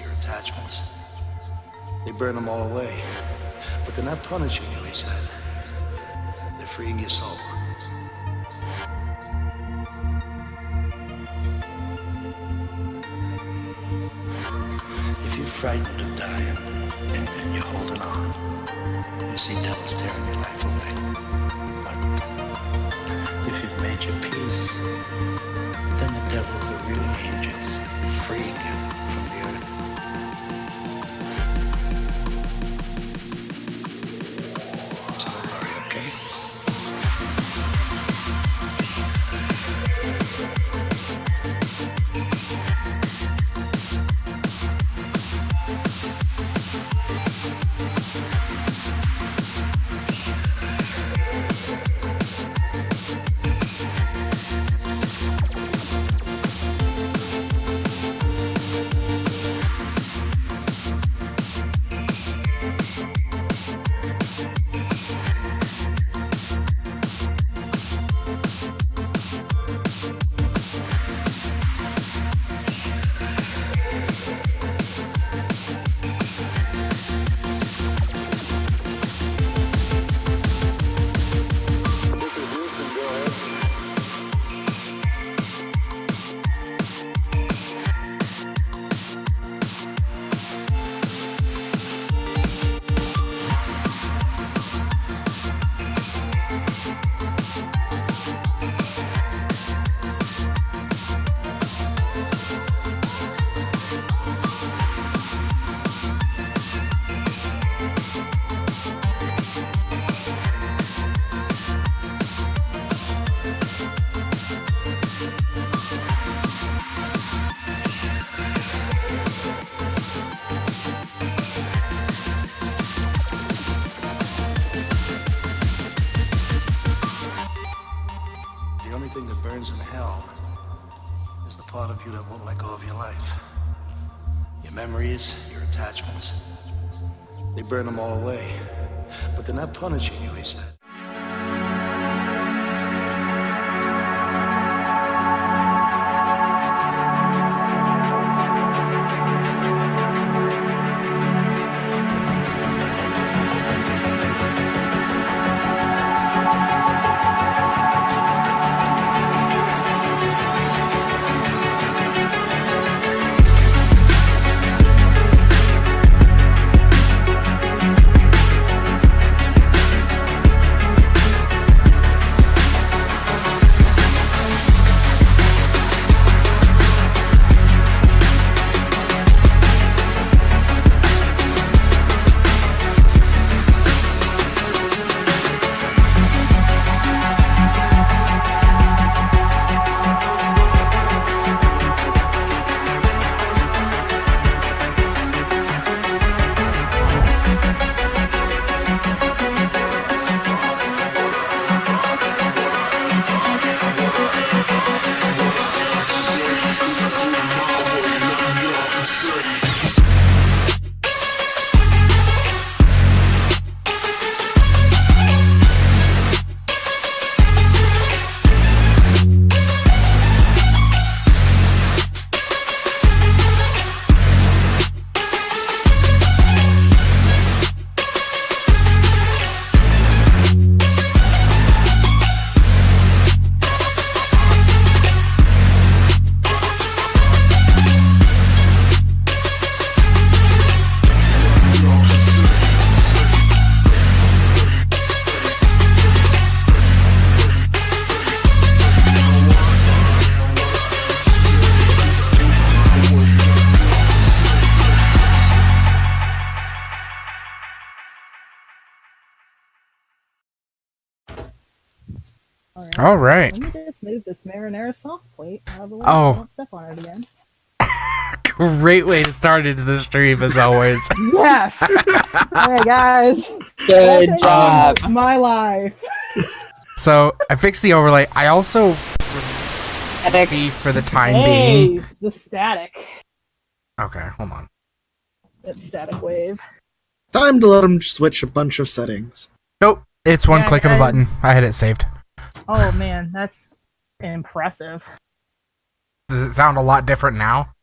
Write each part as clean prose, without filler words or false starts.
Your attachments. They burn them all away. But they're not punishing you, he said. They're freeing your soul. If you're frightened of dying and you're holding on, you see devils tearing your life away. But if you've made your peace, then the devils are really angels, freeing you from the earth. So don't worry, okay? The only thing that burns in hell is the part of you that won't let go of your life. Your memories, your attachments. They burn them all away. But they're not punishing you, he said. All right. Let me just move this marinara sauce plate out of the way. Oh. So I don't step on it again. Great way to start into the stream, as always. Yes. Hey guys. Good Welcome job. to my life. So I fixed the overlay. I also Epic. see for the time being. Hey, the static. Okay, hold on. That static wave. Time to let them switch a bunch of settings. Nope, it's one Yeah, click of a guys. button. I had it saved. Oh man, that's impressive. Does it sound a lot different now?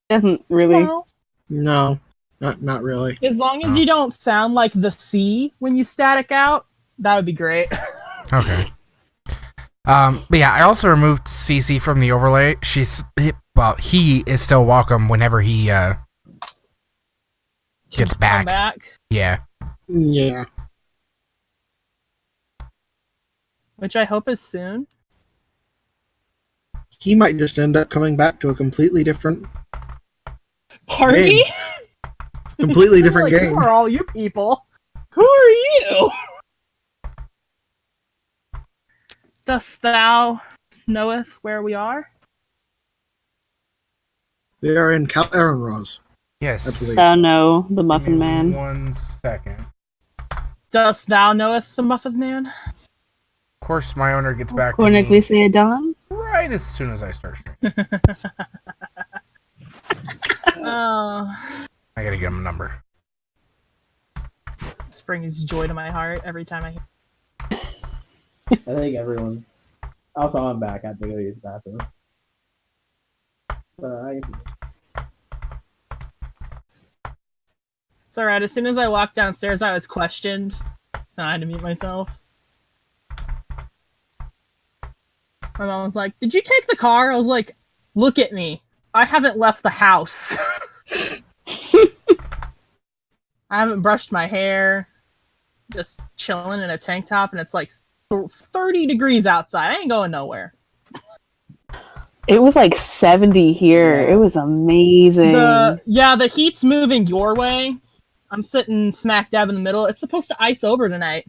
Doesn't really. Well, No, not really. as long as you don't sound like the C when you static out, that would be great. Okay. But yeah, I also removed CC from the overlay. He is still welcome whenever he gets Come back. back. Yeah. Yeah. Which I hope is soon. He might just end up coming back to a completely different Party? game. Completely different Like, game. who are all you people? Who are you? Dost thou knoweth where we are? They are in Cal Aaronroz. Yes. Absolutely. Oh no, the Give Muffin me Man. 1 second. Dost thou knoweth the Muffin Man? Of course, my owner gets back to Cornically me say Don. right as soon as I start streaming. Oh, I gotta give him a number. this brings joy to my heart every time I hear. I think everyone. Also, I'm back. I have to go use the bathroom. But I It's alright, as soon as I walked downstairs, I was questioned. So I had to mute myself. My mom was like, "Did you take the car?" I was like, "Look at me. I haven't left the house. I haven't brushed my hair. Just chilling in a tank top, and it's like 30 degrees outside. I ain't going nowhere." It was like 70 here. Yeah. It was amazing. The heat's moving your way. I'm sitting smack dab in the middle. It's supposed to ice over tonight.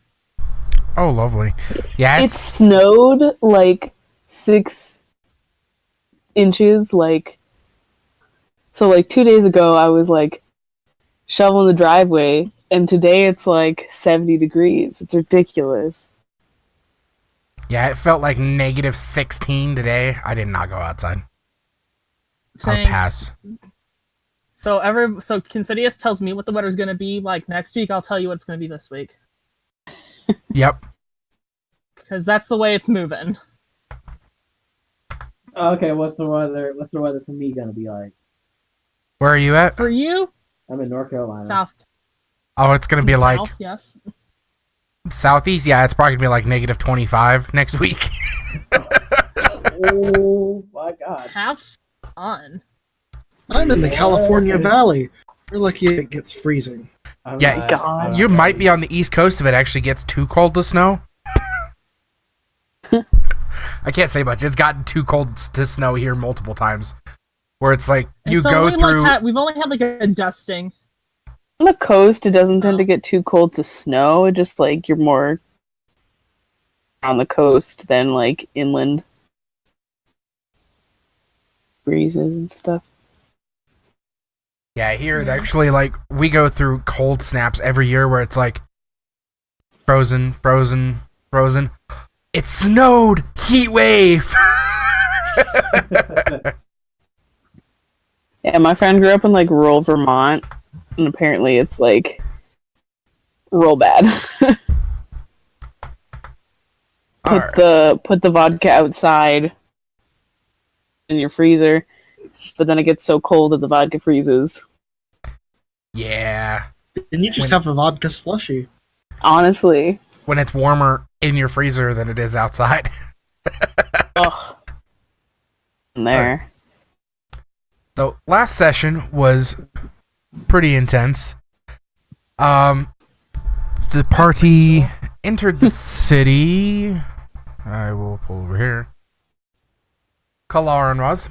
Oh, lovely. Yeah, It snowed like 6 inches. So 2 days ago, I was like shoveling the driveway, and today it's like 70 degrees. It's ridiculous. yeah, it felt like negative 16 today. I did not go outside. I'll Thanks. pass. So Considious tells me what the weather's gonna be like next week. I'll tell you what it's gonna be this week. Yep. Because that's the way it's moving. Okay, what's the weather? What's the weather for me gonna be like? Where are you at? For you, I'm in North Carolina. south. Oh, it's gonna be like South, yes. southeast. Yeah, it's probably gonna be like negative 25 next week. Oh my god. Have fun. I'm in the California Valley. We're lucky it gets freezing. I'm Yeah, not- God. I'm not You might ready. be on the east coast if it actually gets too cold to snow. I can't say much. It's gotten too cold to snow here multiple times. Where it's like you It's go only through. we've only had like a dusting. On the coast, it doesn't tend to get too cold to snow. It just like you're more on the coast than like inland breezes and stuff. Yeah, here it Yeah. actually like we go through cold snaps every year where it's like frozen, frozen, frozen. It snowed, heat wave. Yeah, my friend grew up in like rural Vermont, and apparently it's like real bad. Alright. Put the vodka outside in your freezer, but then it gets so cold that the vodka freezes. Yeah, And you just When- have a vodka slushy. Honestly, when it's warmer in your freezer than it is outside. ugh. In there. So last session was pretty intense. The party entered the city. I will pull over here. Kalar and Roz.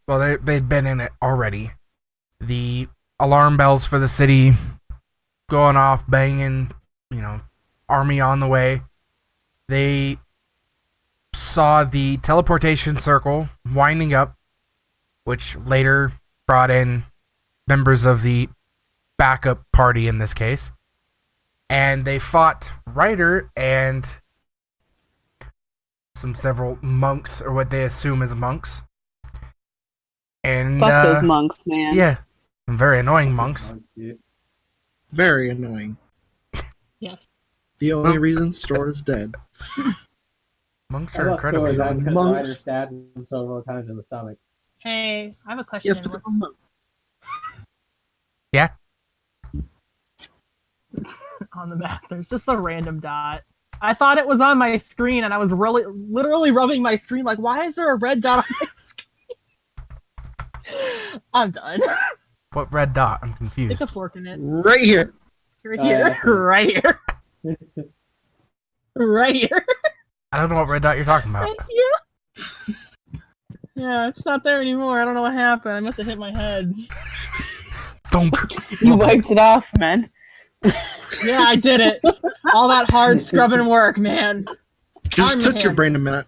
Well, they'd been in it already. The alarm bells for the city going off, banging, army on the way. They saw the teleportation circle winding up, which later brought in members of the backup party in this case. And they fought Ryder and several monks, or what they assume is monks. And Fuck those monks, man. yeah, very annoying monks. Very annoying. Yes. The only reason Store is dead. Monks I are thought incredibly Story died annoying. because Monks. Ryder stabbed him several times in the stomach. Hey, I have a question. Yes, but they're What's monks. Yeah, on the map? There's just a random dot. I thought it was on my screen, and I was literally rubbing my screen like, why is there a red dot on my screen? I'm done. What red dot? I'm confused. Stick a fork in it. Right here. Right Oh, here. yeah. Right here. Right here. I don't know what red dot you're talking about. Thank you. Yeah, it's not there anymore. I don't know what happened. I must have hit my head. Thump. You wiped it off, man. Yeah, I did it. All that hard scrubbing work, man. Just Arm took your hand. brain a minute.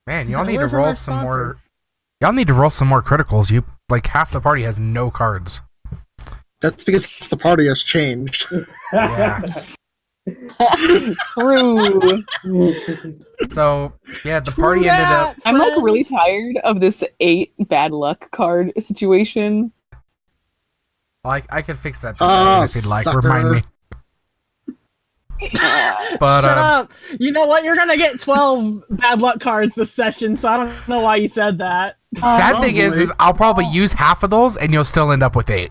Man, y'all need to Where's my roll some more. sponsors? Y'all need to roll some more criticals. You like half the party has no cards. That's because the party has changed. Yeah. True. So yeah, the party ended up. I'm like really tired of this 8 bad luck card situation. Like I could fix that Oh, if you'd like. sucker. Remind me. But Shut up. You know what? You're gonna get 12 bad luck cards this session, so I don't know why you said that. sad thing is Probably. I'll probably use half of those, and you'll still end up with 8.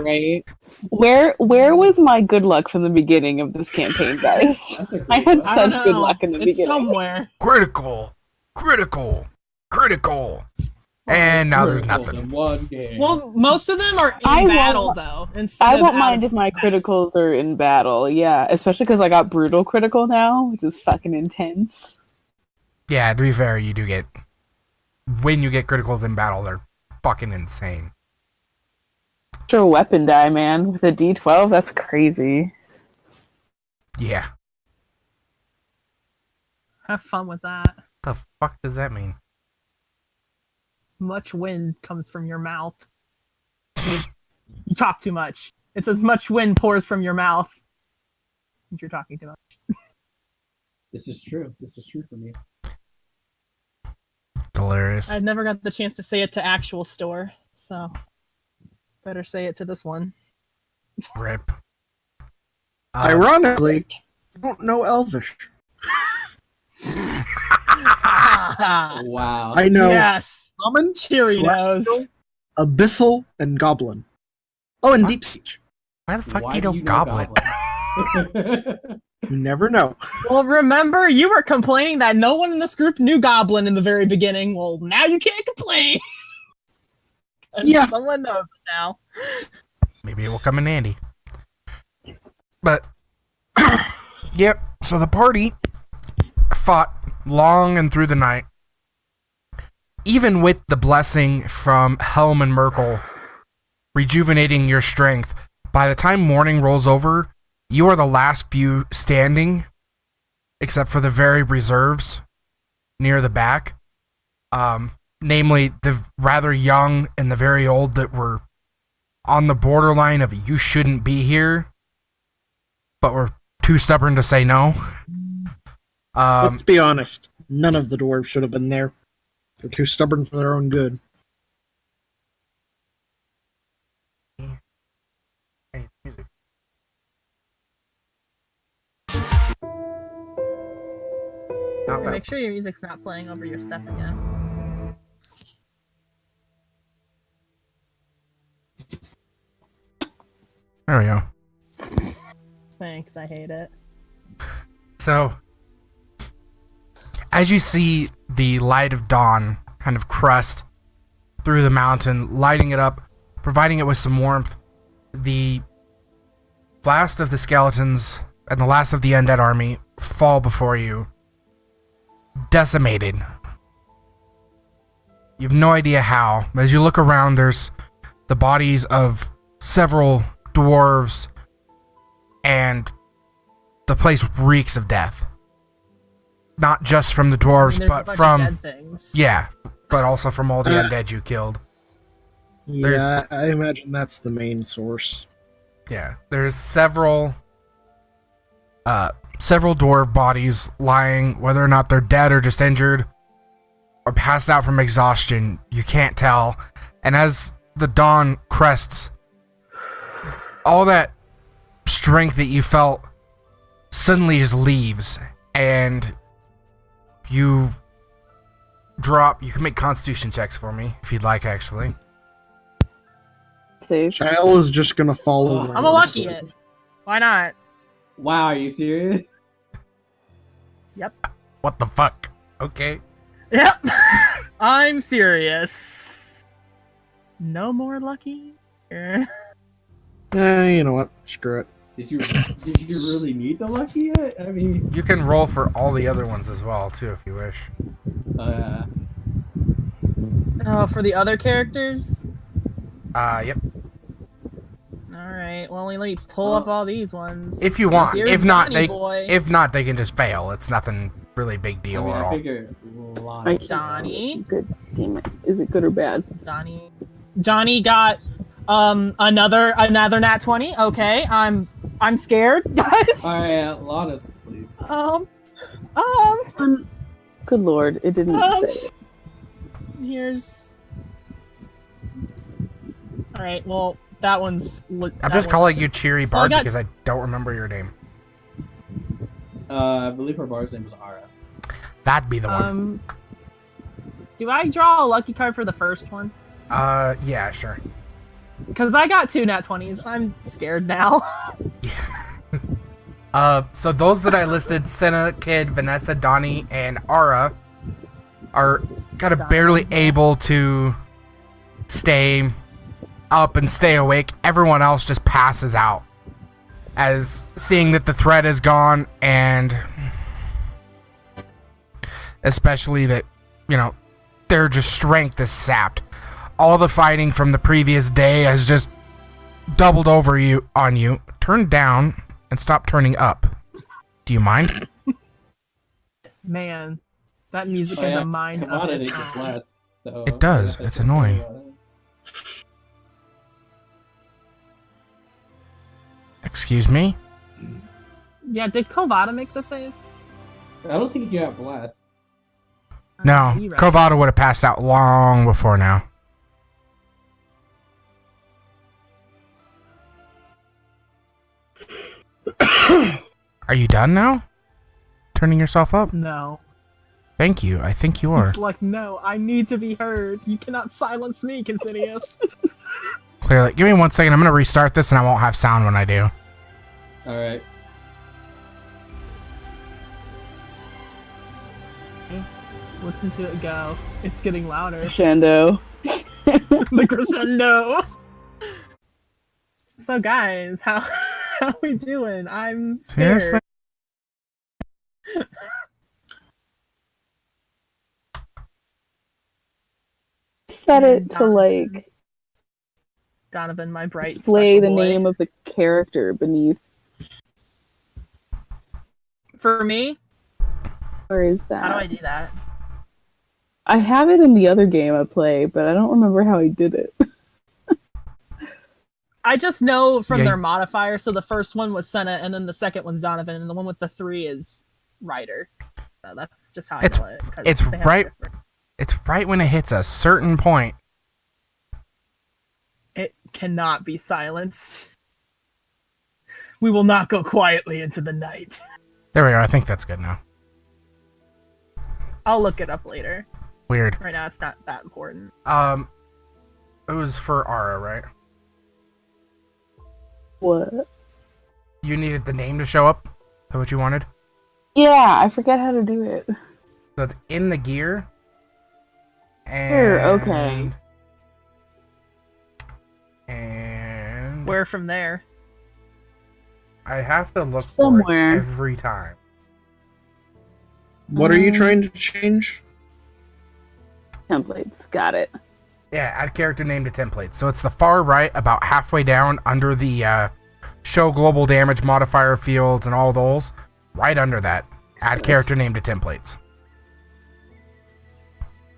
Right? Where was my good luck from the beginning of this campaign, guys? That's a I great had one. I don't such good know. luck in the It's beginning. somewhere. Critical, and now there's Criticals nothing. in one game. Well, most of them are in I battle, won't- though. Instead I of won't out mind of if my battle. criticals are in battle, yeah. Especially because I got brutal critical now, which is fucking intense. Yeah, to be fair, you do get when you get criticals in battle, they're fucking insane. Extra weapon die, man, with a D12, that's crazy. Yeah. Have fun with that. The fuck does that mean? Much wind comes from your mouth. You talk too much. It's as much wind pours from your mouth. You're talking too much. This is true. This is true for me. It's hilarious. I've never got the chance to say it to actual store, so better say it to this one. Rip. Ironically, I don't know Elvish. Wow. I know Yes. Common, Cheerios. Celestial, Abyssal, and Goblin. Oh, and Deep Siege. Why the fuck Why do you do know you know Goblet? Goblin? You never know. Well, remember, you were complaining that no one in this group knew Goblin in the very beginning. Well, now you can't complain. 'Cause Yeah. Someone knows it now. Maybe it will come in handy. But, yep, so the party fought long and through the night. Even with the blessing from Helm and Merkel rejuvenating your strength, by the time morning rolls over, you are the last few standing, except for the very reserves near the back. Namely, the rather young and the very old that were on the borderline of you shouldn't be here, but were too stubborn to say no. Let's be honest. None of the dwarves should have been there. They're too stubborn for their own good. Hey, music. Not Okay, that- make sure your music's not playing over your stuff again. There we go. Thanks, I hate it. So, as you see the light of dawn kind of crest through the mountain, lighting it up, providing it with some warmth, the last of the skeletons and the last of the undead army fall before you, decimated. You have no idea how. As you look around, there's the bodies of several dwarves, and the place reeks of death. Not just from the dwarves, There's a but bunch of from... dead things. Yeah, but also from all the Uh, undead you killed. Yeah, I imagine that's the main source. Yeah, there's several dwarf bodies lying, whether or not they're dead or just injured or passed out from exhaustion, you can't tell. And as the dawn crests, all that strength that you felt suddenly just leaves, and you drop. You can make constitution checks for me if you'd like, actually. Save. Child is just gonna fall over. I'm a lucky it. Why not? Wow, are you serious? What the fuck? Okay. Yep. I'm serious. no more lucky. Here. You know what? Screw it. Did you really need the lucky yet? I mean, You can roll for all the other ones as well, too, if you wish. Oh, for the other characters? Yep. Alright, well, let me pull up all these ones. If you want. Here's If not, Donnie Boy. if not, they can just fail. It's nothing really big deal at I all. figure Like, Donnie. Good. Damn it. Is it good or bad? Johnny got another nat 20. Okay, I'm scared, guys. Alright, Lana's asleep. Good lord, it didn't say it. Here's. Alright, well, that one's. I'm just calling you Cheery Bard I got- because I don't remember your name. I believe her bar's name was Ara. That'd be the one. Do I draw a lucky card for the first one? Yeah, sure. Because I got 2 nat 20s. I'm scared now. So those that I listed, Senna, Kid, Vanessa, Donnie, and Ara, are kind of barely able to stay up and stay awake. Everyone else just passes out as seeing that the threat is gone, and especially that, you know, their just strength is sapped. All the fighting from the previous day has just doubled over on you. Turn down and stop turning up. Do you mind? Man, that music is a mind of its own. It does. It's annoying. Excuse me? Yeah, did Kovada make the save? I don't think you have blast. No, You're right. Kovada would have passed out long before now. Are you done now? Turning yourself up? No. Thank you. I think you are. It's like, no, I need to be heard. You cannot silence me, Considious. Clearly. Give me 1 second. I'm going to restart this and I won't have sound when I do. Alright. Listen to it go. It's getting louder. Crescendo. The crescendo. So guys, how we doing? I'm scared. Seriously? Set it to like Donovan, my bright display the special boy. name of the character beneath. For me? Where is that? How do I do that? I have it in the other game I play, but I don't remember how I did it. I just know from Yeah. their modifier. So the first one was Senna, and then the second one's Donovan, and the one with the 3 is Ryder. So that's just how I It's- know it. 'cause it's they have right- different- It's right when it hits a certain point. It cannot be silenced. We will not go quietly into the night. There we go. I think that's good now. I'll look it up later. Weird. Right now, it's not that important. It was for Ara, right? What? You needed the name to show up? Is that what you wanted? Yeah, I forget how to do it. So it's in the gear. And... Sure, okay. And... Where from there? I have to look Somewhere. for it every time. What are you trying to change? Templates. Got it. Yeah, add character name to templates. So it's the far right, about halfway down under the show global damage modifier fields and all those. Right under that, add character name to templates.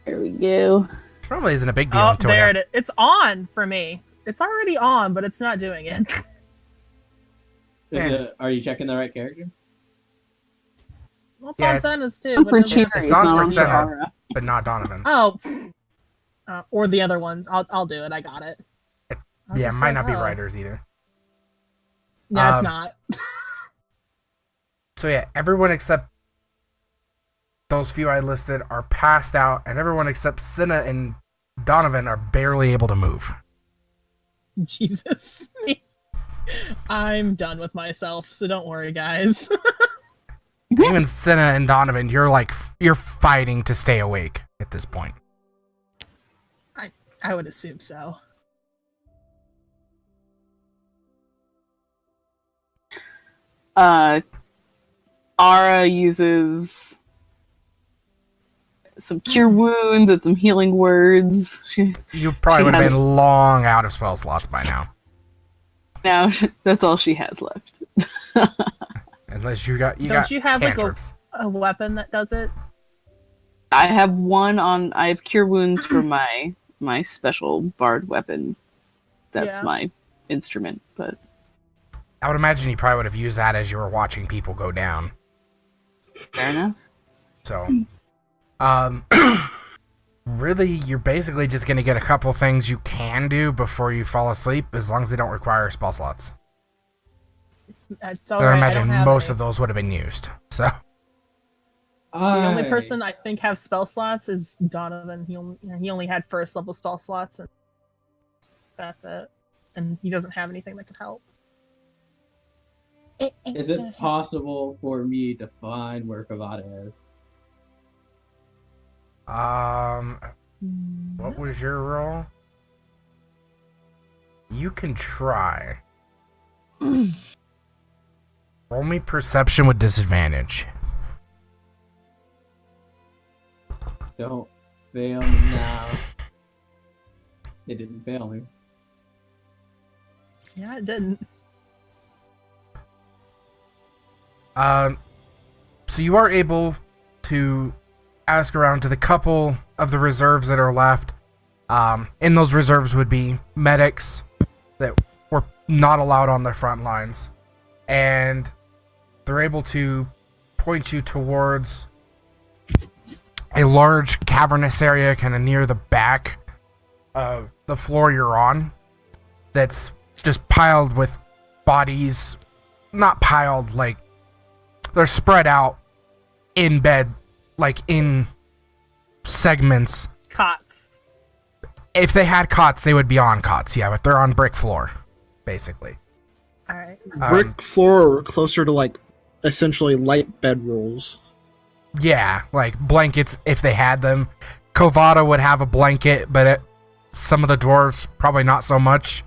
There we go. Probably isn't a big deal Oh, until there I it is. It's on for me. It's already on, but it's not doing it. Are you checking the right character? Well, it's Yeah, on it's- Senna's too. For but it Cheery, doesn't- It's on not for Senna. Yara. but not Donovan. Oh. Or the other ones. I'll do it. I got it. I was Yeah, it just might like, not be oh. writers either. No, it's Um, not. So yeah, everyone except those few I listed are passed out, and everyone except Senna and Donovan are barely able to move. Jesus. I'm done with myself, so don't worry, guys. Even Senna and Donovan, you're fighting to stay awake at this point. I would assume so. Ara uses some cure wounds and some healing words. You probably She would have has- been long out of spell slots by now. Now that's all she has left. Unless you got Don't you have cantrips. like a weapon that does it? I have one on. I have cure wounds for my special bard weapon. That's Yeah. my instrument, but I would imagine you probably would have used that as you were watching people go down. fair enough. So, really, you're basically just going to get a couple things you can do before you fall asleep, as long as they don't require spell slots. That's I alright. I imagine don't have most any. of those would have been used. So, The only person I think have spell slots is Donovan. He only had first level spell slots, and that's it. And he doesn't have anything that could help. Is it possible for me to find where Kavada is? what was your roll? You can try. Roll me perception with disadvantage. Don't fail me now. It didn't fail me. Yeah, it didn't. So you are able to ask around to the couple of the reserves that are left. In those reserves would be medics that were not allowed on the front lines. And they're able to point you towards a large cavernous area kind of near the back of the floor you're on that's just piled with bodies. Not piled, like they're spread out in bed, like in segments. Cots. If they had cots, they would be on cots, yeah, but they're on brick floor, basically. Alright. Brick floor or closer to like essentially light bedrolls. Yeah, like blankets if they had them. Kovada would have a blanket, but some of the dwarves probably not so much.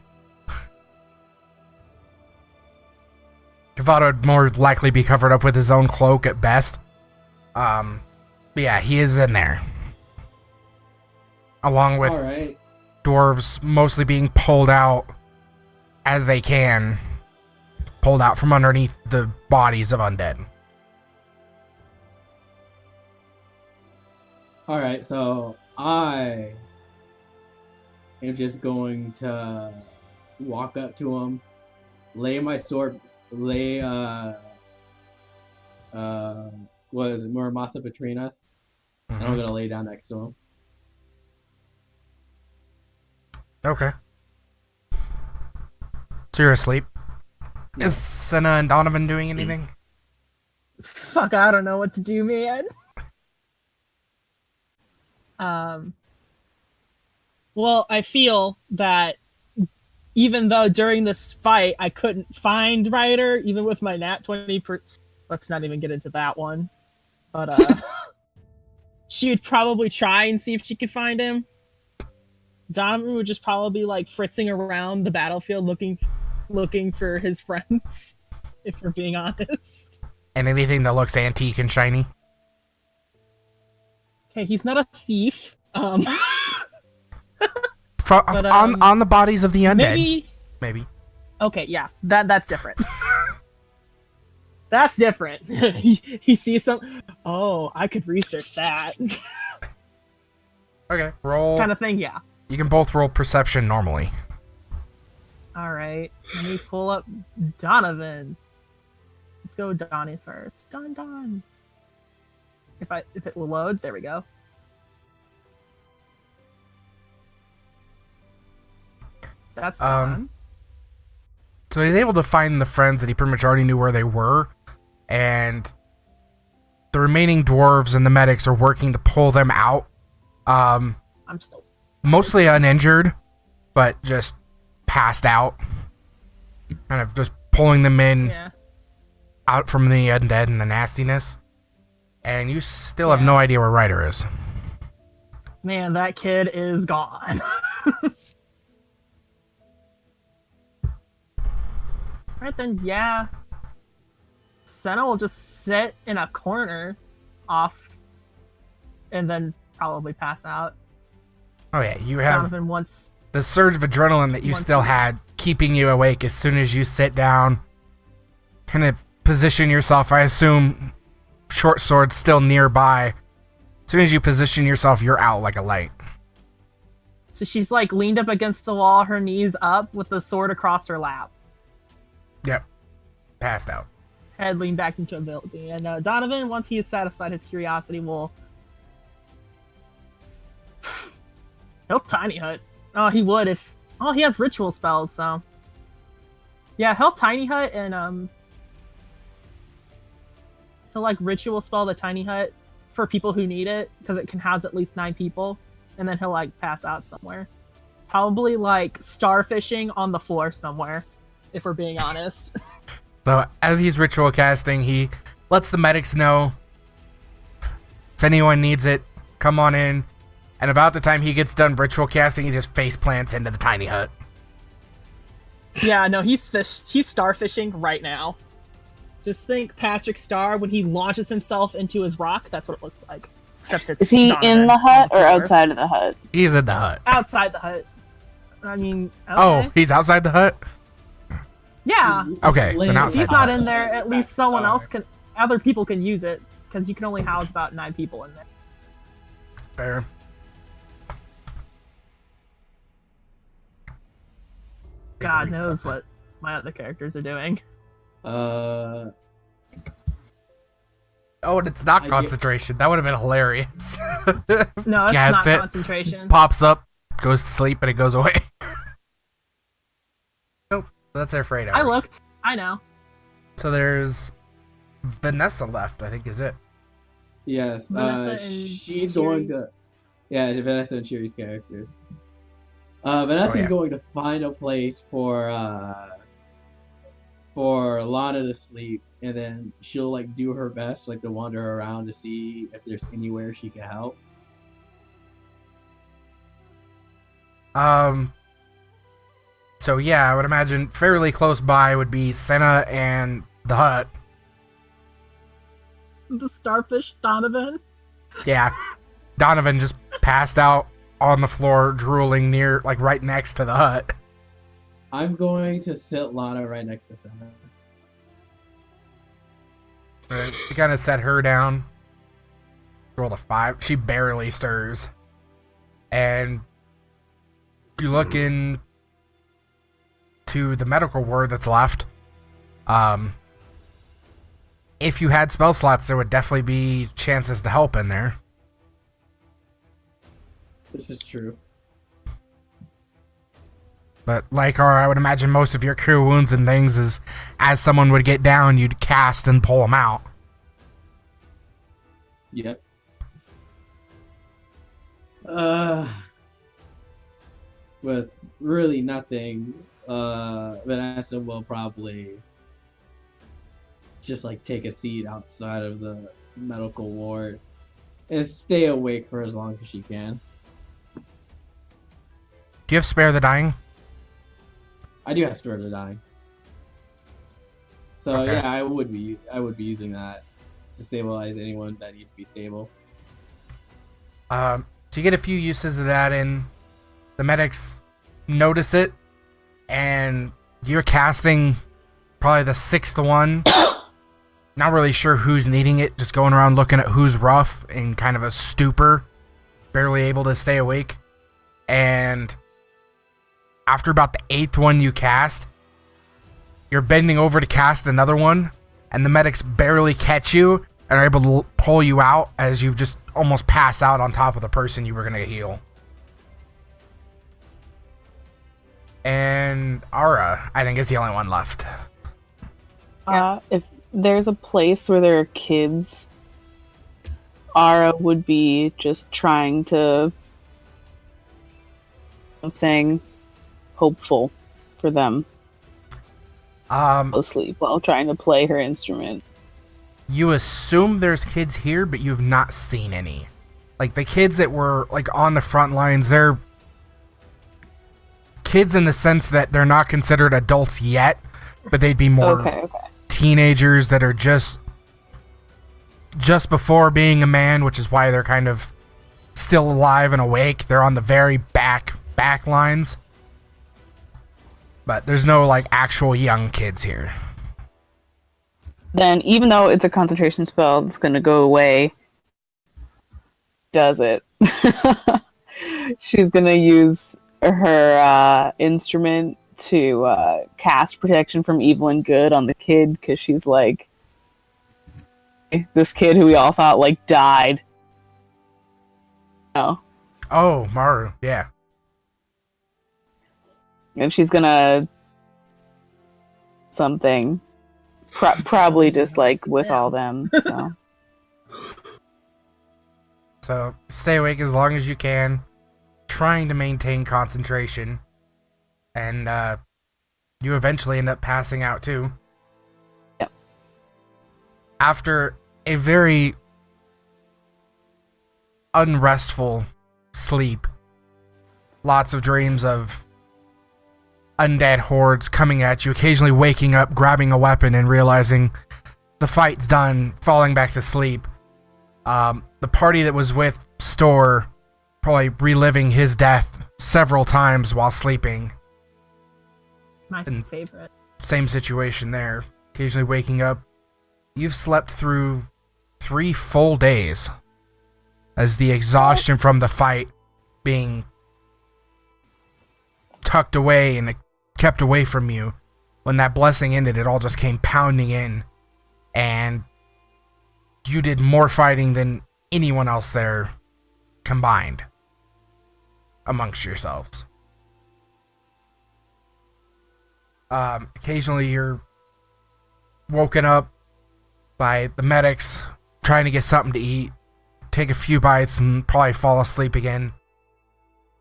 Kovada would more likely be covered up with his own cloak at best. But yeah, he is in there. Along with Alright. dwarves mostly being pulled out as they can. Pulled out from underneath the bodies of undead. Alright, so I am just going to walk up to him, lay my sword, what is it, Muramasa between us, and I'm gonna lay down next to him. Okay. So you're asleep? Yeah. Is Senna and Donovan doing anything? Fuck, I don't know what to do, man. Well, I feel that even though during this fight I couldn't find Ryder, even with my nat 20 let's not even get into that one. But she would probably try and see if she could find him. Donovan would just probably be like fritzing around the battlefield looking for his friends, if we're being honest. And anything that looks antique and shiny? Okay, he's not a thief. On the bodies of the undead. Maybe. Okay, yeah, that's different. That's different. he sees some. Oh, I could research that Okay, roll. kind of thing. Yeah. You can both roll perception normally. All right. Let me pull up Donovan. Let's go with Donnie first. Don. If it will load, there we go. That's Don. So he's able to find the friends that he pretty much already knew where they were, and the remaining dwarves and the medics are working to pull them out. I'm still. Mostly uninjured, but just passed out. Kind of just pulling them in Yeah. out from the undead and the nastiness. And you still have no idea where Ryder is. Man, that kid is gone. Right then, yeah. Senna will just sit in a corner off and then probably pass out. Oh yeah, you have Donovan wants the surge of adrenaline that you still had keeping you awake as soon as you sit down. Kind of position yourself, I assume short sword's still nearby. As soon as you position yourself, you're out like a light. So she's like leaned up against the wall, her knees up with the sword across her lap. Yep. Passed out. Head leaned back into a building. And Donovan, once he has satisfied his curiosity, will... He'll tiny hut. Oh, he would if... Oh, he has ritual spells, so... Yeah, he'll tiny hut and, he'll, like, ritual spell the tiny hut for people who need it, because it can house at least 9 people. And then he'll, like, pass out somewhere. Probably, like, starfishing on the floor somewhere, if we're being honest. So, as he's ritual casting, he lets the medics know if anyone needs it, come on in. And about the time he gets done ritual casting, he just face plants into the tiny hut. Yeah, no, he's starfishing right now. Just think Patrick Star when he launches himself into his rock. That's what it looks like. Except it's Is he Donovan in the on hut or floor. outside of the hut? He's in the hut. Outside the hut. I mean, okay. Oh, he's outside the hut? Yeah. Okay, then outside He's the not hut. in there. At least someone else can. Other people can use it because you can only house about 9 people in there. Fair. God knows what my other characters are doing. Uh, Oh, and it's not I get- concentration. That would have been hilarious. No, it's Cast not it, concentration. pops up, goes to sleep, and it goes away. Nope, that's our freight hours. I looked. I know. So there's Vanessa left, I think is it. yes. Vanessa and She's going Cherry's- to. Yeah, Vanessa and Cherry's character. Vanessa's Oh, yeah. going to find a place for Lana to sleep, and then she'll like do her best, like to wander around to see if there's anywhere she can help. So yeah, I would imagine fairly close by would be Senna and the hut. The starfish Donovan. Yeah. Donovan just passed out on the floor, drooling near, like right next to the hut. I'm going to sit Lana right next to Senna. You kind of set her down. Rolled a 5. She barely stirs. And you look in to the medical ward that's left. If you had spell slots, there would definitely be chances to help in there. This is true. But like I would imagine most of your cure wounds and things is as someone would get down, you'd cast and pull them out. Yep. With really nothing, Vanessa will probably just like take a seat outside of the medical ward and stay awake for as long as she can. Do you have spare the dying? I do have Spare the Dying. So Okay. yeah, I would be using that to stabilize anyone that needs to be stable. So you get a few uses of that in. The medics notice it, and you're casting probably the 6th one. Not really sure who's needing it, just going around looking at who's rough in kind of a stupor, barely able to stay awake. And after about the 8th one you cast, you're bending over to cast another one, and the medics barely catch you and are able to pull you out as you just almost pass out on top of the person you were going to heal. And Ara, I think, is the only one left. If there's a place where there are kids, Ara would be just trying to something hopeful for them to sleep while trying to play her instrument. You assume there's kids here, but you've not seen any. Like, the kids that were, like, on the front lines, they're kids in the sense that they're not considered adults yet, but they'd be more Okay. teenagers that are just before being a man, which is why they're kind of still alive and awake. They're on the very back lines. But there's no, like, actual young kids here. Then, even though it's a concentration spell that's going to go away, does it? She's going to use her instrument to cast protection from evil and good on the kid, because she's like, this kid who we all thought, like, died. Oh. Oh, Maru, yeah. And she's gonna something, probably just like with all them. So stay awake as long as you can, trying to maintain concentration, and you eventually end up passing out too. Yep. After a very unrestful sleep, lots of dreams of undead hordes coming at you, occasionally waking up, grabbing a weapon, and realizing the fight's done, falling back to sleep. The party that was with Store probably reliving his death several times while sleeping. My favorite. Same situation there. Occasionally waking up. You've slept through 3 full days as the exhaustion from the fight being tucked away and kept away from you. When that blessing ended, it all just came pounding in, and you did more fighting than anyone else there combined amongst yourselves. Occasionally you're woken up by the medics trying to get something to eat, take a few bites, and probably fall asleep again.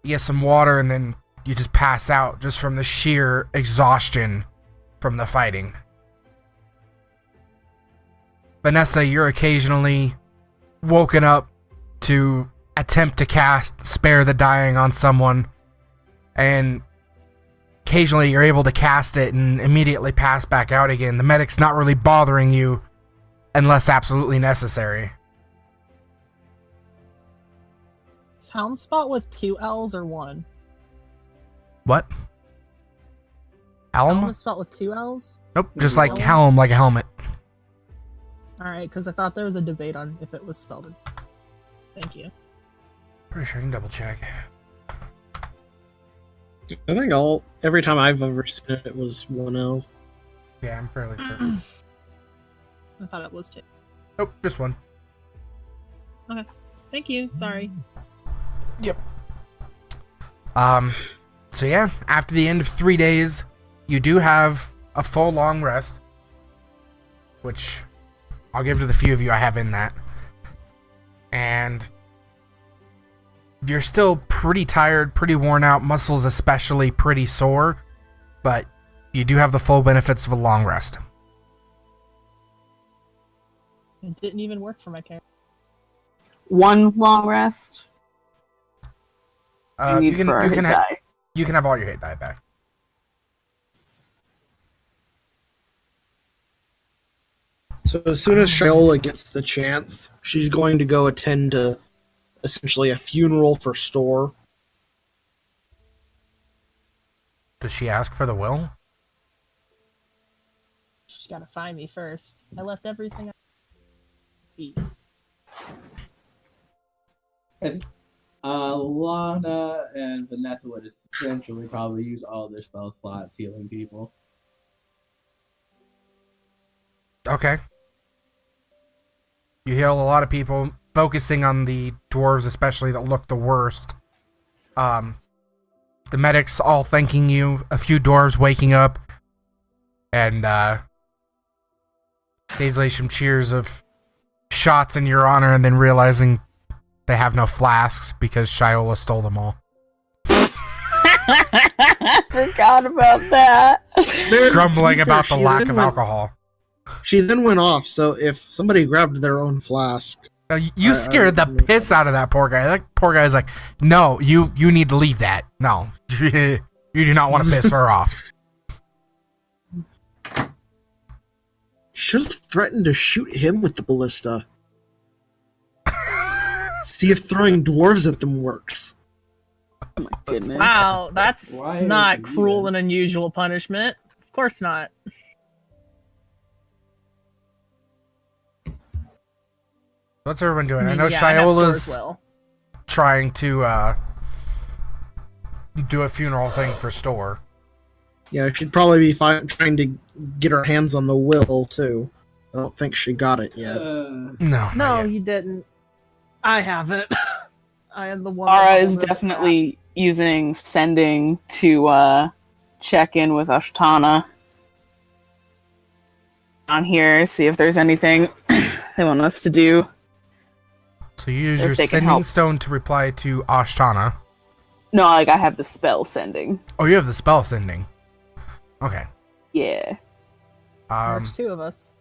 You get some water, and then you just pass out just from the sheer exhaustion from the fighting. Vanessa, you're occasionally woken up to attempt to cast Spare the Dying on someone, and occasionally you're able to cast it and immediately pass back out again. The medic's not really bothering you unless absolutely necessary. Is Helm spelled with 2 L's or 1? What? Helm? Helm is spelled with 2 L's? Nope, just like helm, like a helmet. Alright, because I thought there was a debate on if it was spelled. Thank you. Pretty sure I can double check. I think every time I've ever seen it, it was 1L. Yeah, I'm fairly certain. I thought it was 2. Nope, just 1. Okay. Thank you. Sorry. Yep. So yeah, after the end of 3 days, you do have a full long rest, which I'll give to the few of you I have in that. And you're still pretty tired, pretty worn out, muscles especially pretty sore, but you do have the full benefits of a long rest. It didn't even work for my character. 1 long rest. You can have all your hit die back. So as soon as Shiola gets the chance, she's going to go attend to essentially a funeral for Store. Does she ask for the will? She's gotta find me first. I left everything. Peace. Lana and Vanessa would essentially probably use all their spell slots healing people. Okay. You heal a lot of people, focusing on the dwarves especially that look the worst. The medics all thanking you, a few dwarves waking up, and occasionally some cheers of shots in your honor, and then realizing they have no flasks because Shiola stole them all. I forgot about that. Grumbling about the lack of alcohol. She then went off, so if somebody grabbed their own flask... You scared the piss out of that poor guy. That poor guy's like, no, you need to leave that. No. You do not want to piss her off. Should have threatened to shoot him with the ballista. See if throwing dwarves at them works. Oh my goodness. Wow, that's Why not would you cruel even- and unusual punishment. Of course not. What's everyone doing? I mean, know yeah, have stores Shiola's will. trying to do a funeral thing for Store. Yeah, she'd probably be trying to get her hands on the will, too. I don't think she got it yet. No. No, not yet. you didn't. I have it. I am the one. Ara that is holds it. definitely using sending to check in with Ashtana on here, see if there's anything they want us to do. So you use If your they can sending help. stone to reply to Ashtana. No, like I have the spell sending. Oh, you have the spell sending. Okay. Yeah. There's two of us.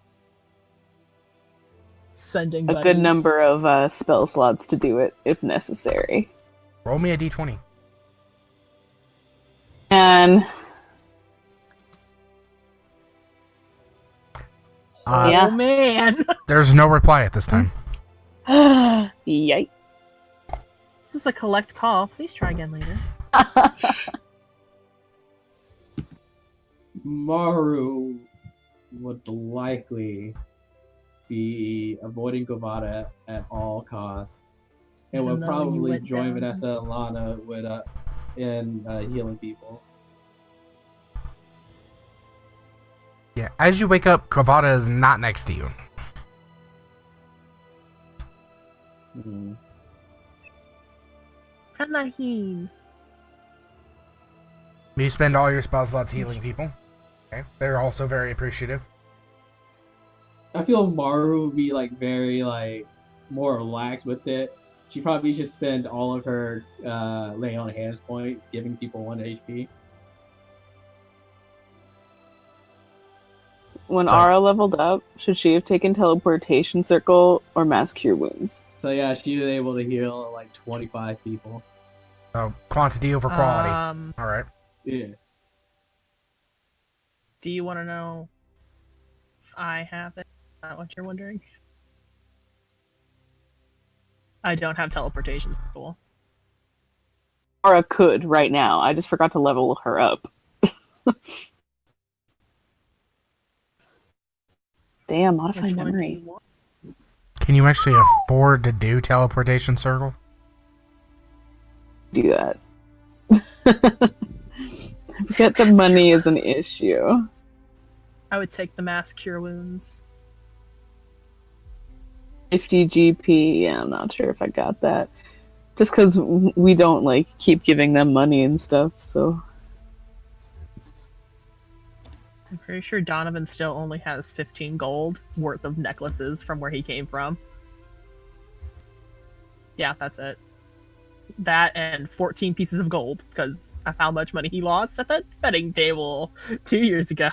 Sending A buddies. good number of spell slots to do it if necessary. Roll me a d20. And Uh, Yeah. Oh man, There's no reply at this time. yikes. this is a collect call. Please try again later. Maru would likely be avoiding Govada at all costs, and Even would though you probably went join down. Vanessa and Lana in healing people. Yeah, as you wake up, Kavada is not next to you. Hmm. Panahin. You spend all your spell slots healing people. Okay, they're also very appreciative. I feel Maru would be like very like more relaxed with it. She probably just spend all of her lay on hands points giving people 1 HP. When So- Ara leveled up, should she have taken teleportation circle or mass cure wounds? So yeah, she was able to heal like 25 people. So quantity over quality. All right. Yeah. Do you want to know if I have it? Is that what you're wondering? I don't have teleportation school. Ara could right now. I just forgot to level her up. Damn, modify Which one do memory. you want? Can you actually afford to do teleportation circle? Do that. Get the money is an issue. I would take the mass cure wounds. 50 GP. Yeah, I'm not sure if I got that. Just because we don't like keep giving them money and stuff. So I'm pretty sure Donovan still only has 15 gold worth of necklaces from where he came from. Yeah, that's it. That and 14 pieces of gold because of how much money he lost at that betting table 2 years ago.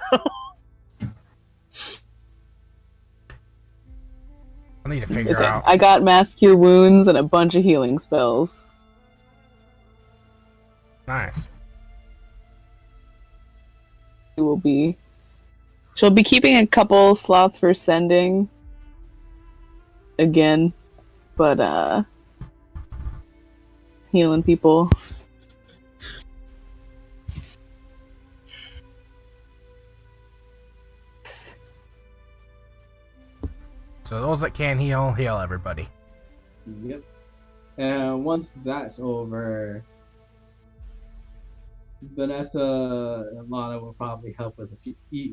I need to figure out. I got mass cure wounds and a bunch of healing spells. Nice. She'll be keeping a couple slots for sending again, but healing people. So those that can heal everybody. Yep. And once that's over, Vanessa and Lana will probably help with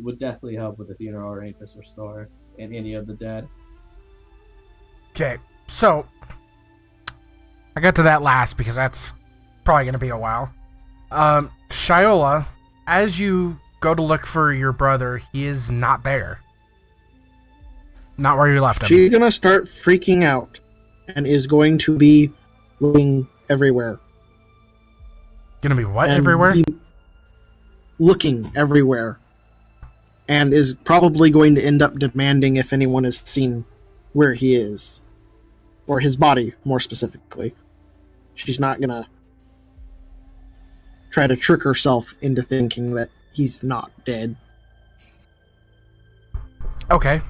would definitely help with the funeral arrangements for Store and any of the dead. Okay, so I got to that last because that's probably going to be a while. Shiola, as you go to look for your brother, he is not there. Not where you left him. She's gonna start freaking out and is going to be looking everywhere. Gonna be what and everywhere? be looking everywhere. And is probably going to end up demanding if anyone has seen where he is. Or his body, more specifically. She's not gonna try to trick herself into thinking that he's not dead. Okay.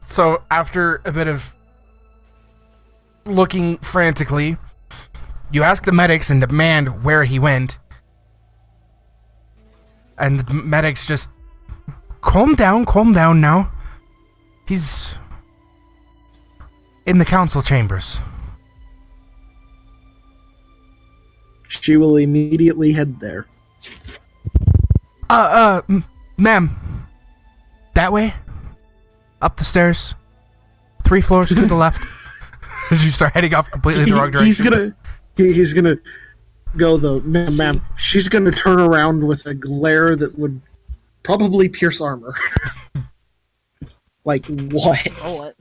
So after a bit of looking frantically, you ask the medics and demand where he went. And the medics just, calm down now. He's in the council chambers. She will immediately head there. Ma'am. That way? Up the stairs. 3 floors to the left. As you start heading off completely in the wrong direction. He's gonna go the ma'am. She's gonna turn around with a glare that would probably pierce armor. Like what? Roll it.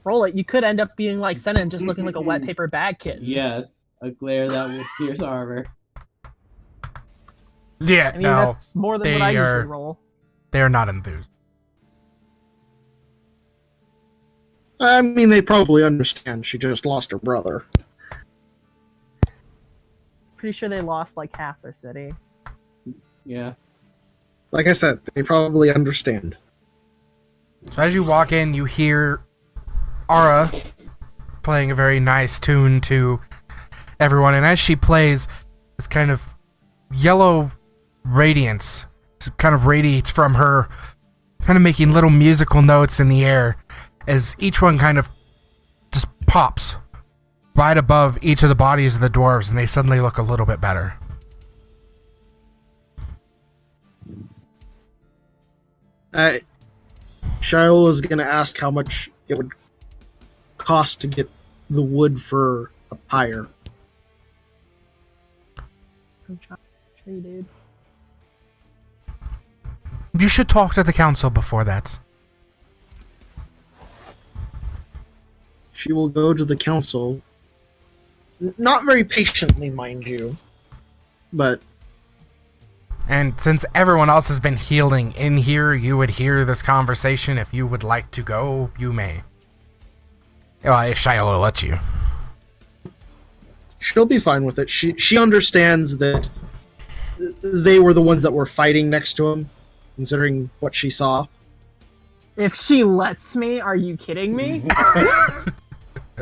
Roll it. You could end up being like Senna and just looking like a wet paper bag kitten. Yes, a glare that will pierce armor. Yeah, I mean, no. that's more than what I usually roll. They are not enthused. I mean, they probably understand. She just lost her brother. Pretty sure they lost like half their city. Yeah. Like I said, they probably understand. So as you walk in, you hear Ara playing a very nice tune to everyone, and as she plays, this kind of yellow radiance kind of radiates from her, kind of making little musical notes in the air as each one kind of just pops right above each of the bodies of the dwarves, and they suddenly look a little bit better. Shaol is going to ask how much it would cost to get the wood for a pyre. Dude. You should talk to the council before that. She will go to the council, not very patiently, mind you, but... And since everyone else has been healing in here, you would hear this conversation. If you would like to go, you may. Well, if Shaol lets you. She'll be fine with it. She understands that they were the ones that were fighting next to him, considering what she saw. If she lets me, are you kidding me?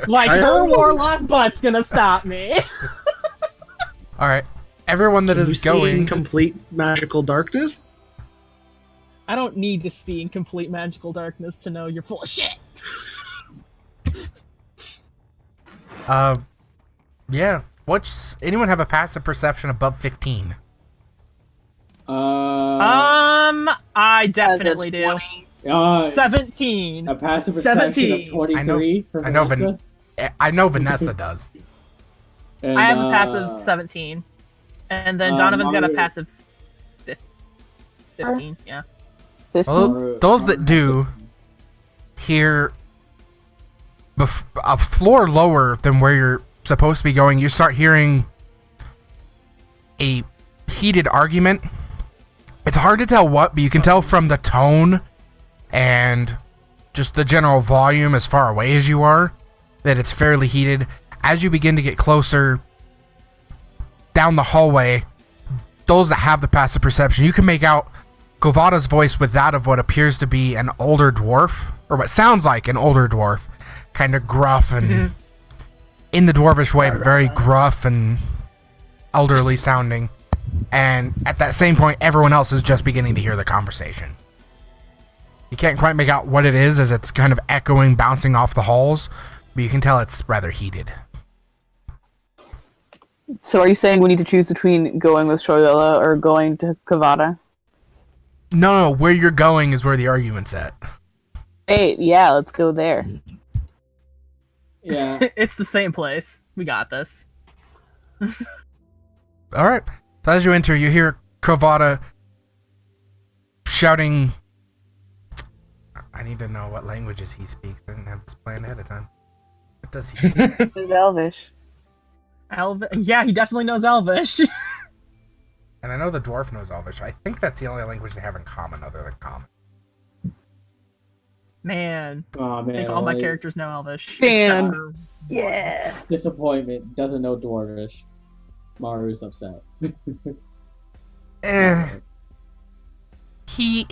Like, her warlock butt's gonna stop me. Alright. Everyone that Can is you see going... in complete magical darkness? I don't need to see in complete magical darkness to know you're full of shit. Yeah. Anyone have a passive perception above 15? I definitely do. 17. A passive perception of 23 for Vanessa? I know Vanessa does. And, I have a passive 17. And then Donovan's got a passive 15, yeah. 15? Well, those that do hear a floor lower than where you're supposed to be going, you start hearing a heated argument. It's hard to tell what, but you can tell from the tone and just the general volume as far away as you are that it's fairly heated. As you begin to get closer down the hallway, those that have the passive perception, you can make out Govada's voice with that of what appears to be an older dwarf, or what sounds like an older dwarf, kind of gruff and in the dwarvish way, but very gruff and elderly sounding. And at that same point, everyone else is just beginning to hear the conversation. You can't quite make out what it is as it's kind of echoing, bouncing off the halls, but you can tell it's rather heated. So are you saying we need to choose between going with Shoyola or going to Kavada? No, where you're going is where the argument's at. Hey, yeah, let's go there. Yeah. It's the same place. We got this. Alright. So as you enter, you hear Kavada shouting... I need to know what languages he speaks. I didn't have this planned ahead of time. What does he speak? It's Elvish. Yeah, he definitely knows Elvish. And I know the dwarf knows Elvish. I think that's the only language they have in common other than common. Man. Oh, I man. think all my like, characters know Elvish. Stand. except for- Yeah. Disappointment. Doesn't know Dwarvish. Maru's upset. he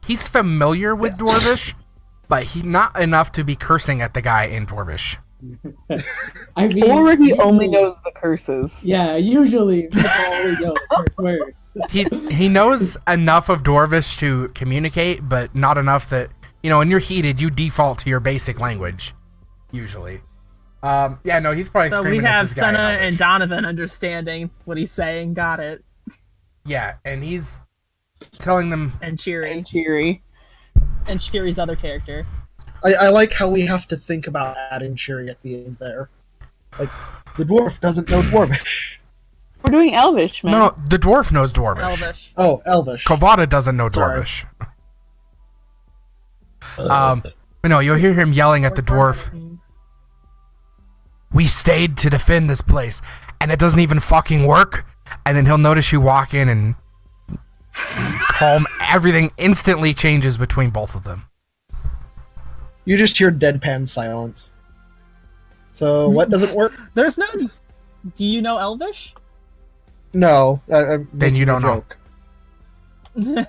he's familiar with Dwarvish, but he not enough to be cursing at the guy in Dwarvish. I mean, Or he only usually- knows the curses. Yeah, usually people only know curse words. He knows enough of Dwarvish to communicate, but not enough that, you know, when you're heated, you default to your basic language, usually. Yeah, no, he's probably So screaming we at have this guy in Senna Elvish. and Donovan understanding what he's saying. Got it. Yeah, and he's telling them, And Cheery. And cheery. And Cheery's other character. I like how we have to think about adding Cheery at the end there. Like, the dwarf doesn't know Dwarvish. We're doing Elvish, man. no, the dwarf knows Dwarvish. Elvish. Oh, Elvish. Kovada doesn't know Sorry. Dwarvish. But no, you'll hear him yelling at the dwarf. We stayed to defend this place, and it doesn't even fucking work. And then he'll notice you walk in, and calm. Everything instantly changes between both of them. You just hear deadpan silence. So, what doesn't work? There's no. Do you know Elvish? No. I'm Then you making a don't know. joke.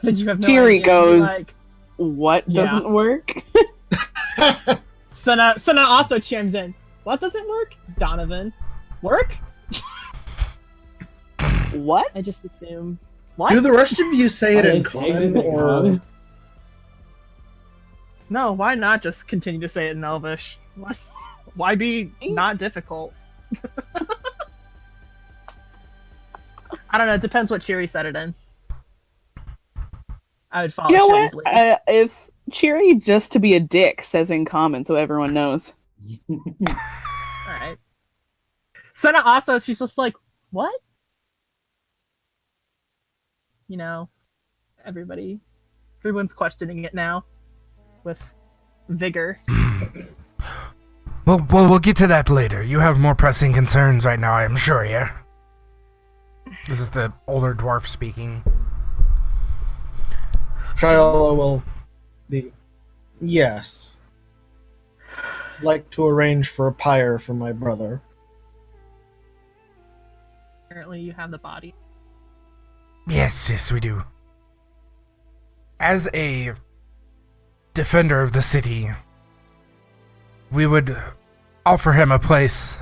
That you have no Cheery idea. goes- Like, What Yeah. doesn't work? Senna also chimes in. What doesn't work? Donovan. Work? What? I just assume. Do What? the rest of you say it I in say common, it in or... common. No, why not just continue to say it in Elvish? Why be not difficult? I don't know. It depends what Cheery said it in. I would follow You know Cheery's what? lead. If Cheery, just to be a dick, says in common so everyone knows. Alright. Senna also, she's just like, what? You know, everyone's questioning it now with vigor. Well, we'll get to that later. You have more pressing concerns right now, I am sure, yeah? This is the older dwarf speaking. Shiloh will be... Yes. I'd like to arrange for a pyre for my brother. Apparently you have the body. Yes, we do. As a defender of the city, we would offer him a place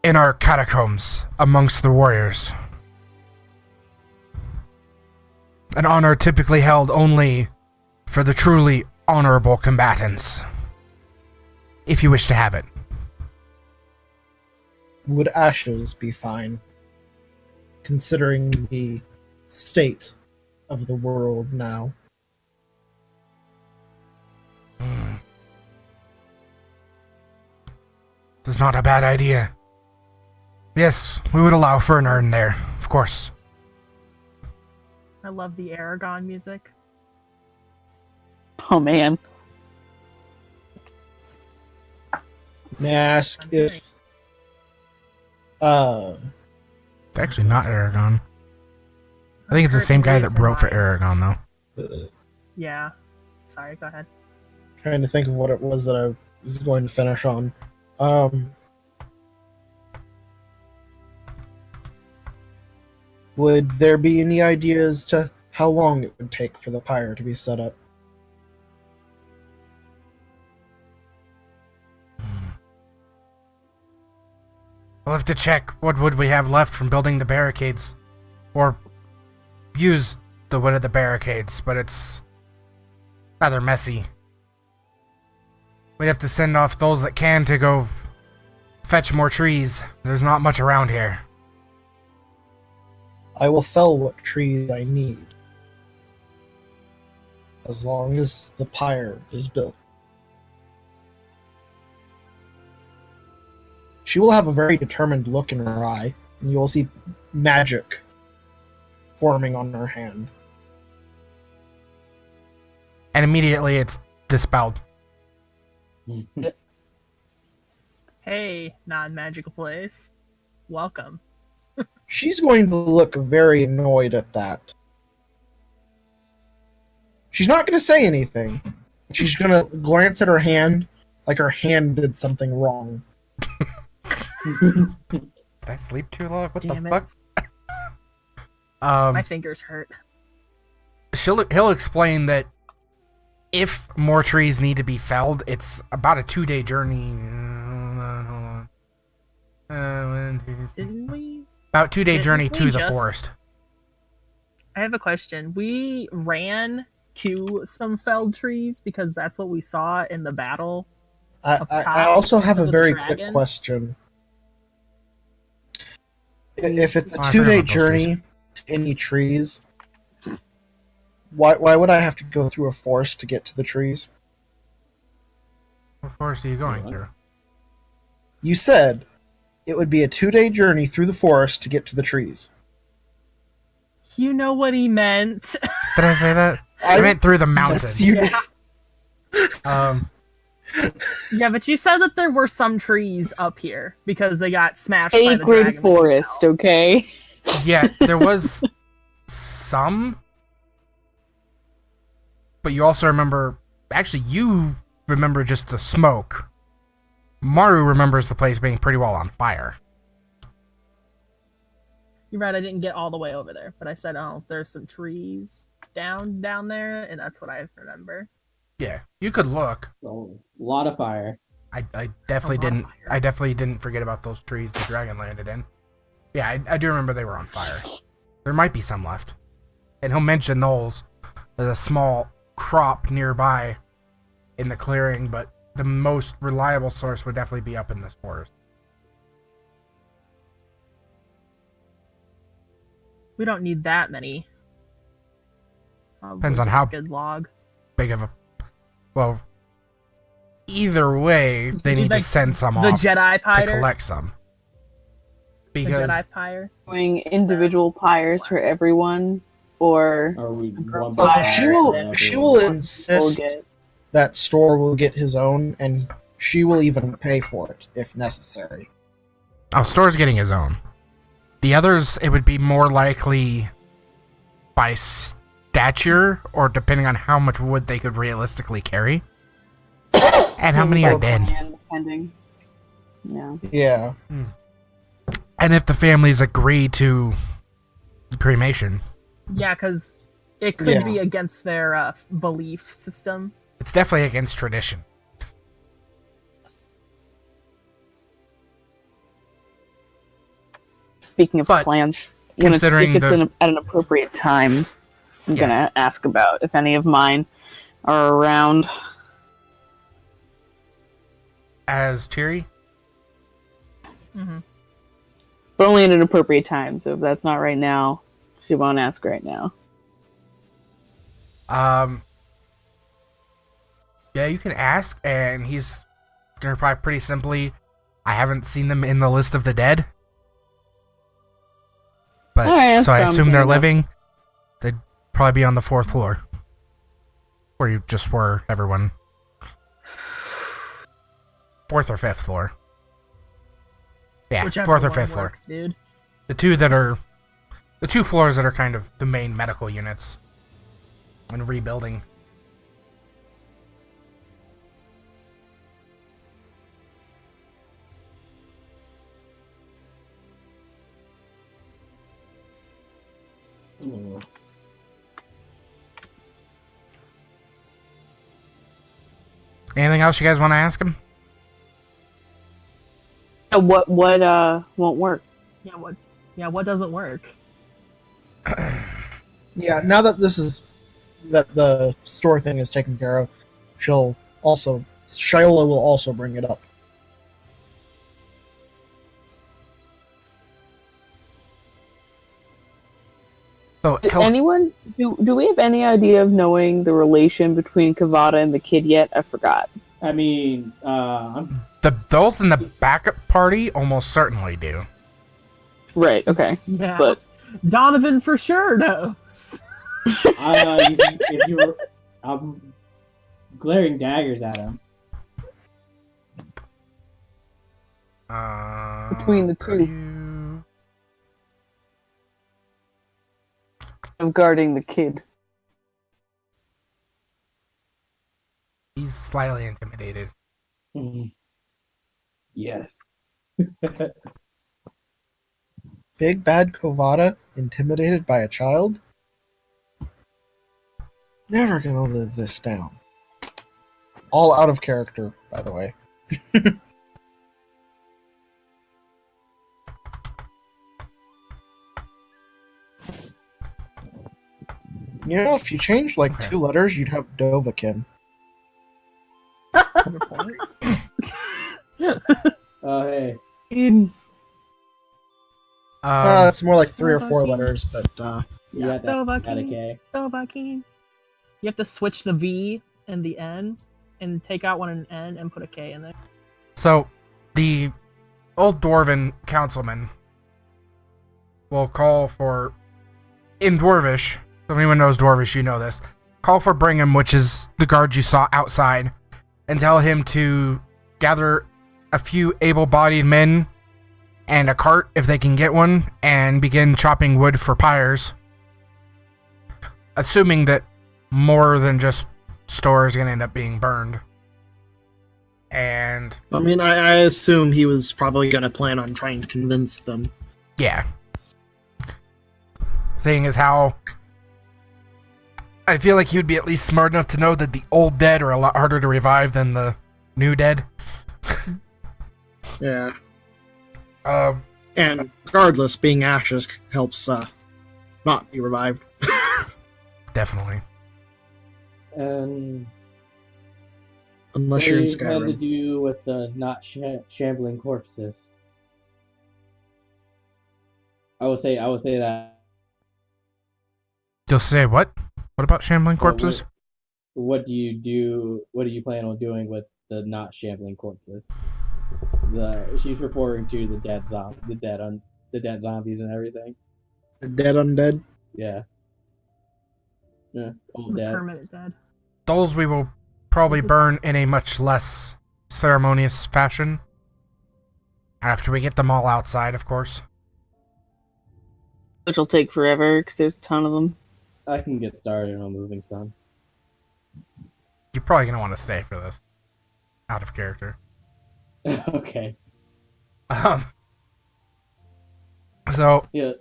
in our catacombs amongst the warriors. An honor typically held only for the truly honorable combatants, if you wish to have it. Would ashes be fine, considering the state of the world now? This is not a bad idea. Yes, we would allow for an urn there, of course. I love the Aragon music. Oh man. May I ask Okay. if... It's actually not Aragon. I think it's the same guy that wrote for Aragon, though. Yeah. Sorry, go ahead. Trying to think of what it was that I was going to finish on. Would there be any ideas to how long it would take for the pyre to be set up? We'll have to check what wood we have left from building the barricades. Or use the wood of the barricades, but it's rather messy. We'd have to send off those that can to go fetch more trees. There's not much around here. I will fell what trees I need, as long as the pyre is built. She will have a very determined look in her eye, and you will see magic forming on her hand. And immediately it's dispelled. Hey, non-magical place. Welcome. She's going to look very annoyed at that. She's not going to say anything. She's going to glance at her hand like her hand did something wrong. Did I sleep too long? What Damn the it. fuck? My fingers hurt. He'll explain that if more trees need to be felled, it's about a 2-day journey. Hold on. Didn't we? About 2-day journey Didn't we to the just- forest. I have a question. We ran to some felled trees because that's what we saw in the battle. I also have a with the very dragon? quick question. If it's a I forgot 2-day about those journey to any trees, why would I have to go through a forest to get to the trees? What forest are you going through? You said it would be a 2-day journey through the forest to get to the trees. You know what he meant. Did I say that? I meant through the mountain. Yes, you did. Yeah, but you said that there were some trees up here because they got smashed by the Sacred dragon. forest, okay? Yeah, there was some. But you also remember... Actually, you remember just the smoke. Maru remembers the place being pretty well on fire. You're right, I didn't get all the way over there, but I said, oh, there's some trees down there, and that's what I remember. Yeah, you could look. So, a lot of fire. I definitely A lot of didn't. fire. I definitely didn't forget about those trees the dragon landed in. Yeah, I do remember they were on fire. There might be some left, and he'll mention those. There's a small crop nearby in the clearing, but the most reliable source would definitely be up in this forest. We don't need that many. Depends on Just how- a good log. Big of a... Well, either way, they Do need to like send some The off Jedi to pyre. collect some. The Because Jedi pyre. Doing individual pyres for everyone, or Or we Girl, one well, by She fire, will. whatever. She will we'll insist get. that Store will get his own, and she will even pay for it if necessary. Oh, Store's getting his own. The others, it would be more likely by stature, or depending on how much wood they could realistically carry. And how many are Or dead. clan, depending. Yeah. Yeah. And if the families agree to cremation. Yeah, because it could Yeah. be against their belief system. It's definitely against tradition. Speaking of But plans, considering if it's the- at an appropriate time, I'm Yeah. gonna ask about if any of mine are around. As Cheery? Mm-hmm. But only at an appropriate time. So if that's not right now, she won't ask right now. Yeah, you can ask, and he's gonna reply pretty simply, I haven't seen them in the list of the dead. But, Alright, that's so I assume promising they're enough. living. They'd probably be on the 4th floor. Where you just were, everyone. 4th or 5th floor. Yeah, Whichever 4th or one 5th floor. works, dude. The two floors that are kind of the main medical units. And rebuilding. Mm. Anything else you guys want to ask him? What won't work? What doesn't work? Yeah. Now that the Store thing is taken care of, Shiola will also bring it up. So, Anyone do we have any idea of knowing the relation between Kavada and the kid yet? I forgot. I mean, I'm those in the backup party almost certainly do. Right. Okay. Yeah. But Donovan for sure knows. if you were, I'm glaring daggers at him. Between the Could two. you- of guarding the kid. He's slightly intimidated. Mhm. Yes. Big Bad Kovada intimidated by a child? Never gonna live this down. All out of character, by the way. You know, if you change like Okay. 2 letters, you'd have Dovahkiin. Good point. Oh, hey. In It's more like 3 or 4 letters, but You got that, got a K. Dovahkiin. You have to switch the V and the N and take out one and N and put a K in there. So, the old dwarven councilman will call for, in Dwarvish, if anyone knows Dwarvish, you know this, call for Brigham, which is the guard you saw outside, and tell him to gather a few able-bodied men and a cart, if they can get one, and begin chopping wood for pyres. Assuming that more than just store is going to end up being burned. And I mean, I assume he was probably gonna plan on trying to convince them. yeah. Thing is how I feel like he would be at least smart enough to know that the old dead are a lot harder to revive than the new dead. Yeah. Um, And regardless, being ashes helps not be revived. definitely. And Unless what you're in do you plan to Skyrim. do with the not shambling corpses? I would say that. You'll say what? What about shambling Well, corpses? What do you do? What do you plan on doing with the not shambling corpses? She's referring to the dead zombies and everything. The dead undead. Yeah. Yeah. All The dead. permanent dead. Those we will probably This is- burn in a much less ceremonious fashion. After we get them all outside, of course. which will take forever because there's a ton of them. I can get started on moving some. You're probably going to want to stay for this. Out of character. Okay. So, Yeah.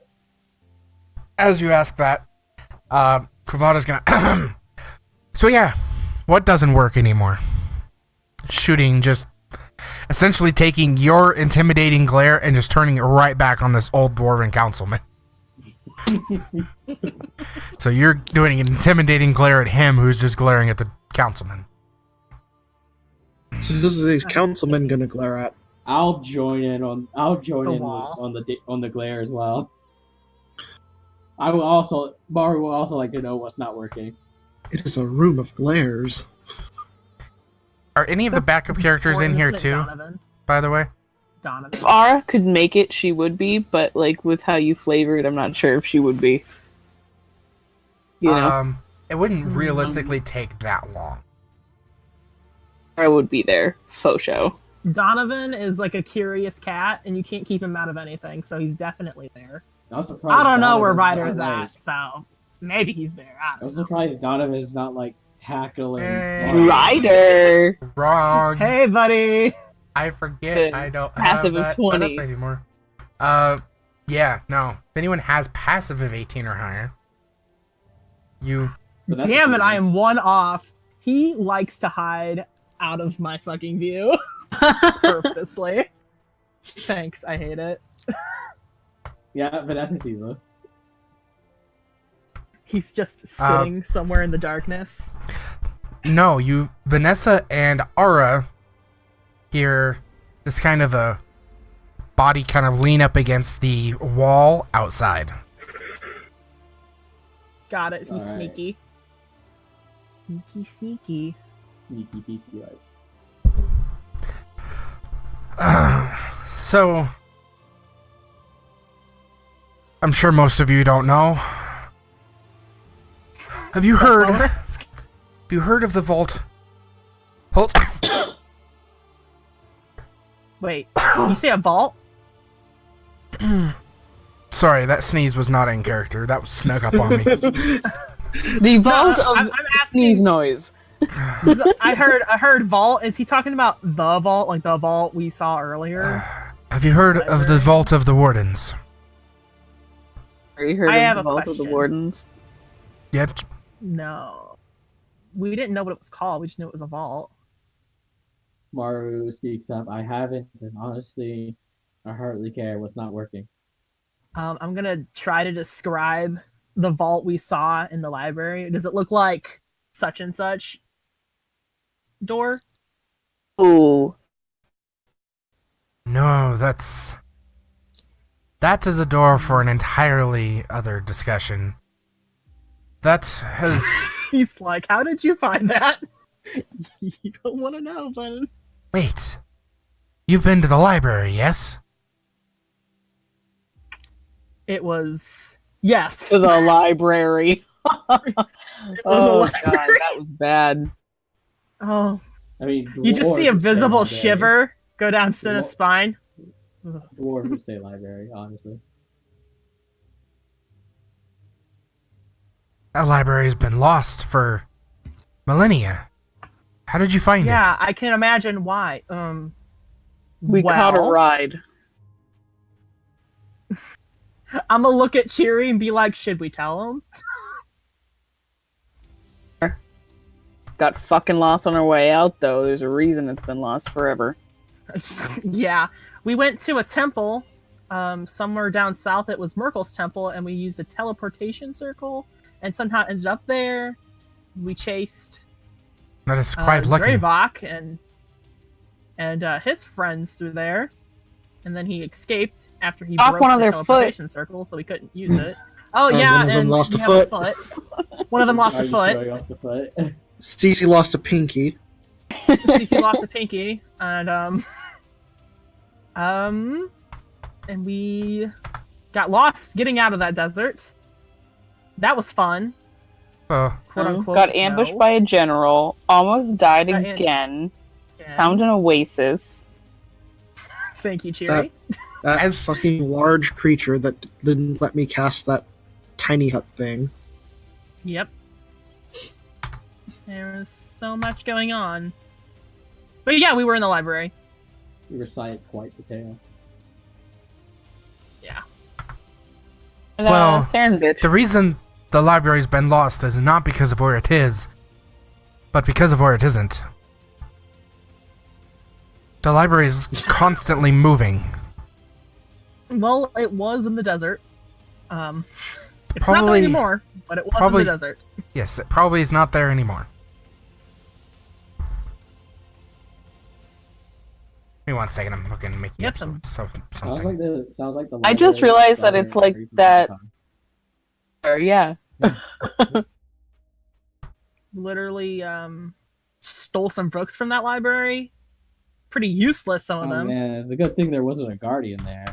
as you ask that, Kravata's gonna... So yeah, what doesn't work anymore? Shooting, just essentially taking your intimidating glare and just turning it right back on this old dwarven councilman. So you're doing an intimidating glare at him, who's just glaring at the councilman. So this is a councilman gonna glare at. I'll join in on wall. on the glare as well. Maru will also like to know what's not working. It is a room of glares. Are any of the backup characters in here too, by the way? Donovan. If Ara could make it, she would be, but like with how you flavor it, I'm not sure if she would be. You know, It wouldn't realistically take that long. Ara would be there, faux show. Donovan is like a curious cat, and you can't keep him out of anything, so he's definitely there. I'm surprised. I don't know where Donovan's Ryder's not, at, so maybe he's there. I I'm don't know. surprised Donovan's not like tackling. Hey. Ryder! Wrong. Hey, buddy. I forget The I don't passive have of that 20. up anymore. Yeah, no. If anyone has passive of 18 or higher, you... But that's Damn it, okay. I am one off. He likes to hide out of my fucking view. Purposely. Thanks, I hate it. Yeah, Vanessa sees it. He's just sitting somewhere in the darkness. No, you... Vanessa and Ara hear this kind of a body kind of lean up against the wall outside. Got it, he's Alright. sneaky. Sneaky, sneaky. Sneaky peeky like. So... I'm sure most of you don't know. Have you heard... Have you heard of the vault? Hold... Wait, you say a vault? Sorry, that sneeze was not in character. That was snuck up on me. The vault of I'm sneeze asking. noise. I heard vault. Is he talking about the vault, like the vault we saw earlier? Have you heard of the Vault of the Wardens? you heard I of have the a Vault of the question. Wardens? Yet, No. We didn't know what it was called. We just knew it was a vault. Maru speaks up. I haven't, and honestly, I hardly care what's not working. I'm gonna try to describe the vault we saw in the library. Does it look like such and such door? Ooh. no, that is a door for an entirely other discussion. That has He's like, how did you find that? You don't want to know, but wait. You've been to the library, yes? it was yes. To the library. Oh, library. God, that was bad. Oh, I mean, you just see a dwarves say visible library. shiver go down Cinna's Dwar- spine. Dwarves would say library, honestly. That library's been lost for millennia. How did you find Yeah, it? I can imagine why. We caught a well, ride. I'm gonna look at Cheery and be like, should we tell him? Got fucking lost on our way out, though. There's a reason it's been lost forever. Yeah, we went to a temple somewhere down south. It was Merkel's temple, and we used a teleportation circle and somehow ended up there. We chased That is quite lucky. Drevok and his friends through there, and then he escaped after he Off broke one of the their teleportation circle, so we couldn't use it. Oh And yeah, one of them and lost we a have foot. One of them lost Are a you foot. showing off the foot? Cece lost a pinky. Cece lost a pinky, and we got lost getting out of that desert. That was fun. Oh, Quote unquote. Got ambushed no. by a general. Almost died Got again. Yeah. Found an oasis. Thank you, Cheery. That As- fucking large creature that didn't let me cast that tiny hut thing. Yep. There was so much going on. But yeah, we were in the library. You recite quite the tale. Yeah. And, Well, Serendipity. the reason the library's been lost is not because of where it is, but because of where it isn't. The library is constantly moving. Well, it was in the desert. It's not Probably- there anymore, but it was probably- in the desert. Yes, it probably is not there anymore. Give me 1 second, I'm looking, making Yep, up some- Sounds something. like the. I just library realized that started it's like creeping that- time. Yeah. Literally, stole some books from that library. Pretty useless, some of Oh them. man, it's a good thing there wasn't a guardian there.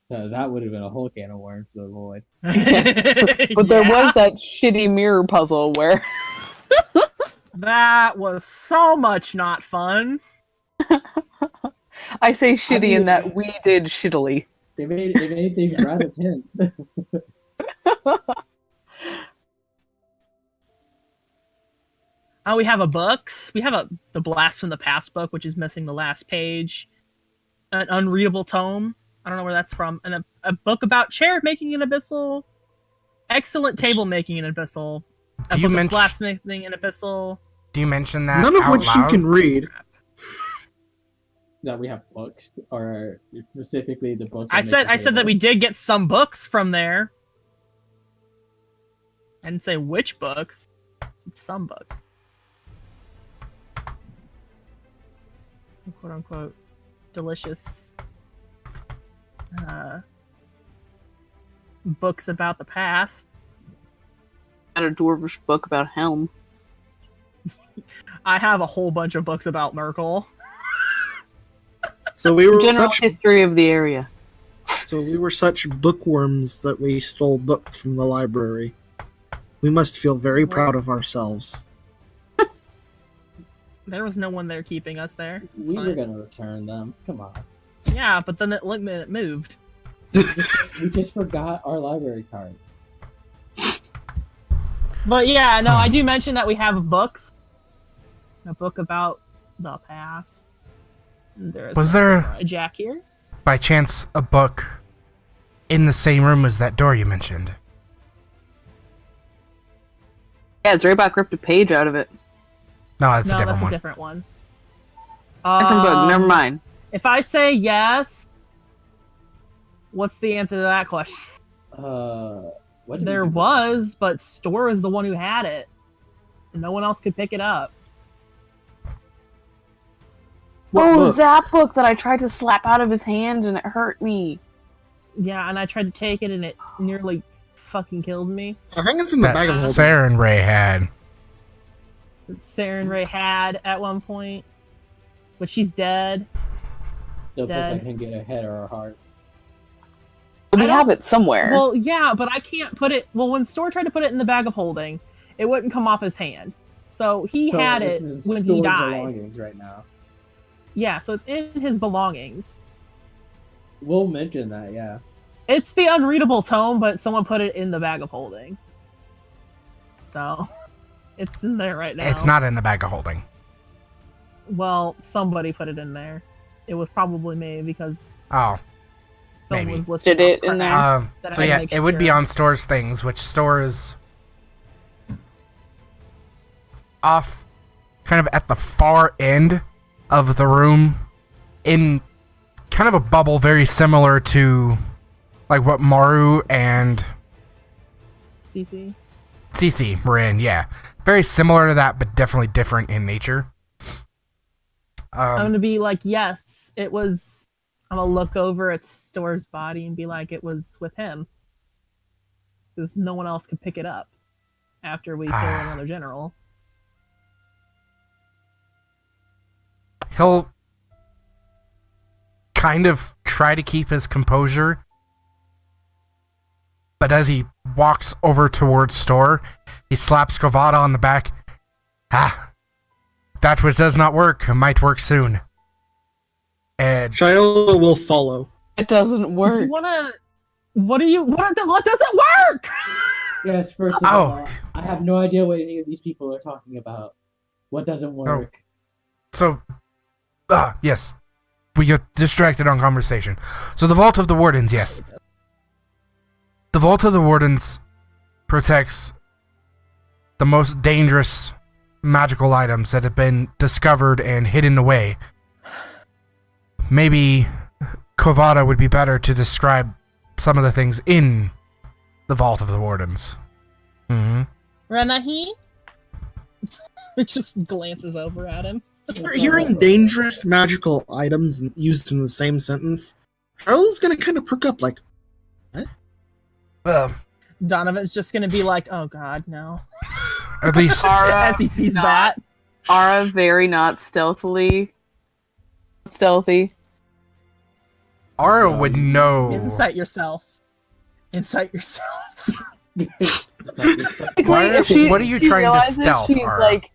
That would have been a whole can of worms to avoid. But there was that shitty mirror puzzle where That was so much not fun. I say shitty in mean- that we did shittily. They made things rather tense. Oh, we have a book. We have the Blast from the Past book, which is missing the last page. An unreadable tome. I don't know where that's from. And a book about chair making an abyssal. Excellent table making an abyssal. A Do you book of mention- blacksmithing an abyssal. Do you mention that None of out which you loud? can read. That we have books, or specifically the books. I said that we did get some books from there. I didn't say which books. Some books. Some quote unquote delicious books about the past. Got a dwarvish book about Helm. I have a whole bunch of books about Merkel. So we were General such history of the area. such bookworms that we stole books from the library. We must feel very proud of ourselves. There was no one there keeping us there. It's We were fine. gonna return them. Come on. Yeah, but then it moved. We just forgot our library cards. But yeah, no, I do mention that we have books. A book about the past. There is Was there- a Jack here. By chance, a book in the same room as that door you mentioned. Yeah, Draybach ripped a page out of it. No, that's no, a different that's one. a different one. Different book. Never mind. If I say yes, what's the answer to that question? What did There we- was, but Store is the one who had it. No one else could pick it up. What book? That book that I tried to slap out of his hand and it hurt me. Yeah, and I tried to take it and it nearly fucking killed me. I think it's in the That bag of holding. Saren Ray had. Saren Ray had at one point, but she's dead. The best I Dead. can get a head or a heart. We I don't- have it somewhere. Well, yeah, but I can't put it. Well, when Store tried to put it in the bag of holding, it wouldn't come off his hand. So he So had it's it in when he stored died. belongings right now. Yeah, so it's in his belongings. We'll mention that, yeah. It's the unreadable tome, but someone put it in the bag of holding. So it's in there right now. It's not in the bag of holding. Well, somebody put it in there. It was probably me because Oh. someone Maybe. was listed. Did it off in there? crap. That So I yeah, make it would be sure. on Store's things, which Store is off kind of at the far end of the room in kind of a bubble very similar to like what Maru and CC. Cece were in, yeah. Very similar to that, but definitely different in nature. I'm gonna be like, yes, it was. I'm gonna look over at Store's body and be like, it was with him, because no one else could pick it up after we kill another general. He'll kind of try to keep his composure, but as he walks over towards Store, he slaps Kovada on the back. Ah, that which does not work might work soon. And Shiola will follow. It doesn't Do you work. wanna? What doesn't work? Yes, first of all, I have no idea what any of these people are talking about. What doesn't work? so, yes, we get distracted on conversation. So the Vault of the Wardens, yes. The Vault of the Wardens protects the most dangerous magical items that have been discovered and hidden away. Maybe Kovada would be better to describe some of the things in the Vault of the Wardens. Mm-hmm. Renahi? It just glances over at him. Hearing dangerous magical items used in the same sentence, Shiola's gonna kind of perk up like, Well, Donovan's just gonna be like, "Oh God, no!" at least Ara, As he sees not- that. Ara very not stealthy. Ara would know. Insight yourself. Insight yourself. Why- If she- what are you if she trying to realizes stealth, she's, Ara? like,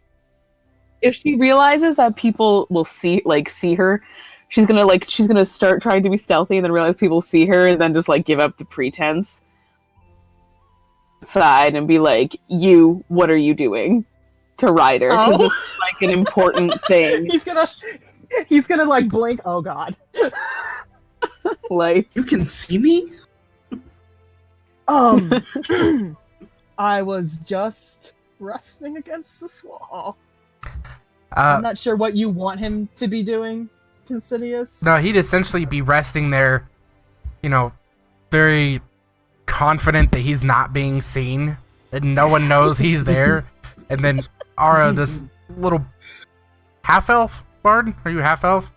if she realizes that people will see her, she's gonna start trying to be stealthy and then realize people see her and then just like give up the pretense side and be like, "You, what are you doing?" to Ryder, because Oh. this is like an important thing. He's gonna like blink. Oh God. Like, "You can see me?" I was just resting against this wall. Uh, I'm not sure what you want him to be doing, Considious. No, he'd essentially be resting there, very confident that he's not being seen, that no one knows he's there. And then Ara, this little half-elf bard? Are you half-elf?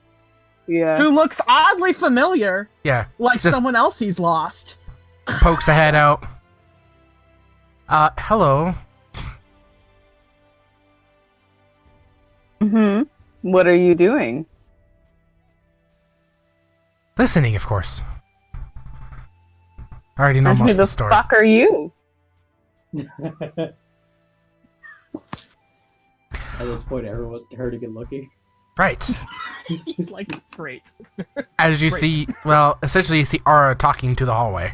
yeah. Who looks oddly familiar, Yeah, like Just- someone else he's lost. pokes a head out. Hello. What are you doing? Listening, of course. I already know And most who of the the story. fuck are you? At this point, everyone's hurting and looking. Right. He's like, great. As you Great. see, well, essentially you see Ara talking to the hallway.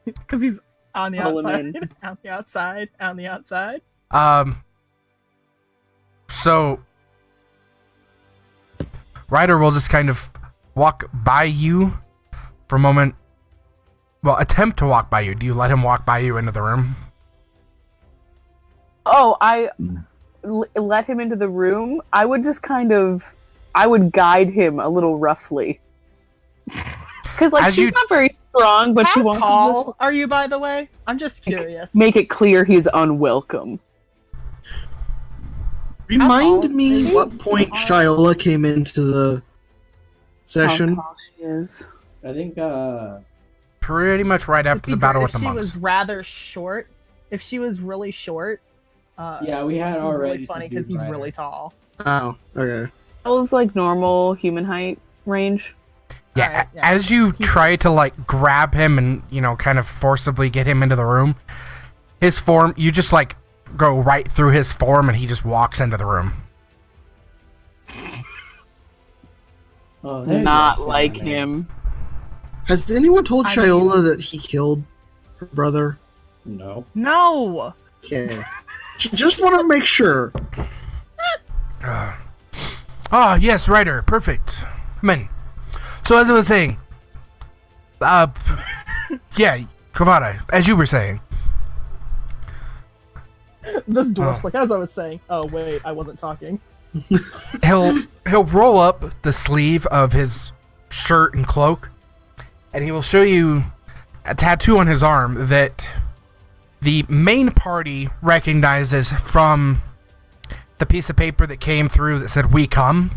Because he's on the Pull him outside, in. on the outside, on the outside. So Ryder will just kind of walk by you for a moment, well, attempt to walk by you. Do you let him walk by you into the room? Oh, I let him into the room. I would just I would guide him a little roughly. Because, like, she's not very strong, but she won't. How tall are you, by the way? I'm just curious. Make it clear he's unwelcome. Remind me what point Shiola came into the session. How tall she is. I think Pretty much right after the battle with the If she monks. was rather short, if she was really short, yeah, we had it's already really funny because he's really tall. Oh, okay. That was like normal human height range. Yeah, Alright, yeah. as you He's try like to, like, 6'6". grab him and, you know, kind of forcibly get him into the room, his form, you just, like, go right through his form and he just walks into the room. Oh, there you Not go. like Yeah, him. Has anyone told I Shiola that he killed her brother? No. No. Okay. Just want to make sure. Yes, Ryder, perfect. I'm in. So as I was saying, yeah, Kavada, as you were saying. This dwarf's like, as I was saying. Oh wait, I wasn't talking. He'll roll up the sleeve of his shirt and cloak, and he will show you a tattoo on his arm that the main party recognizes from the piece of paper that came through that said "We come."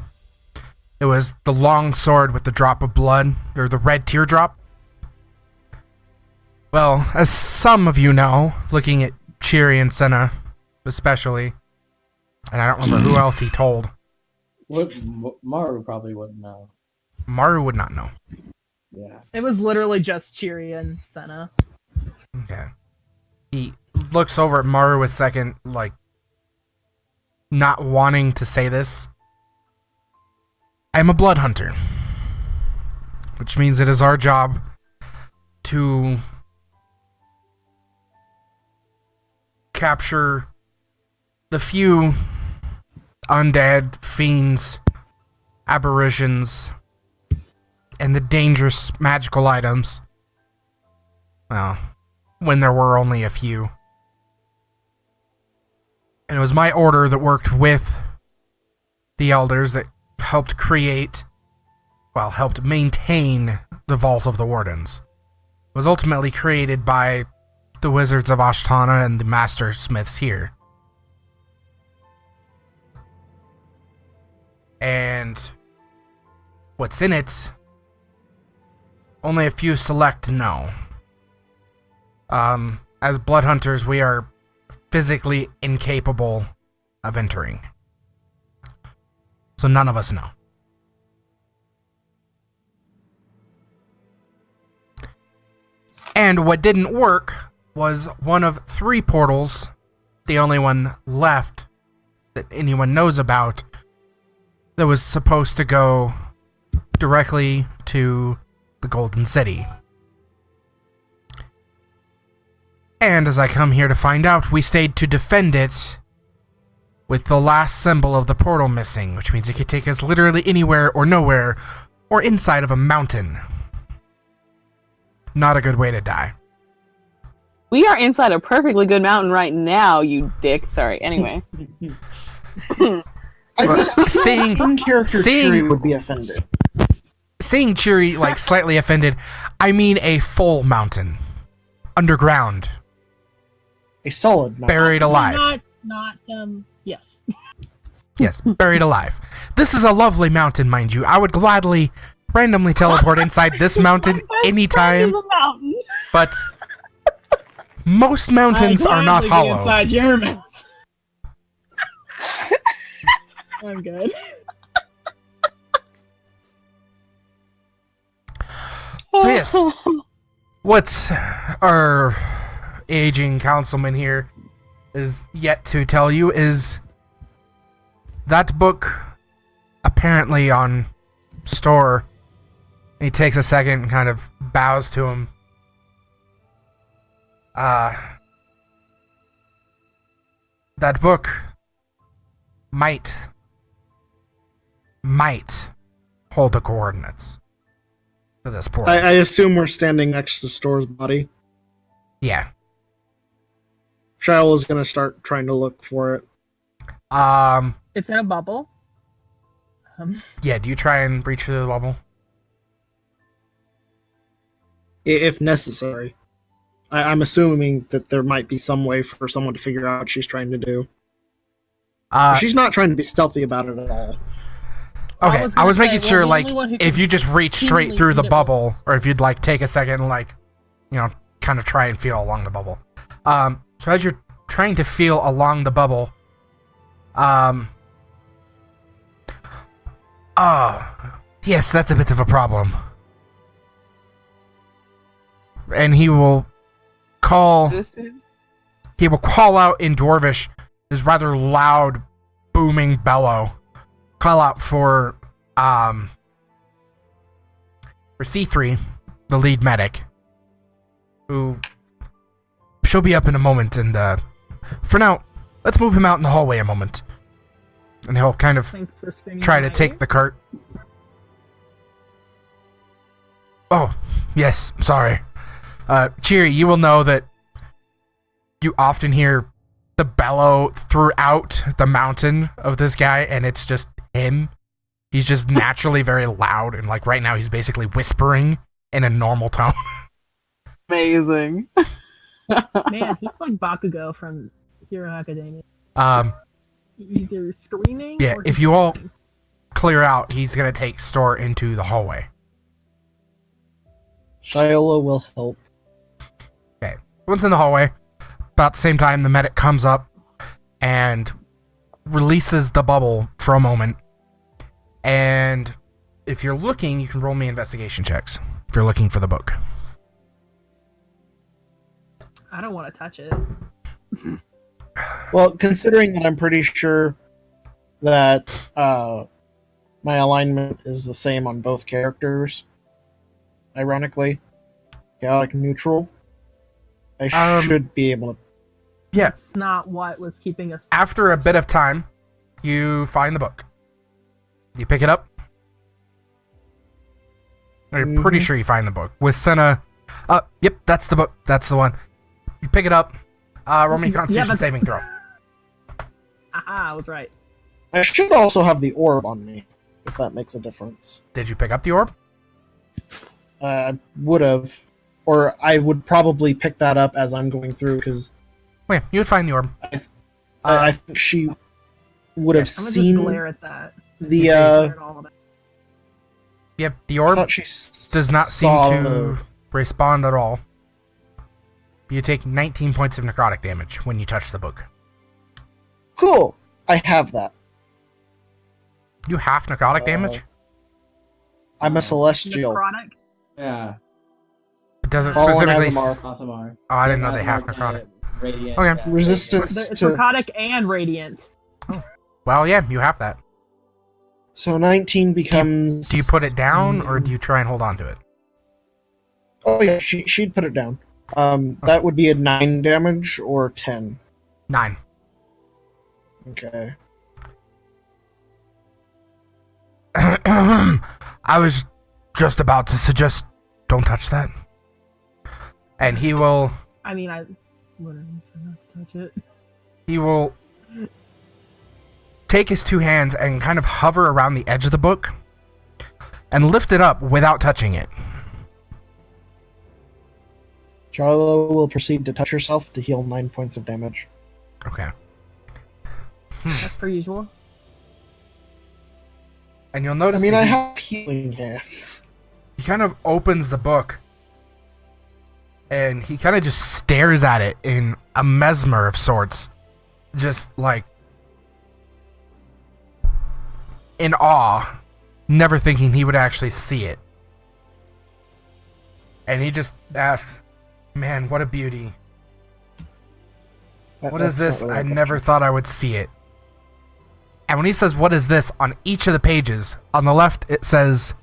It was the long sword with the drop of blood, or the red teardrop. Well, as some of you know, looking at Chiri and Senna especially, and I don't remember who else he told. What Maru probably wouldn't know. Maru would not know. Yeah. It was literally just Cheery and Senna. Okay. He looks over at Maru a second, like, not wanting to say this. I'm a blood hunter, which means it is our job to capture the few undead, fiends, aberrations, and the dangerous magical items. Well, when there were only a few. And it was my order that worked with the elders that helped helped maintain the Vault of the Wardens. It was ultimately created by the Wizards of Ashtana and the Master Smiths here. And what's in it, only a few select know. As blood hunters, we are physically incapable of entering. So none of us know. And what didn't work was one of 3 portals, the only one left that anyone knows about, that was supposed to go directly to the Golden City. And as I come here to find out, we stayed to defend it with the last symbol of the portal missing, which means it could take us literally anywhere or nowhere, or inside of a mountain. Not a good way to die. We are inside a perfectly good mountain right now, you dick. Sorry, anyway. I Seeing in-character Shuri would be offended. Seeing Chiri, like, slightly offended, I mean a full mountain. Underground. A solid mountain. Buried alive. Yes. Yes, buried alive. This is a lovely mountain, mind you. I would gladly randomly teleport inside this mountain anytime, but most mountains are not hollow. Inside your mouth. I'm good. So yes, what our aging councilman here is yet to tell you is that book apparently on store. He takes a second and kind of bows to him. That book might hold the coordinates. to this portal. I assume we're standing next to Store's body. Yeah. Shiloh is going to start trying to look for it. It's in a bubble. Yeah, do you try and breach through the bubble? If necessary. I'm assuming that there might be some way for someone to figure out what she's trying to do. She's not trying to be stealthy about it at all. Okay, I was making sure, the like, only one who if can you just reach straight seemingly through the read it bubble, was- or if you'd, like, take a second and, like, you know, kind of try and feel along the bubble. So as you're trying to feel along the bubble, yes, that's a bit of a problem. And he will call out in Dwarvish this rather loud, booming bellow. Call out for C3, the lead medic, who she'll be up in a moment, and for now, let's move him out in the hallway a moment. And he'll kind of Thanks for spinning try to my take way. the cart. Oh, yes, sorry. Cheery, you will know that you often hear the bellow throughout the mountain of this guy, and it's just him. He's just naturally very loud, and like right now he's basically whispering in a normal tone. Amazing. Man, he's like Bakugo from Hero Academia. Either screaming Yeah, or if you all clear out, he's gonna take Store into the hallway. Shiloh will help. Okay. Once in the hallway, about the same time, the medic comes up and releases the bubble for a moment. And if you're looking, you can roll me investigation checks if you're looking for the book. I don't want to touch it. Well, considering that I'm pretty sure that my alignment is the same on both characters, ironically, chaotic neutral, I should be able to. Yeah. That's not what was keeping us. After a bit of time, you find the book. You pick it up. You're pretty sure you find the book. With Senna. Yep, that's the book. That's the one. You pick it up. Roll me a Constitution saving throw. I was right. I should also have the orb on me, if that makes a difference. Did you pick up the orb? I would have, or I would probably pick that up as I'm going through, because Wait, you would find the orb. I think she would have I'm gonna seen just glare at that. the. Glare at all of that. Yep, the I orb thought she does not seem saw to respond at all. You take 19 points of necrotic damage when you touch the book. Cool. I have that. You half necrotic damage? I'm a celestial. Necrotic. Yeah. Does it Fallen specifically? Azamar. Asamar. Oh, I didn't know they half necrotic. Radiant, Okay. yeah, Resistance It's to. necrotic and radiant. Well, yeah, you have that. So 19 becomes. Do you put it down, or do you try and hold on to it? Oh yeah, she'd put it down. That would be a 9 damage or 10. 9. Okay. I was just about to suggest don't touch that. And he will I mean, I wouldn't touch it. he will take his two hands and kind of hover around the edge of the book and lift it up without touching it. Charlo will proceed to touch herself to heal 9 points of damage. Okay. As per usual. And you'll I notice mean, that I he, have healing hands. he kind of opens the book and he kind of just stares at it in a mesmer of sorts. Just like in awe, never thinking he would actually see it. And he just asks, "Man, what a beauty. What is That's this? not really I a never question. thought I would see it." And when he says, "What is this?" on each of the pages, on the left it says,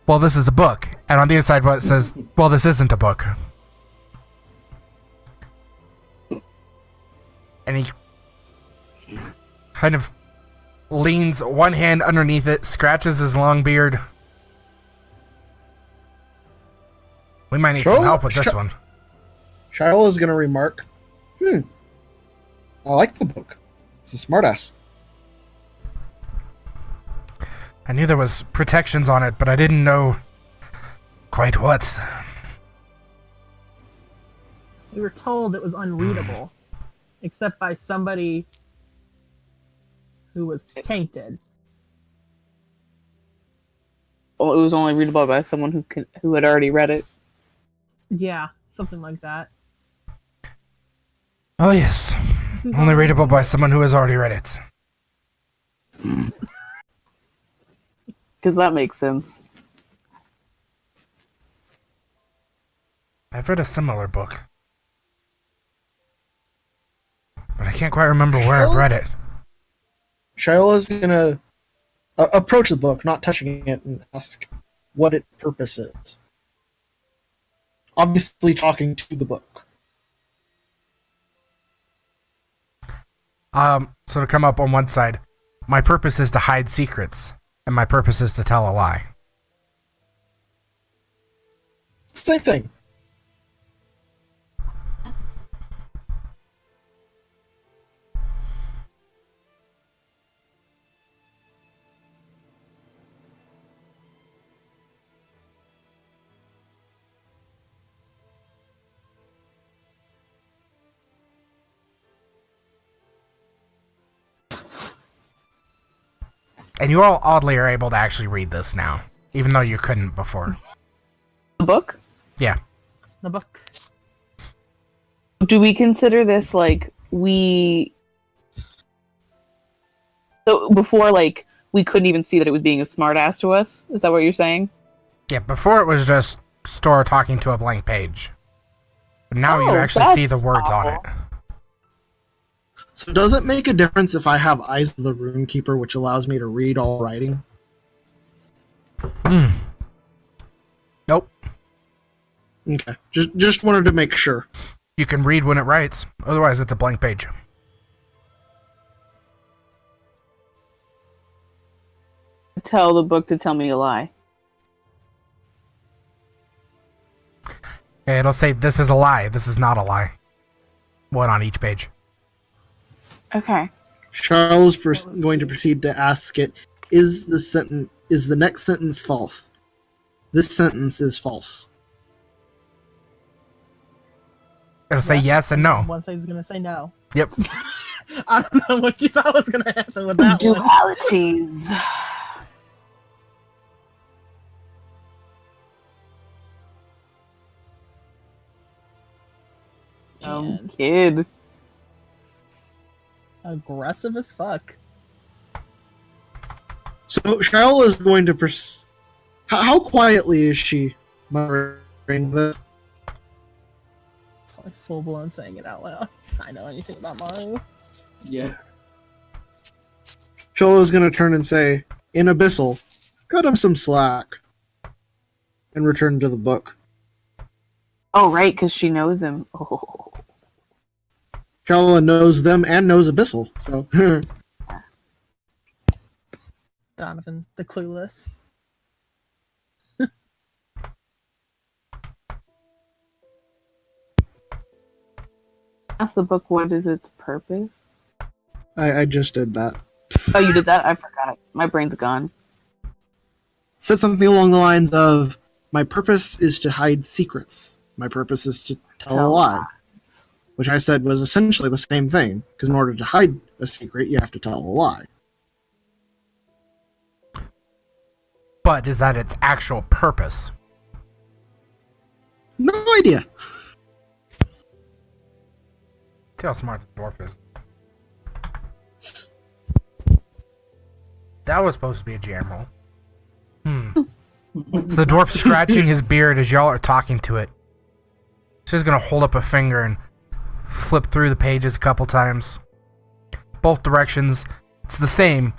"Well, this is a book." And on the other side, it says, "Well, this isn't a book." And he kind of leans one hand underneath it, scratches his long beard. We might need some help with this one. Shiloh is going to remark, I like the book. It's a smartass. I knew there was protections on it, but I didn't know quite what. We were told it was unreadable, except by somebody who was tainted. Well, it was only readable by someone who had already read it. Yeah, something like that. Oh yes, only readable by someone who has already read it. Because that makes sense. I've read a similar book, but I can't quite remember where I've read it. Shiloh is going to approach the book, not touching it, and ask what its purpose is. Obviously talking to the book. So to come up on one side, my purpose is to hide secrets, and my purpose is to tell a lie. Same thing. And you all oddly are able to actually read this now, even though you couldn't before. The book? Yeah. The book. Do we consider this like So before, like, we couldn't even see that it was being a smartass to us? Is that what you're saying? Yeah, before it was just Store talking to a blank page. But now you Oh, actually see the that's words on it. awful. So does it make a difference if I have Eyes of the Runekeeper, which allows me to read all writing? Nope. Okay. Just wanted to make sure. You can read when it writes, otherwise it's a blank page. Tell the book to tell me a lie. Okay, it'll say, this is a lie, this is not a lie. One on each page. Okay. Charles going to proceed to ask it, is the next sentence false? This sentence is false. It'll say yes and no. One side's gonna say no. Yep. I don't know what you thought was gonna happen with that one. Dualities. Man, Kid. aggressive as fuck. So Charles is going to how quietly is she muttering this? Probably full blown saying it out loud. I know anything about Mario. Yeah. Charles is going to turn and say, in Abyssal, cut him some slack. And return to the book. Oh, right, because she knows him. Oh. Charles knows them and knows Abyssal, so... Donovan, the clueless. Ask the book what is its purpose. I just did that. Oh, you did that? I forgot. My brain's gone. Said something along the lines of, my purpose is to hide secrets. My purpose is to tell a lie. lies. Which I said was essentially the same thing, because in order to hide a secret, you have to tell a lie. But is that its actual purpose? No idea. See how smart the dwarf is. That was supposed to be a jam roll. So the dwarf scratching his beard as y'all are talking to it. She's gonna hold up a finger and flip through the pages a couple times. Both directions. It's the same.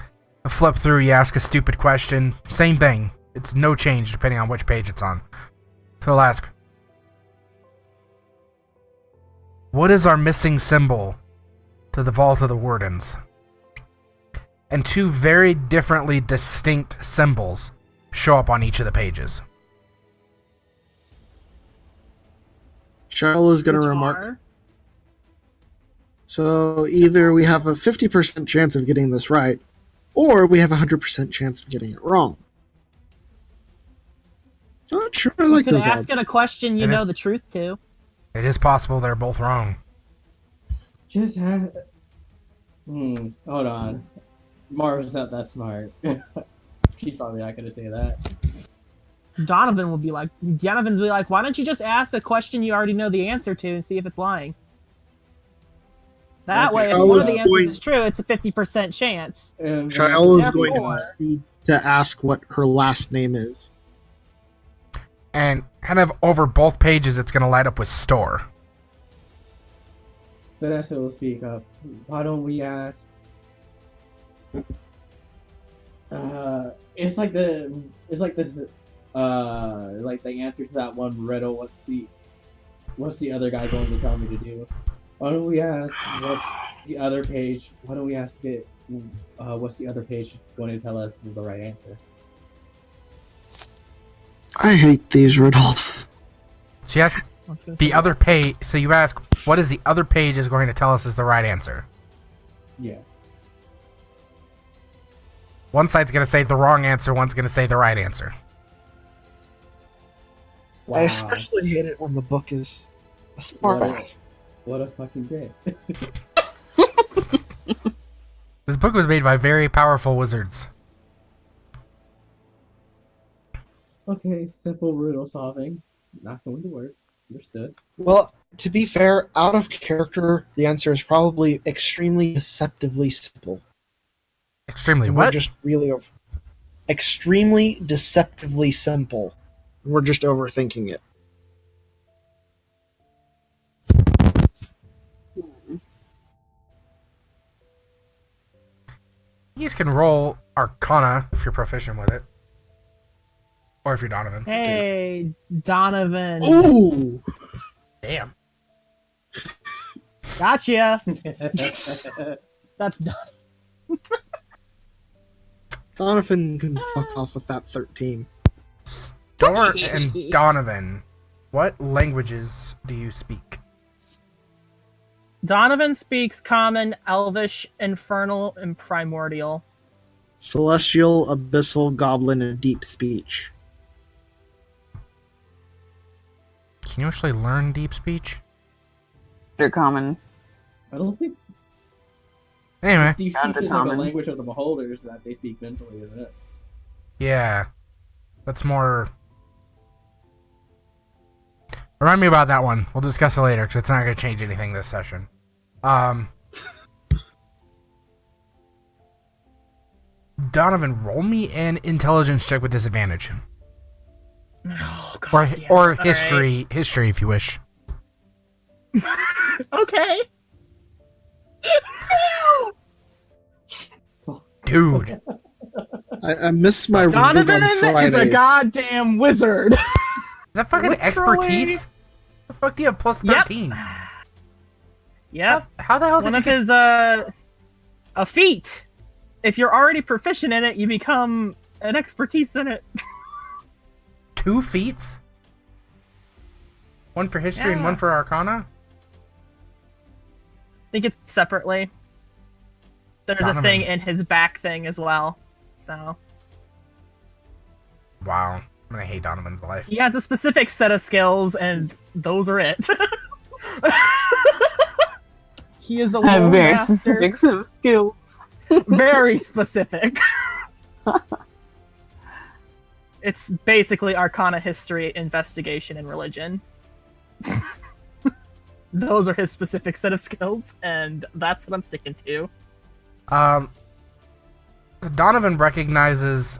A flip through, you ask a stupid question. Same thing. It's no change depending on which page it's on. So I'll ask, what is our missing symbol to the Vault of the Wardens? And two very differently distinct symbols show up on each of the pages. Cheryl is going Which to remark. are- So either we have a 50% chance of getting this right, or we have a 100% chance of getting it wrong. Not sure I You like could those ask odds. it a question you It is- know the truth to. It is possible they're both wrong. Just have. Hold on. Marva's not that smart. She's probably not gonna say that. Donovan's will be like, why don't you just ask a question you already know the answer to and see if it's lying? That way, if Charles one of the is answers going- is true, it's a 50% chance. Shael is going to Therefore- proceed to ask what her last name is. And kind of over both pages, it's going to light up with store. Vanessa will speak up. Why don't we ask? It's like this. Like the answer to that one riddle. What's the other guy going to tell me to do? Why don't we ask what's the other page? Why don't we ask it? What's the other page going to tell us is the right answer? I hate these riddles. So you ask the other page. So you ask, what is the other page is going to tell us is the right answer? Yeah. One side's going to say the wrong answer. One's going to say the right answer. Wow. I especially hate it when the book is a smart ass. What a fucking day. This book was made by very powerful wizards. Okay, simple riddle solving. Not going to work. Understood. Well, to be fair, out of character, the answer is probably extremely deceptively simple. Extremely And we're what? just really over. Extremely deceptively simple. And we're just overthinking it. You guys can roll Arcana if you're proficient with it. Or if you're Donovan. Hey, Donovan. Ooh! Damn. Gotcha. That's done. Donovan can fuck off with that 13. Dor and Donovan, what languages do you speak? Donovan speaks Common, Elvish, Infernal, and Primordial. Celestial, Abyssal, Goblin, and Deep Speech. Can you actually learn deep speech? They're common. I don't think Anyway, deep speech is like a Uncommon. language of the beholders that they speak mentally, isn't it? yeah. That's more... Remind me about that one. We'll discuss it later, because it's not going to change anything this session. Donovan, roll me an intelligence check with disadvantage. Oh, God Or damn it. or All history if you wish. right. Okay. Dude. I miss my rule on Donovan Fridays. is a goddamn wizard. Is that fucking Literally. expertise? The fuck do you have plus Yep. 13? Yep. How the hell did One you of get... his a feat. If you're already proficient in it, you become an expertise in it. 2 feats? One for history and Yeah. one for arcana? I think it's separately. There's Donovan. a thing in his back thing as well. So Wow. I'm gonna hate Donovan's life. he has a specific set of skills, and those are it. He is a I have lore very master. specific set of skills. Very specific. It's basically Arcana, History, Investigation, and Religion. Those are his specific set of skills, and that's what I'm sticking to. Donovan recognizes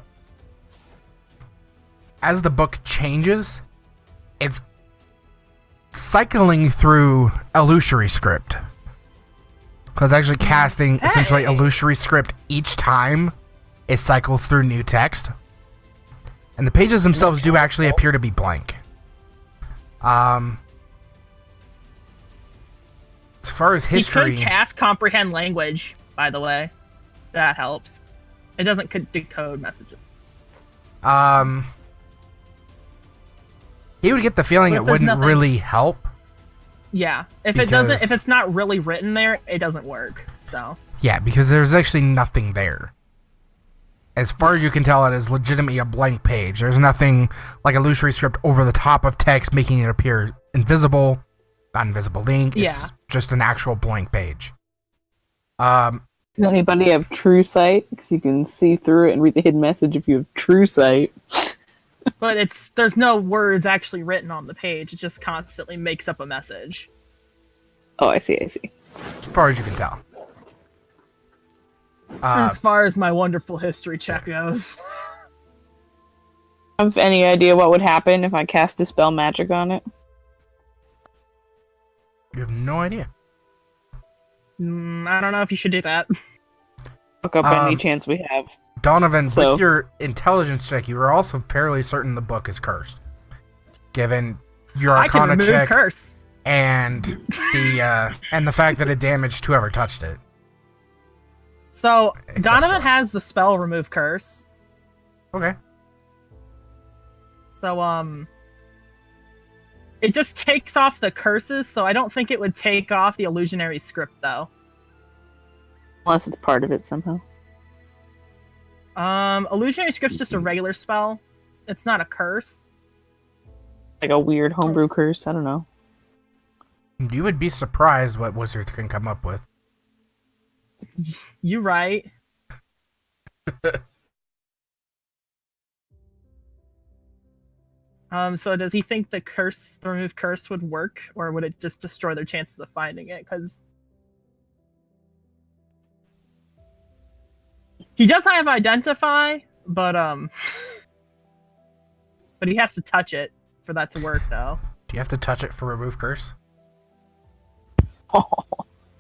as the book changes, it's cycling through illusory script. Because actually casting essentially Hey. illusory script each time it cycles through new text. And the pages themselves do actually appear to be blank. As far as history... He could cast Comprehend Language, by the way. That helps. It doesn't decode messages. He would get the feeling What it if there's wouldn't nothing? really help, Yeah. If it's not really written there, it doesn't work. So. Yeah, because there's actually nothing there. As far as you can tell, it is legitimately a blank page. There's nothing like illusory script over the top of text making it appear invisible, not invisible link. It's just an actual blank page. Does anybody have true sight? Because you can see through it and read the hidden message if you have true sight. But there's no words actually written on the page. It just constantly makes up a message. Oh, I see. As far as you can tell. As far as my wonderful history check goes. Have any idea what would happen if I cast Dispel Magic on it? You have no idea. I don't know if you should do that. Look up any chance we have. Donovan, with your intelligence check, you were also fairly certain the book is cursed. Given your I can Arcana remove check curse. and the fact that it damaged whoever touched it. So Except Donovan so. has the spell remove curse. Okay. So it just takes off the curses, so I don't think it would take off the illusionary script though. Unless it's part of it somehow. Illusionary script's just a regular spell. It's not a curse. Like a weird homebrew curse, I don't know. You would be surprised what wizards can come up with. You right. So does he think the remove curse would work, or would it just destroy their chances of finding it? Because he does have identify, but he has to touch it for that to work, though. Do you have to touch it for remove curse?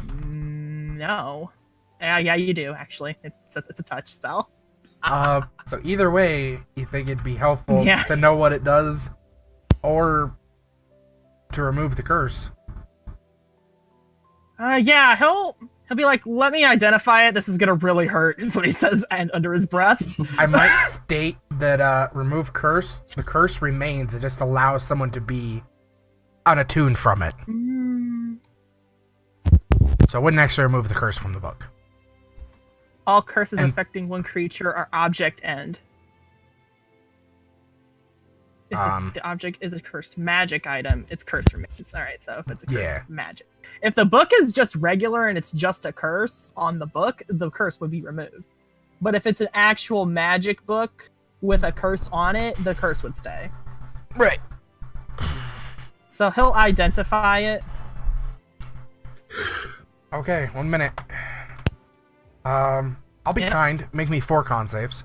No. Yeah, you do actually. It's a touch spell. So either way, you think it'd be helpful Yeah. to know what it does, or to remove the curse. Yeah, he'll be like, "Let me identify it. This is gonna really hurt," is what he says, and under his breath. I might state that remove curse. The curse remains. It just allows someone to be unattuned from it. So it wouldn't actually remove the curse from the book. All curses affecting one creature or object end. If the object is a cursed magic item, its curse remains. Alright, so if it's a cursed magic. If the book is just regular and it's just a curse on the book, the curse would be removed. But if it's an actual magic book with a curse on it, the curse would stay. Right. So he'll identify it. Okay, 1 minute. I'll be kind. Make me 4 con saves.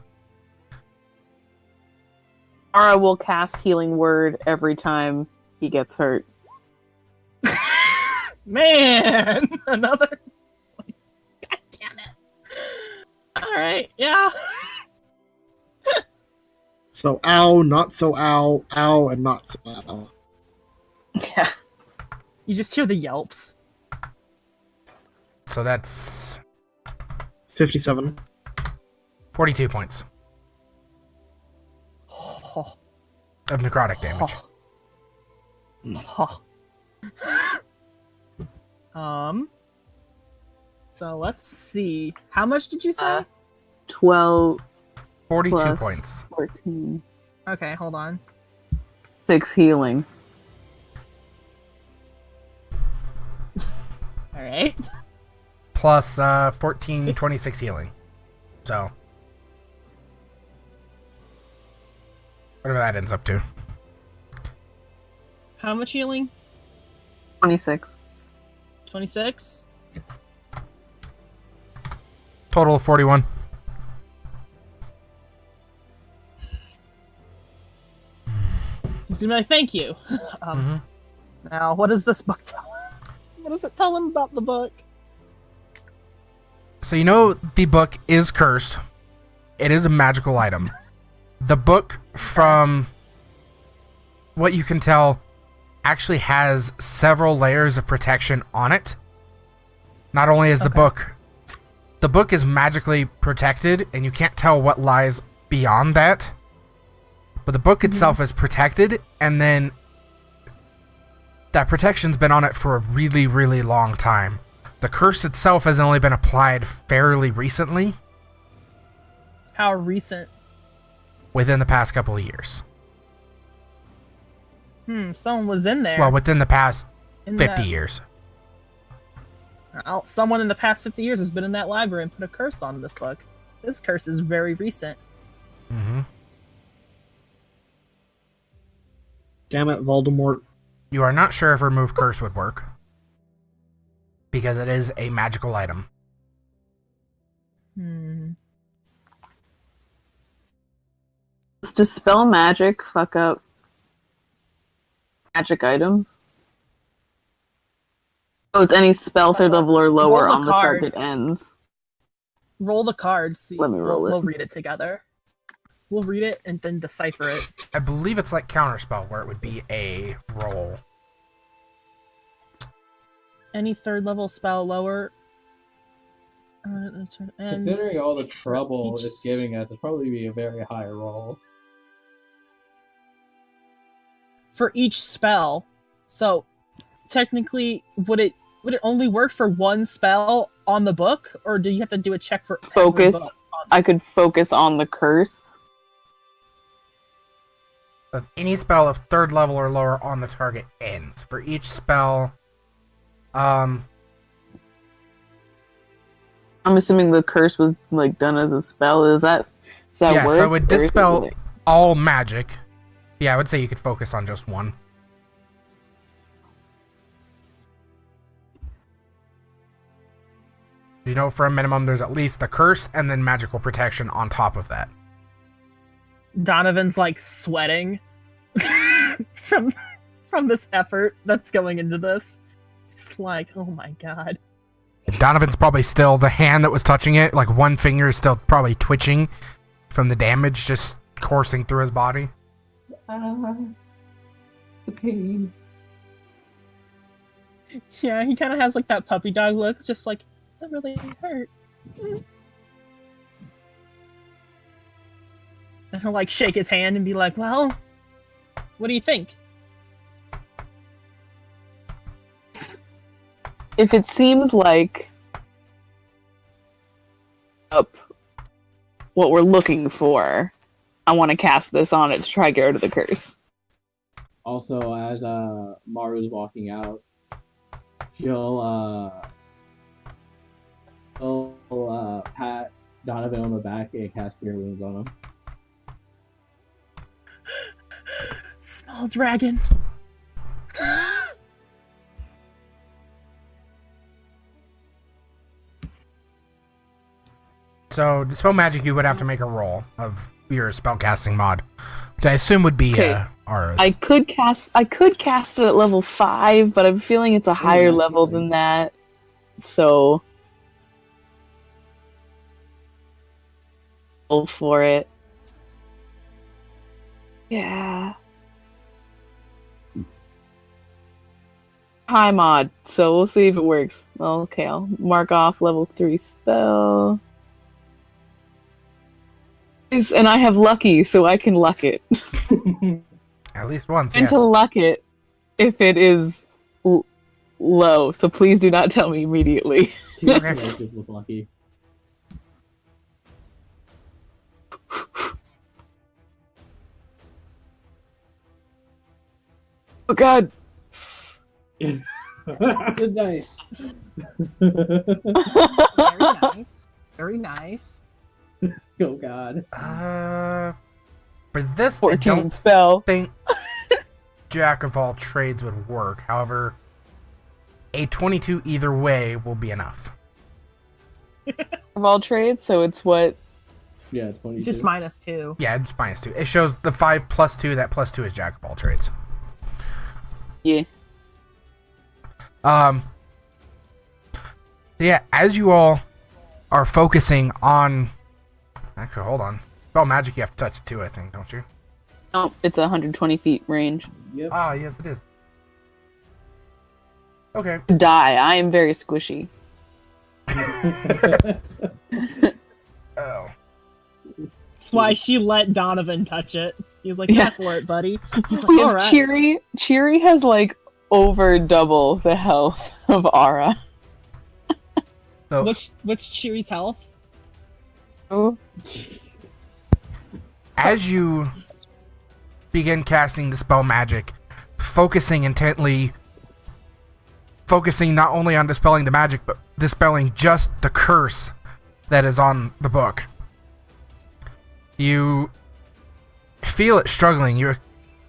Ara will cast Healing Word every time he gets hurt. Man! Another... God damn it. Alright, yeah. So ow, not so ow, ow, and not so ow. Yeah. You just hear the yelps. So that's 57. 42 points Oh. of necrotic damage. So let's see. How much did you say? 12 42 plus points. 14. Okay, hold on. 6 healing. Alright. Plus 14, 26 healing. So whatever that ends up to. How much healing? 26. 26? Total of 41. He's gonna be like, thank you. Now, what does this book tell him? What does it tell him about the book? So you know the book is cursed. It is a magical item. The book, from what you can tell, actually has several layers of protection on it. Not only is the book is magically protected, and you can't tell what lies beyond that. But the book itself is protected, and then that protection's been on it for a really, really long time. The curse itself has only been applied fairly recently, How recent? within the past couple of years. Someone was in there. Well, within the past in 50 that- years. Someone in the past 50 years has been in that library and put a curse on this book. This curse is very recent. Mm-hmm. Damn it, Voldemort. You are not sure if remove curse would work, because it is a magical item. Does dispel magic fuck up magic items? Oh, it's any spell third level or lower Roll the on the card. target ends. Roll the card. See, Let me roll it. We'll read it together. We'll read it and then decipher it. I believe it's like counterspell, where it would be a roll. Any third level spell lower. Considering all the trouble it's giving us, it'd probably be a very high roll. For each spell. So technically, would it only work for one spell on the book, or do you have to do a check for every Focus. book? I could focus on the curse. If any spell of third level or lower on the target ends. For each spell, I'm assuming the curse was like done as a spell. Is that yeah, work? so it would Or is it dispel like- all magic. Yeah, I would say you could focus on just one. You know, for a minimum, there's at least the curse and then magical protection on top of that. Donovan's like sweating from this effort that's going into this. It's like, oh my god. Donovan's probably still, the hand that was touching it, like one finger is still probably twitching from the damage just coursing through his body. The pain. Yeah, he kind of has like that puppy dog look, just like, that really hurt. And he'll like shake his hand and be like, well, what do you think? If it seems like up what we're looking for, I want to cast this on it to try get rid of the curse. Also, as Maru's walking out, she'll pat Donovan on the back and cast Cure Wounds on him. Small dragon. So, Dispel Magic, you would have to make a roll of your spellcasting mod, which I assume would be Okay. ours. I could cast it at level 5, but I'm feeling it's a higher yeah, level sorry. than that. So roll for it. Yeah. High mod, so we'll see if it works. Well, okay, I'll mark off level 3 spell. And I have lucky, so I can luck it. At least once, And yeah. to luck it if it is low, so please do not tell me immediately. Tuberculosis was lucky. Oh god. Nice. Very nice. Very nice. Oh god. For this, I 14 don't spell. think Jack of all trades would work. However, a 22 either way will be enough. Of all trades, so it's what? Yeah, 22. Just -2. Yeah, it's -2. It shows the 5 plus 2. That plus 2 is Jack of all trades. Yeah. Yeah, as you all are focusing on... Actually, hold on. Spell magic, you have to touch it too, I think, don't you? Oh, it's 120 feet range. Yep. Ah, yes, it is. Okay. Die. I am very squishy. Oh. That's why she let Donovan touch it. He was like, Yeah. "Go for it, buddy." He's We like, "All have right." Cheery. Cheery has like over double the health of Ara. So, What's Cheery's health? Oh, as you begin casting the spell magic, focusing intently, focusing not only on dispelling the magic, but dispelling just the curse that is on the book, you feel it struggling. You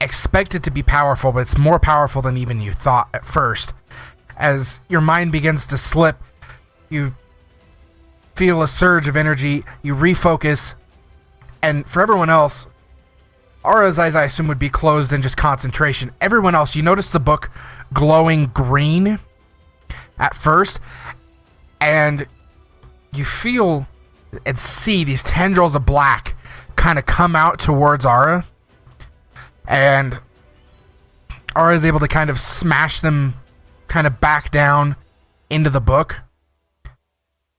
expect it to be powerful, but it's more powerful than even you thought at first. As your mind begins to slip, you feel a surge of energy, you refocus, and for everyone else, Aura's eyes, I assume, would be closed in just concentration. Everyone else, you notice the book glowing green at first, and you feel and see these tendrils of black kind of come out towards Aura, and Aura is able to kind of smash them kind of back down into the book,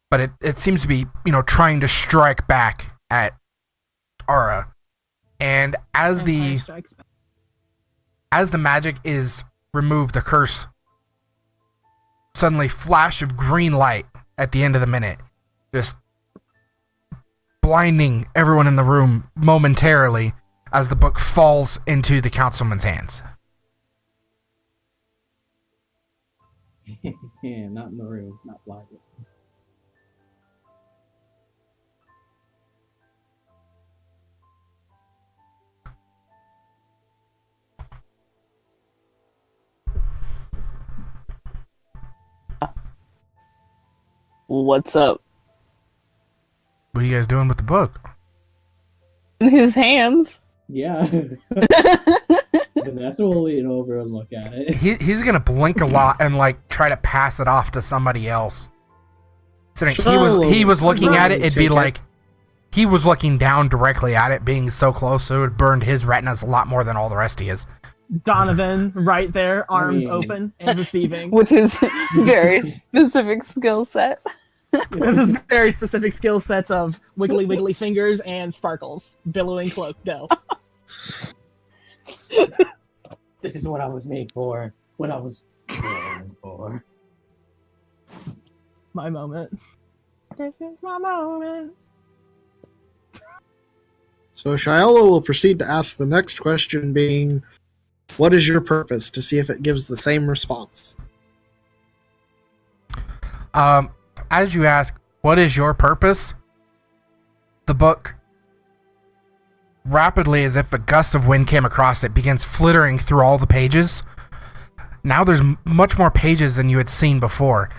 but it seems to be, trying to strike back at Aura. And as the magic is removed, the curse, suddenly flash of green light at the end of the minute, just blinding everyone in the room momentarily as the book falls into the councilman's hands. Yeah, not in the room, not blinded. what's up? What are you guys doing with the book? In his hands. Yeah. Vanessa will lean over and look at it. He's gonna blink a lot and try to pass it off to somebody else. So he was looking at it, it'd be like he was looking down directly at it, being so close, so it burned his retinas a lot more than all the rest of his. Donovan, right there, arms open and receiving. With his very specific skill set. With his very specific skill sets of wiggly wiggly fingers and sparkles. Billowing cloak, go. This is what I was made for. What I was born for. My moment. This is my moment. So Shiala will proceed to ask the next question, being, what is your purpose, to see if it gives the same response. As you ask, what is your purpose? The book, rapidly, as if a gust of wind came across it, begins flittering through all the pages. Now there's much more pages than you had seen before.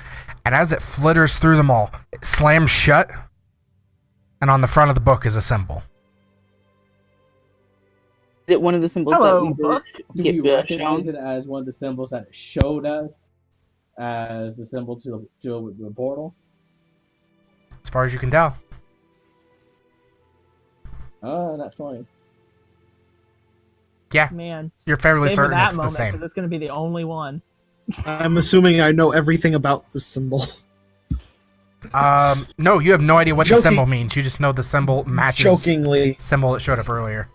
And as it flitters through them all, it slams shut, and on the front of the book is a symbol. Is it one of the symbols Hello, that we were book. Do we recognize shown? it as one of the symbols that it showed us as the symbol to the portal? As far as you can tell. That's funny. Yeah, Man. you're fairly Savor certain that it's the moment, same. because it's going to be the only one. I'm assuming I know everything about this symbol. No, you have no idea what the Joking. symbol means. You just know the symbol matches Jokingly. the symbol that showed up earlier.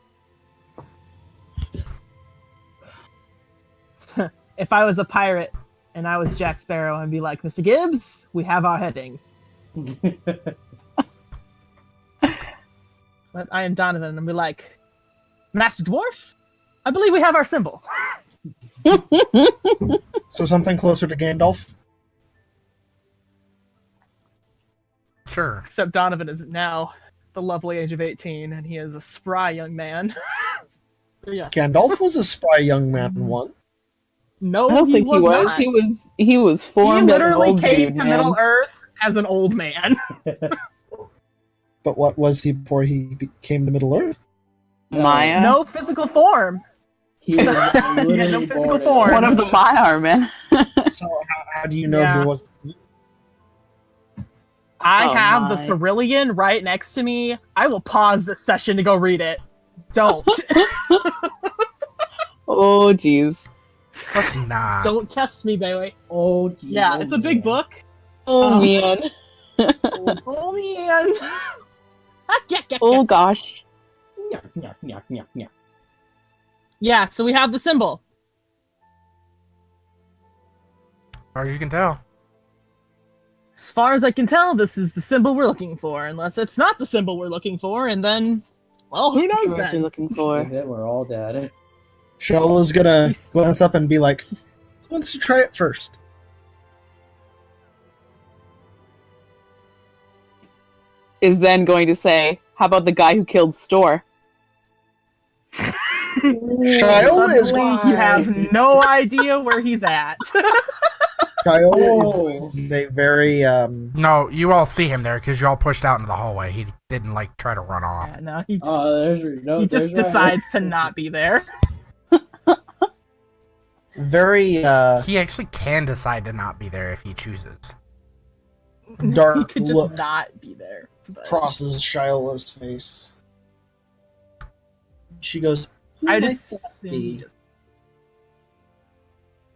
If I was a pirate and I was Jack Sparrow, I'd be like, Mr. Gibbs, we have our heading. But I am Donovan, and be like, Master Dwarf, I believe we have our symbol. So something closer to Gandalf? Sure. Except Donovan is now the lovely age of 18, and he is a spry young man. Yes. Gandalf was a spry young man once. No, I don't think he was. not. He was He formed as an literally old came dude, to man. Middle Earth as an old man. But what was he before he came to Middle Earth? Maya. No physical form. He was Yeah, no literally physical born in- form. One of the Maiar men. So how do you know Yeah. who was? I Oh have the my. Cerulean right next to me. I will pause this session to go read it. Don't. Oh, jeez. Let's not. Don't test me, baby. Oh, geez, Yeah, oh, it's a big book. Oh, man. Oh, man. Oh, gosh. Yeah. Yeah, so we have the symbol. far as you can tell. As far as I can tell, this is the symbol we're looking for. Unless it's not the symbol we're looking for, and then, well, who knows What you're then? looking for. And then we're all dead. Shala's gonna glance up and be like, "Who wants to try it first?" Is then going to say, "How about the guy who killed Store?" Shyle is Suddenly, you have no idea where he's at. Shyle is a very No, you all see him there because you all pushed out into the hallway. He didn't like try to run off. Yeah, no, he just, Oh, he just there's decides to not be there. very He actually can decide to not be there if he chooses. dark He could just look not be there. But crosses Shiloh's face. She goes, "Who I might just, that assume be?" he just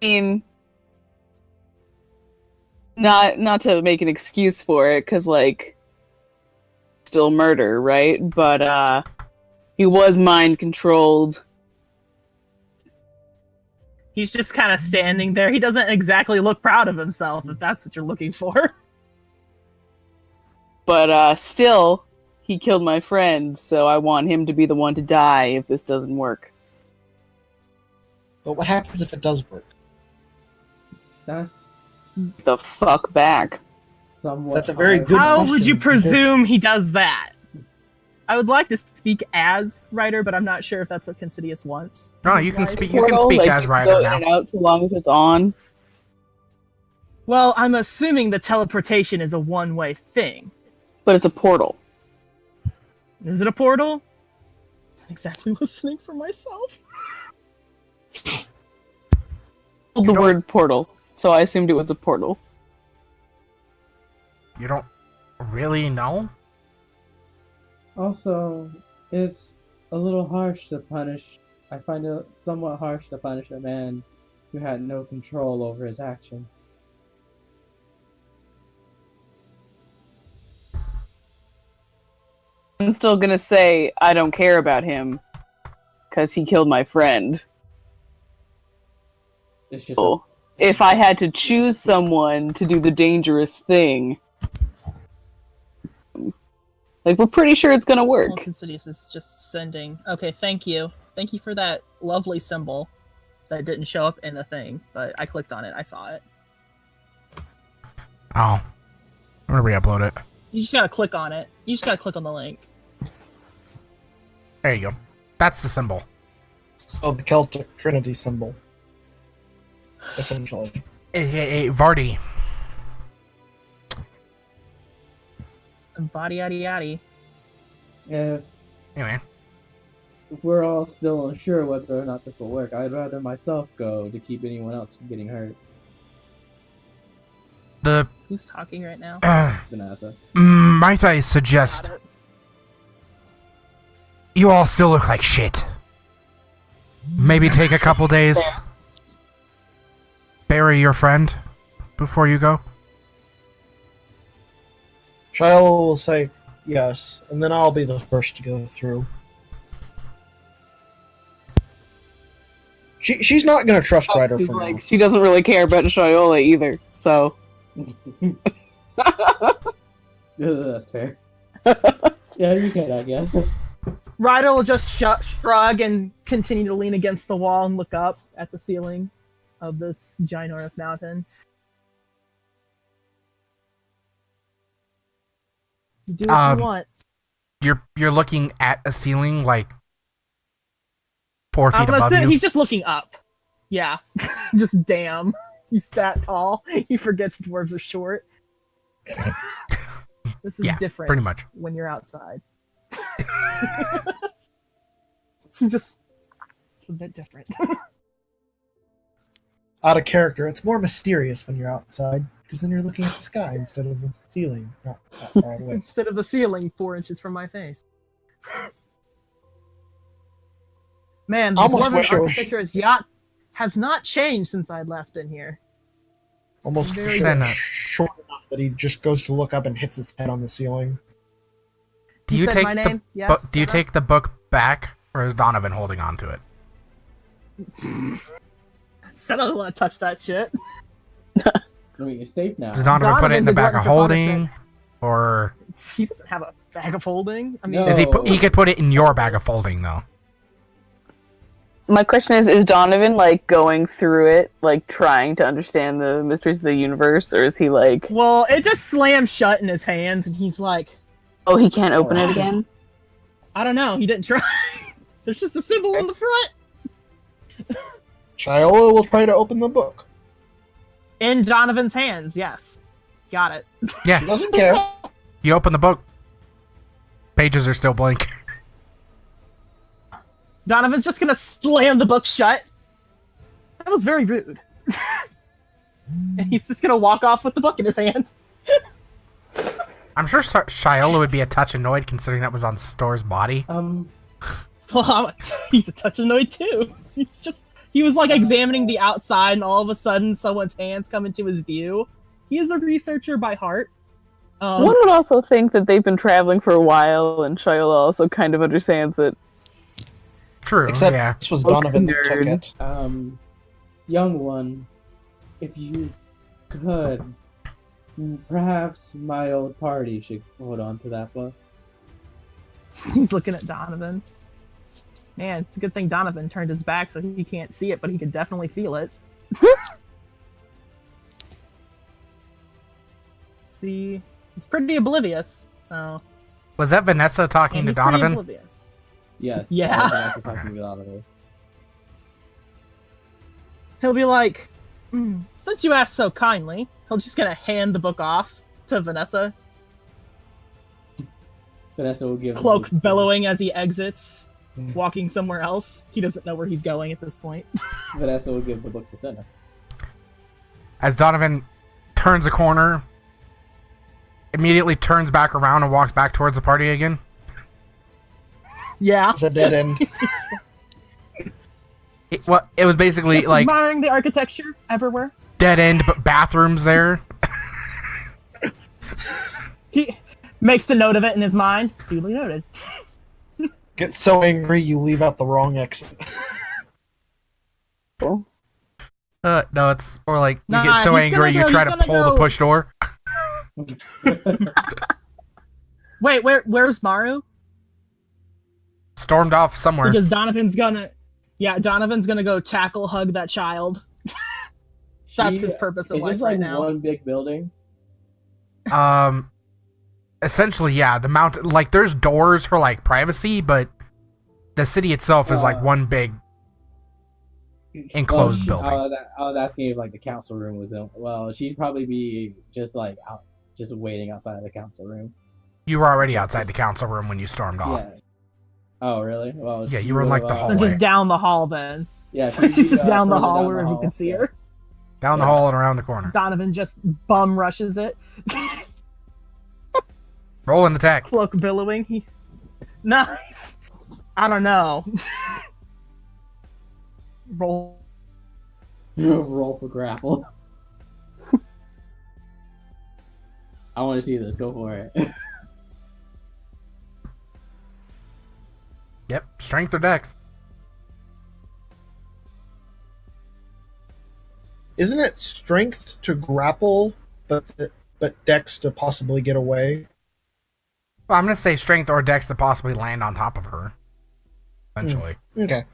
I mean, not to make an excuse for it, because like, still murder, right? But he was mind controlled. he's just kind of standing there. He doesn't exactly look proud of himself, if that's what you're looking for. But still, he killed my friend, so I want him to be the one to die if this doesn't work. But what happens if it does work? That's The fuck back. somewhat. That's a very hard. good How question, would you because- presume he does that? I would like to speak as writer, but I'm not sure if that's what Considious wants. No, you can Right. speak. You can Portal, speak like, as you Ryder go in now. and out so long as it's on. Well, I'm assuming the teleportation is a one-way thing. But it's a portal. Is it a portal? I wasn't exactly listening for myself. The word portal, so I assumed it was a portal. You don't really know? Also, it's a little harsh to punish. I find it somewhat harsh to punish a man who had no control over his actions. I'm still gonna say I don't care about him because he killed my friend. It's just So, if I had to choose someone to do the dangerous thing, like, we're pretty sure it's gonna Well, work. Considious is just sending. Okay, thank you. Thank you for that lovely symbol that didn't show up in the thing, but I clicked on it. I saw it. Oh. I'm gonna re-upload it. You just gotta click on it. You just gotta click on the link. There you go. That's the symbol. So the Celtic Trinity symbol, essentially. Hey, Vardy. Body yaddy yaddy. Anyway. if we're all still unsure whether or not this will work, I'd rather myself go to keep anyone else from getting hurt. The Who's talking right now? Vanessa. might I suggest Got it. you all still look like shit. Maybe take a couple days. Bury your friend before you go. Shiloh will say yes, and then I'll be the first to go through. She's not going to trust Ryder He's for like, now. she doesn't really care about Shoyola either, so. That's fair. Yeah, you can, I guess. Ryder will just shrug and continue to lean against the wall and look up at the ceiling of this ginormous mountain. You do what you want. You're looking at a ceiling like 4 feet I'm gonna above assume you. he's just looking up. Yeah. Just damn. He's that tall. He forgets dwarves are short. This is Yeah, different pretty much. when you're outside. Just it's a bit different. Out of character, it's more mysterious when you're outside, because then you're looking at the sky instead of the ceiling, not that far away. Instead of the ceiling 4 inches from my face. Man, the Almost dwarven wish it was- architecture's yacht has not changed since I'd last been here. Almost Very good. short enough that he just goes to look up and hits his head on the ceiling. Do You you said take my the name? Yes, do you Sarah? take the book back, or is Donovan holding on to it? Said I don't want to touch that shit. I mean, you're safe now. Does Donovan put it in Donovan's the a bag glutton of for holding, punishment. or He doesn't have a bag of holding. I mean, No. is he could put it in your bag of holding though? My question is Donovan like going through it, like trying to understand the mysteries of the universe, or is he like, well, it just slams shut in his hands, and he's like, oh, he can't open it again? I don't know. He didn't try. There's just a symbol on the front. Shiola will try to open the book. In Donovan's hands, yes. Got it. She Yeah, doesn't care. you open the book. Pages are still blank. Donovan's just gonna slam the book shut. That was very rude. And he's just gonna walk off with the book in his hand. I'm sure Shiola would be a touch annoyed considering that was on Store's body. Well, he's a touch annoyed too. He was like examining the outside, and all of a sudden, someone's hands come into his view. He is a researcher by heart. One would also think that they've been traveling for a while, and Shiola also kind of understands it. True, Except yeah. this was Donovan that took Nerd. it. Young one, if you could, perhaps my old party should hold on to that book. He's looking at Donovan. Man, it's a good thing Donovan turned his back so he can't see it, but he can definitely feel it. See, he's pretty oblivious. So Was that Vanessa talking and to he's pretty Donovan? oblivious. Yes. Yeah. I was actually talking about it. He'll be like, since you asked so kindly, he'll just gonna hand the book off to Vanessa, Vanessa will give cloak bellowing as he exits, walking somewhere else. He doesn't know where he's going at this point. Vanessa will give the book to Senna. As Donovan turns a corner, immediately turns back around and walks back towards the party again. Yeah. It's a dead end. It was basically Just like admiring the architecture everywhere. dead end, but bathrooms there. He makes a note of it in his mind. Duly noted. Get so angry you leave out the wrong exit. Cool. No, it's more like you Nah, get so he's gonna angry you go- try he's to gonna pull the go- push door. Wait, where's Maru? Stormed off somewhere. Because Donovan's gonna go tackle hug that child. That's his purpose in Is life this right like now. one big building? Essentially, yeah. The mount, like, there's doors for like privacy, but the city itself is like one big enclosed building. I was asking if like the council room was in. Well, she'd probably be just like out, just waiting outside of the council room. You were already outside the council room when you stormed off. Yeah. Oh really? Well. Yeah, she you were in, like, the would've, So hallway. just down the hall then. Yeah. So she's just down the further hall down where the you hall, can see yeah. her. Down the hall and around the corner. Donovan just bum rushes it. Roll an attack. Cloak billowing. Nice. I don't know. Roll. Roll for grapple. I want to see this. Go for it. Yep, strength or dex. Isn't it strength to grapple, but dex to possibly get away? Well, I'm gonna say strength or dex to possibly land on top of her. Essentially. Okay.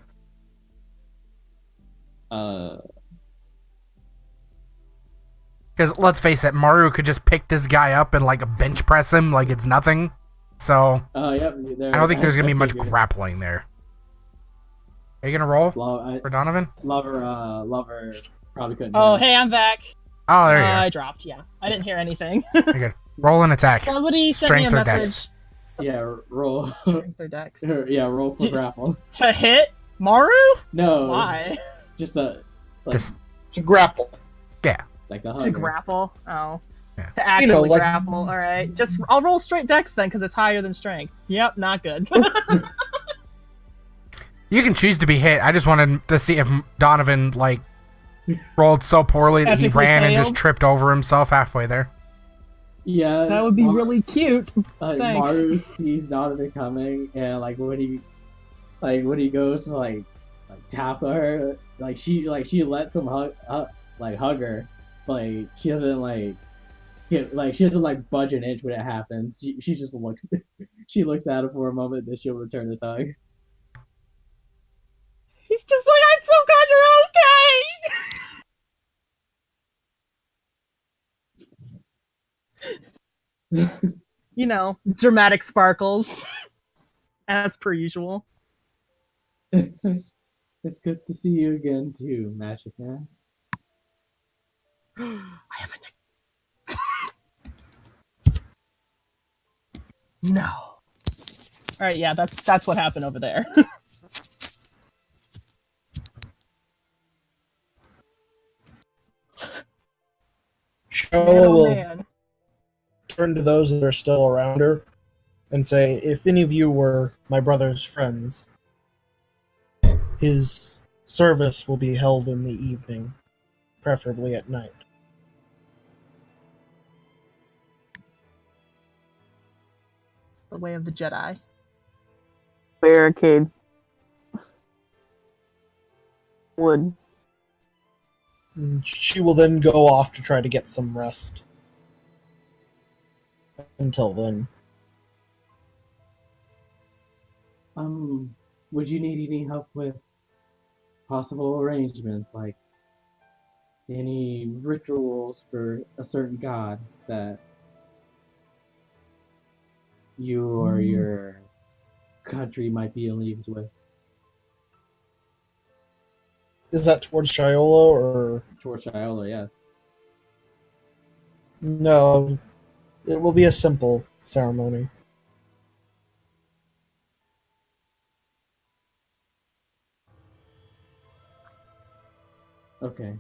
Because let's face it, Maru could just pick this guy up and like bench press him like it's nothing. So Yep. I don't think there's gonna be much grappling there. Are you gonna roll for Donovan? Lover probably couldn't. Oh, do it. hey, I'm back. Oh, there you go. I dropped. Yeah, I didn't hear anything. You're good. Roll an attack. Somebody sent me a Strength or message. dex? Yeah, roll. Strength or dex. Yeah, roll for grapple. To hit Maru? No. Why? Just a. Like, Just To grapple. yeah. like the To hugger. grapple? Oh. Yeah. To actually like- grapple. All right. I'll roll straight dex then, because it's higher than strength. Yep, not good. You can choose to be hit. I just wanted to see if Donovan like rolled so poorly that he Epically ran and just failed? tripped over himself halfway there. Yeah. That would be really cute. Like Thanks. Maru sees Donovan coming, and like when he goes to like tap her, like she lets him hug her, like she doesn't she doesn't like budge an inch when it happens. She just looks she looks at him for a moment, then she'll return his hug. He's just like, I'm so glad you're okay. You know, dramatic sparkles, as per usual. It's good to see you again too, Magic Man. I have a no. All right, yeah, that's what happened over there. Charlotte Oh, will man. turn to those that are still around her and say, if any of you were my brother's friends, his service will be held in the evening, preferably at night. The way of the Jedi. Barricade. Wood. And she will then go off to try to get some rest. Until then. Would you need any help with possible arrangements, like any rituals for a certain god that you or your country might be in league with? Is that towards Shiola or... Towards Shiola, yes. No, it will be a simple ceremony. Okay.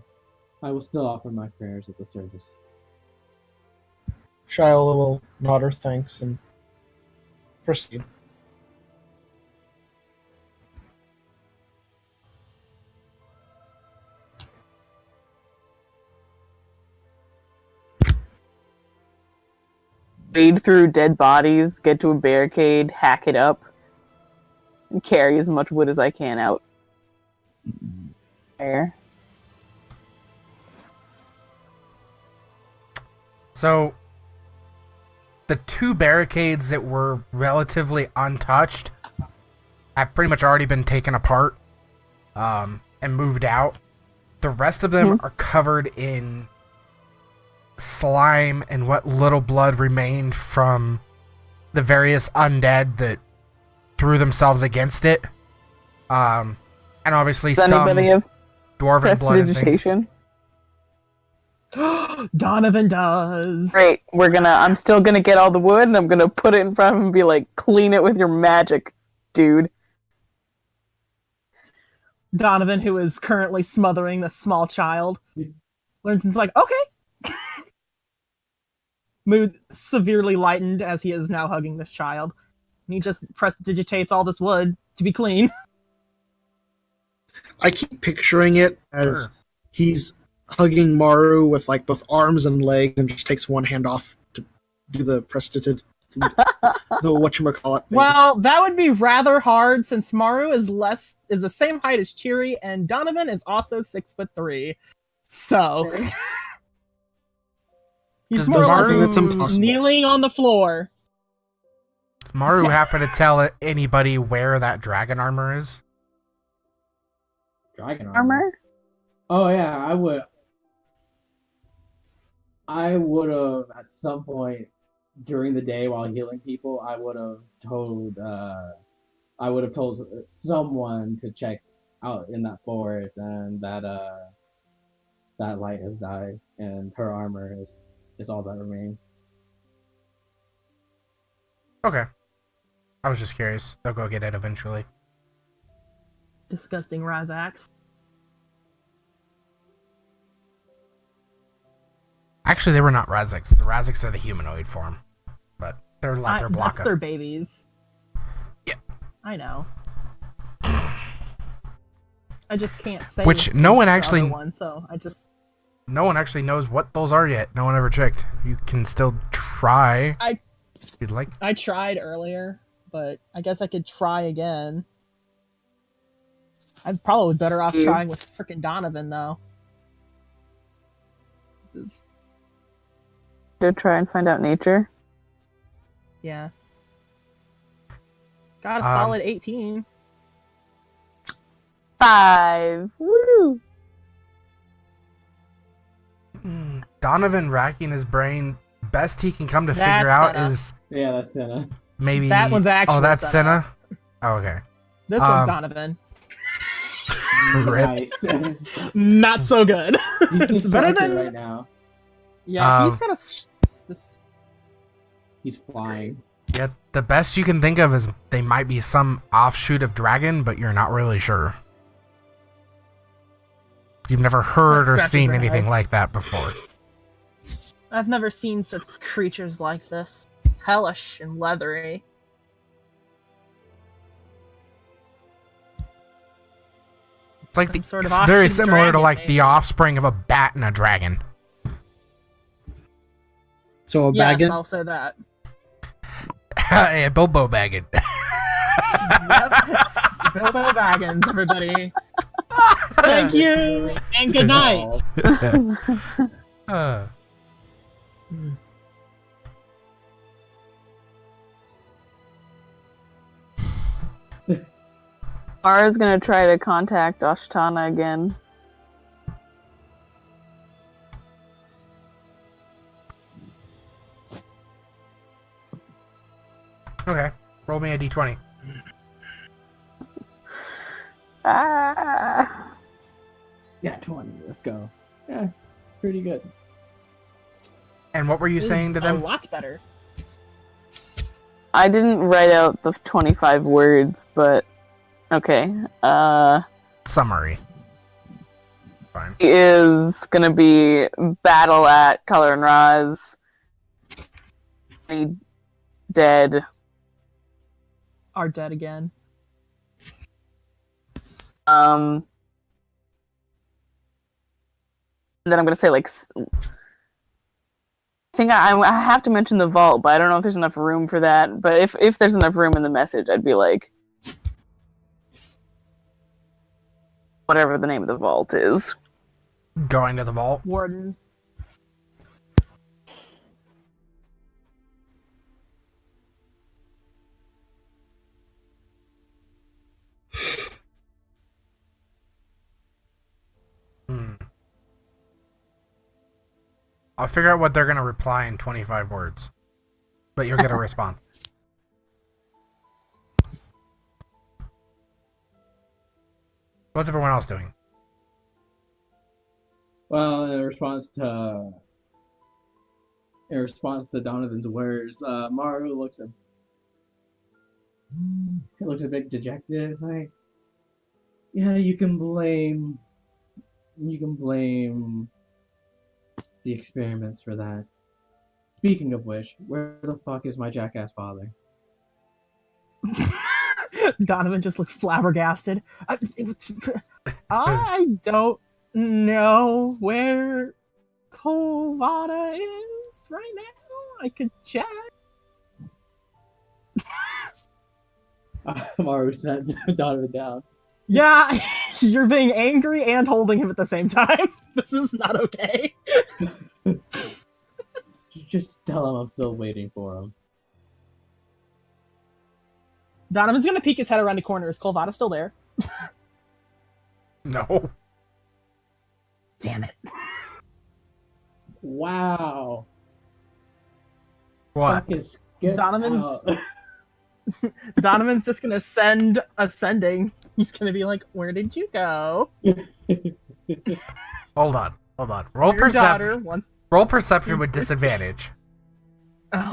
I will still offer my prayers at the service. Shiola will nod her thanks and proceed. Wade through dead bodies, get to a barricade, hack it up, and carry as much wood as I can out there. So, the two barricades that were relatively untouched have pretty much already been taken apart and moved out. The rest of them are covered in slime and what little blood remained from the various undead that threw themselves against it. And obviously Does some anybody have dwarven blood and things. prestidigitation? Donovan does. Great. I'm still gonna get all the wood and I'm gonna put it in front of him and be like, clean it with your magic, dude. Donovan, who is currently smothering the small child, learns and's like, okay. Mood severely lightened as he is now hugging this child. And he just prestidigitates all this wood to be clean. I keep picturing it as Sure. he's hugging Maru with like both arms and legs and just takes one hand off to do the prestidigit, the whatchamacallit thing. Well, that would be rather hard since Maru is the same height as Cheery, and Donovan is also 6'3". So he's Does more or Maru- It's less impossible. kneeling on the floor. Does Maru happen to tell anybody where that dragon armor is? Dragon Armor? Oh yeah, I would have at some point during the day while healing people, I would have told someone to check out in that forest, and that light has died and her armor is all that remains. Okay. I was just curious. They'll go get it eventually. Disgusting Razax. Actually, they were not Raziks. The Raziks are the humanoid form. But they're Lather That's Blocka. their babies. Yeah. I know. I just can't say Which no one the actually... other one, so I just... No one actually knows what those are yet. No one ever checked. You can still try. If you'd like. I tried earlier, but I guess I could try again. I'm probably better off trying with frickin' Donovan, though. To try and find out nature. Yeah. Got a Um, solid 18. 5. Woo! Donovan racking his brain. Best he can come to That's figure out Senna. is Yeah, that's Senna. maybe That one's actually Oh, that's Senna. Senna. Oh, okay. This one's Um, Donovan. Rip. Nice. Not so good. He's It's better distracted than. right now. Yeah, Um, he's got a. This. He's flying. Yeah, the best you can think of is they might be some offshoot of dragon, but you're not really sure. You've never heard or scratches seen her anything head. like that before. I've never seen such creatures like this. Hellish and leathery. It's like Some sort of it's very offshoot similar to dragon, like maybe. the offspring of a bat and a dragon. So a Yes, baggin? I'll say that. Hey, Bilbo Baggins. Yep, it's Bilbo Baggins, everybody. Thank you, and good night. Uh, Mara's gonna try to contact Ashtana again. okay, roll me a d20. Ah. Yeah, 20. Let's go. Yeah, pretty good. And what were you This saying to is a them? lot better. I didn't write out the 25 words, but okay. Summary. Fine. Is gonna be battle at Color and Roz. Dead. Are dead again. And then I'm gonna say like. I think I have to mention the vault, but I don't know if there's enough room for that. But if there's enough room in the message, I'd be like, whatever the name of the vault is. Going to the vault. Warden. I'll figure out what they're gonna reply in 25 words, but you'll get a response. What's everyone else doing? Well, in response to Donovan's words, Maru looks a bit dejected. It's like, yeah, you can blame the experiments for that. Speaking of which, where the fuck is my jackass father? Donovan just looks flabbergasted. I don't know where Kovada is right now. I could check. Maru sends Donovan down. Yeah, you're being angry and holding him at the same time. This is not okay. Just tell him I'm still waiting for him. Donovan's gonna peek his head around the corner. Is Kovada still there? No. Damn it. Wow. What? Fucking skip Donovan's- out. Donovan's just gonna send ascending. He's gonna be like, "Where did you go?" Hold on. Roll Your daughter perception. wants Roll perception with disadvantage.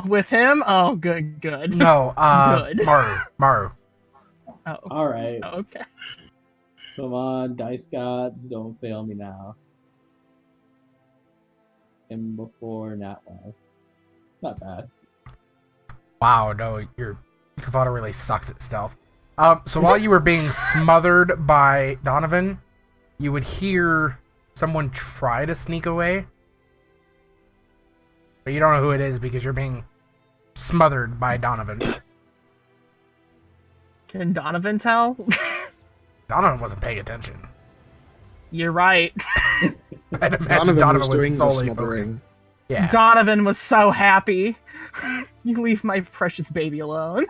with him. Oh, good. No, Good. Maru. Oh, Alright. okay. Come on, dice gods, don't fail me now. And before Nat Live. Not bad. Wow, no, your Kavada really sucks at stealth. So while you were being smothered by Donovan, you would hear someone try to sneak away. But you don't know who it is because you're being smothered by Donovan. Can Donovan tell? Donovan wasn't paying attention. You're right. I'd imagine Donovan was doing the solely focused. smothering. Yeah. Donovan was so happy. You leave my precious baby alone.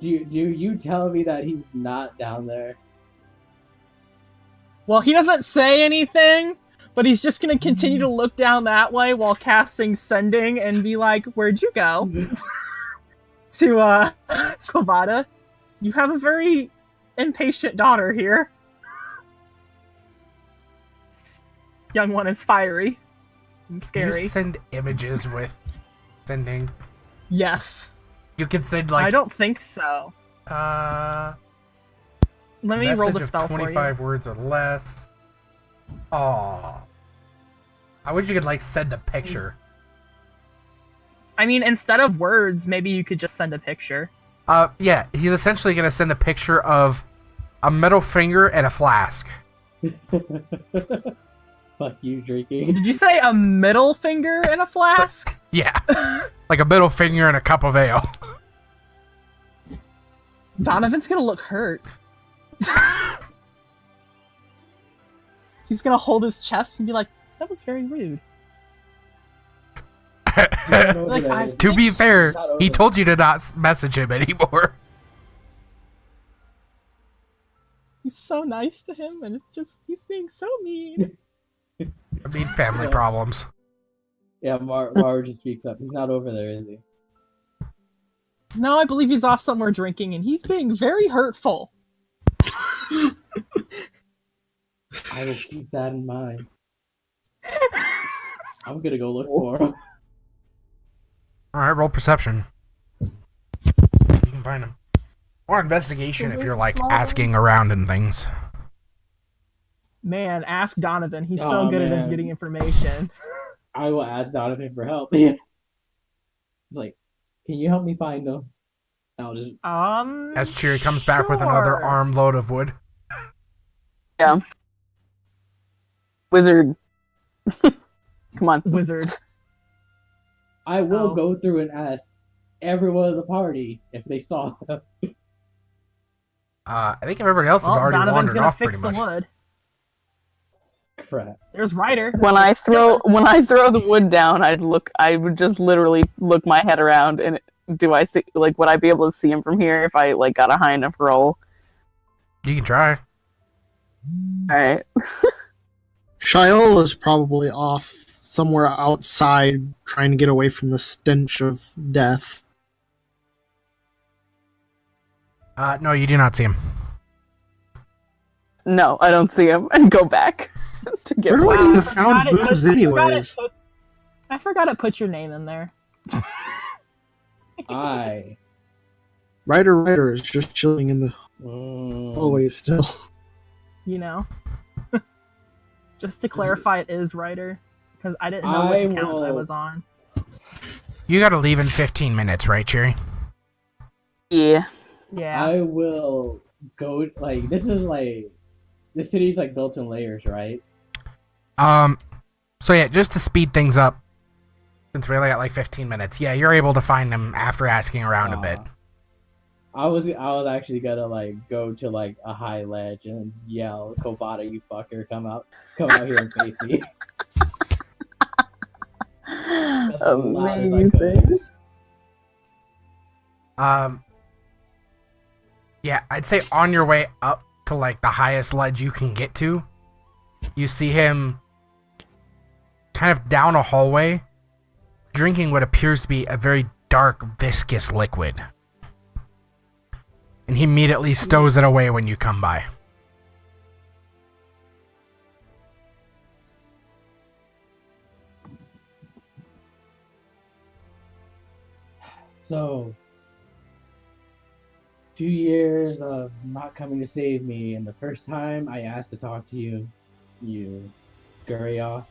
Do you tell me that he's not down there? Well, he doesn't say anything, but he's just gonna continue to look down that way while casting Sending and be like, "Where'd you go?" To Slavata. You have a very impatient daughter here. Young one is fiery and You scary. send images with Sending. Yes. You can send I like don't think so. Let me roll the message spell of for you. 25 words or less. Oh, I wish you could like send a picture. I mean, instead of words, maybe you could just send a picture. Yeah, he's essentially gonna send a picture of a middle finger and a flask. Fuck you, drinking. Did you say a middle finger and a flask? Yeah, like a middle finger and a cup of ale. Donovan's gonna look hurt. He's gonna hold his chest and be like, "That was very rude." Like, To be fair, he told you to not message him anymore. He's so nice to him, and it's just he's being so mean. I mean, family problems. Yeah, Mar just speaks up. He's not over there, is he? No, I believe he's off somewhere drinking, and he's being very hurtful. I will keep that in mind. I'm gonna go look for him. All right, roll perception. You can find him. Or investigation if you're like asking around and things. Man, ask Donovan. He's Oh, so good man. at getting information. I will ask Donovan for help. He's like, can you help me find him? I'll just As Cheery comes back with another sure. armload of wood. Yeah. Wizard. Come on. Wizard. I will Oh. go through and ask everyone at the party if they saw him. I think everybody else has Well, already Donovan's wandered gonna off fix pretty the much. wood. Crap. There's Ryder. When I throw the wood down, I would just literally look my head around and do I see, like, would I be able to see him from here if I like got a high enough roll? You can try. Alright. Shael is probably off somewhere outside trying to get away from the stench of death. No, you do not see him. No, I don't see him and go back to get Where wood. would he I have found forgot it- booze I forgot anyways? I forgot to put your name in there. Ryder is just chilling in the Mm, hallway still. You know? Just to clarify, it is Ryder. Because I didn't know which account I was on. You gotta leave in 15 minutes, right, Cheery? Yeah. Yeah. I will go. Like, this is like the city's like built in layers, right? So yeah, just to speed things up, since we only got like 15 minutes, yeah, you're able to find him after asking around a bit. I was actually gonna like go to like a high ledge and yell, "Kobata, you fucker, come out here and face me." As loud as I could. Amazing. Yeah, I'd say on your way up to like the highest ledge you can get to, you see him kind of down a hallway, drinking what appears to be a very dark, viscous liquid. And he immediately stows it away when you come by. So, 2 years of not coming to save me, and the first time I asked to talk to you, you scurry off.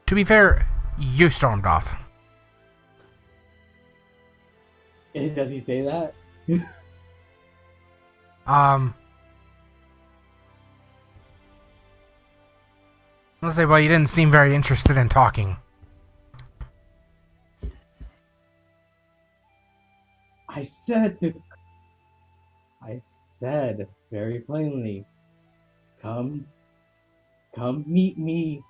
To be fair, you stormed off. Does he say that? Let's say, well, you didn't seem very interested in talking. I said to. I said very plainly, come meet me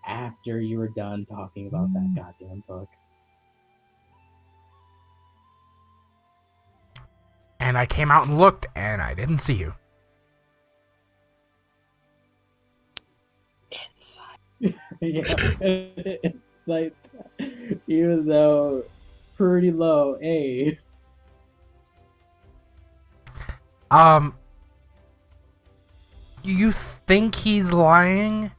after you were done talking about that goddamn book. And I came out and looked, and I didn't see you. Inside. Yeah, it's like, even though pretty low A. You think he's lying,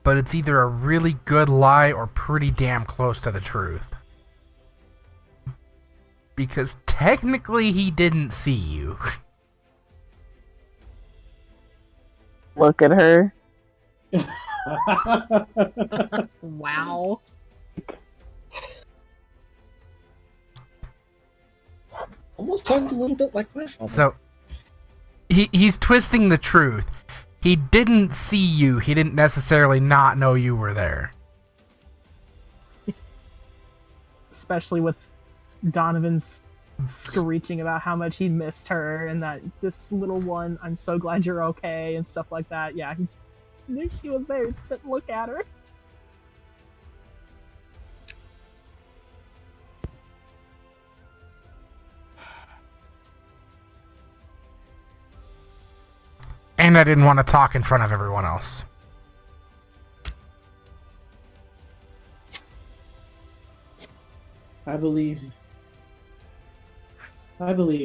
but it's either a really good lie or pretty damn close to the truth. Because technically he didn't see you. Look at her. Wow. Almost sounds a little bit like my father. So, he's twisting the truth. He didn't see you. He didn't necessarily not know you were there. Especially with Donovan's screeching about how much he missed her and that this little one, I'm so glad you're okay, and stuff like that. Yeah, he knew she was there, just didn't look at her. And I didn't want to talk in front of everyone else. I believe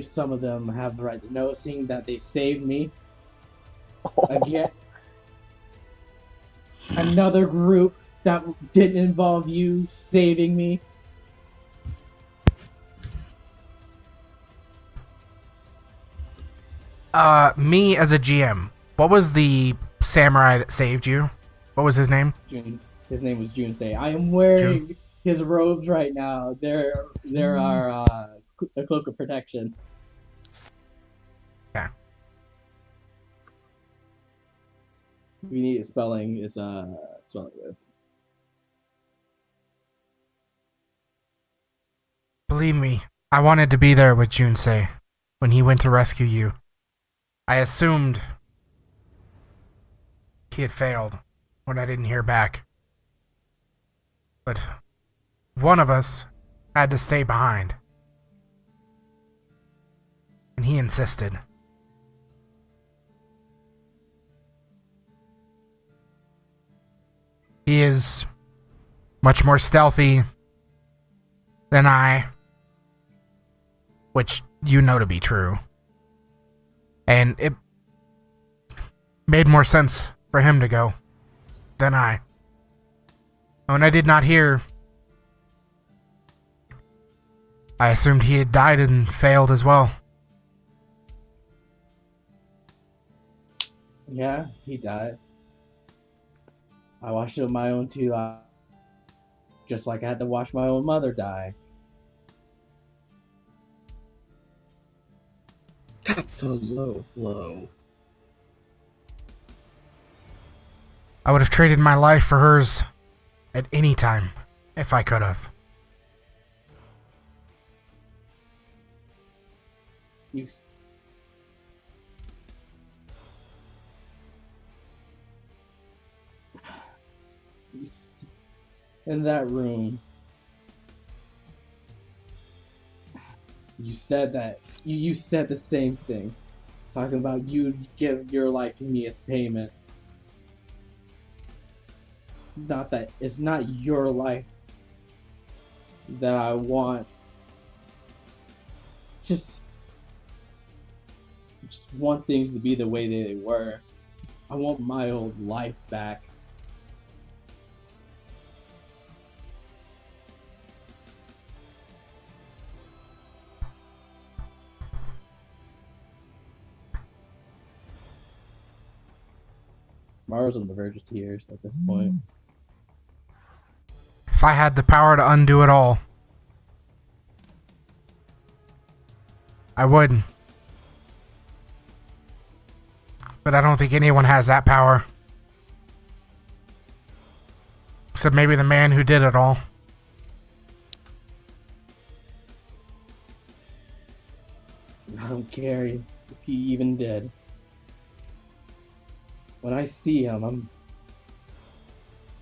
some of them have the right to know, seeing that they saved me. Again, another group that didn't involve you saving me. Me as a GM, what was the samurai that saved you? What was his name? June. His name was Junsei. I am wearing his robes right now. There are a cloak of protection. Yeah. If you need a spelling, is spelling this. Believe me, I wanted to be there with Junsei when he went to rescue you. I assumed he had failed when I didn't hear back. But one of us had to stay behind. And he insisted. He is much more stealthy than I, which you know to be true. And it made more sense for him to go than I. When I did not hear, I assumed he had died and failed as well. Yeah, he died. I watched it with my own two eyes, just like I had to watch my own mother die. That's a low blow. I would have traded my life for hers at any time, if I could have. You in that room, you said that you said the same thing, talking about you'd give your life to me as payment. Not that it's not your life that I want. Just want things to be the way they were. I want my old life back. Mara's on the verge of tears at this point. If I had the power to undo it all, I would. But I don't think anyone has that power. Except maybe the man who did it all. I don't care if he even did. When I see him, I'm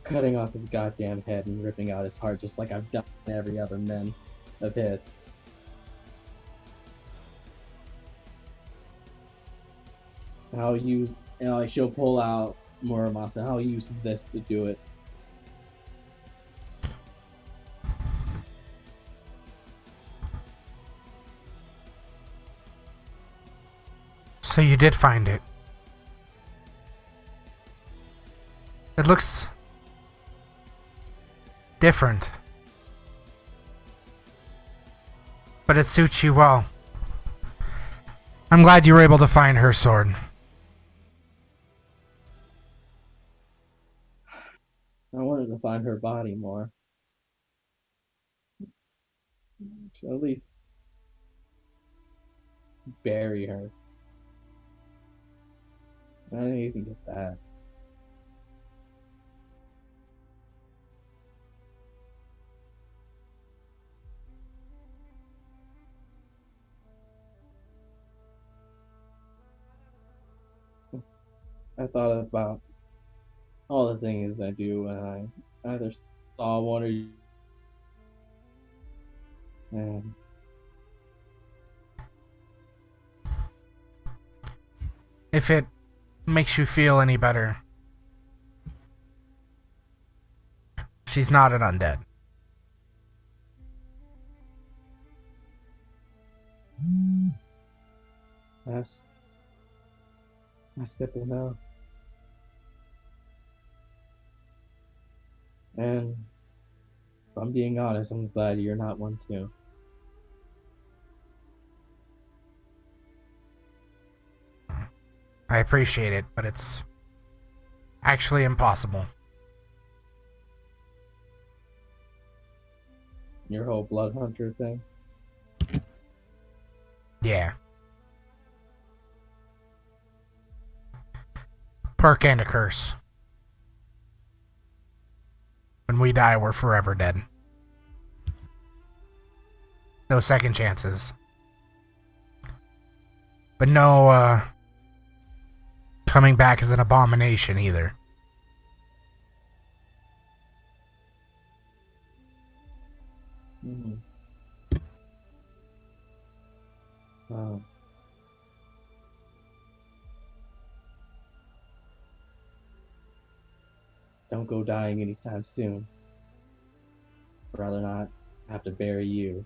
cutting off his goddamn head and ripping out his heart just like I've done to every other man of his. She'll pull out Muramasa, how he uses this to do it. So you did find it. It looks different. But it suits you well. I'm glad you were able to find her sword. I wanted to find her body more. At least bury her. I didn't even get that. I thought about all the things I do when I either saw one or and If it makes you feel any better, she's not an undead. that's good to know. And if I'm being honest, I'm glad you're not one too. I appreciate it, but it's actually impossible. Your whole blood hunter thing. Yeah. Perk and a curse. When we die, we're forever dead. No second chances. But no, coming back as an abomination either. Mm-hmm. Wow. Don't go dying anytime soon. I'd rather not have to bury you.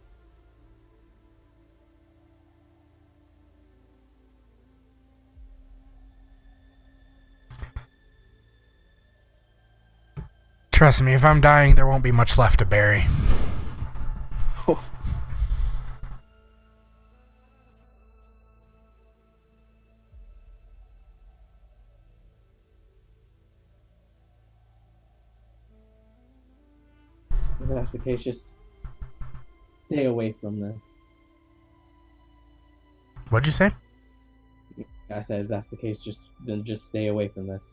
Trust me, if I'm dying, there won't be much left to bury. If that's the case, just stay away from this. What'd you say? I said if that's the case, then just stay away from this.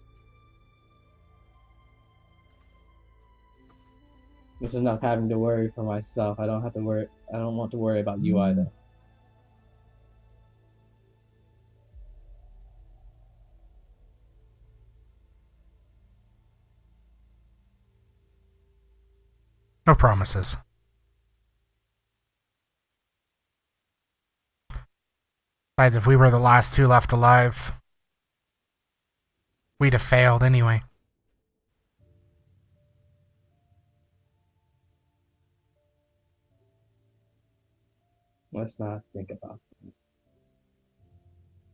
It's enough having to worry for myself. I don't want to worry about you either. No promises. Besides, if we were the last two left alive, we'd have failed anyway. Let's not think about that.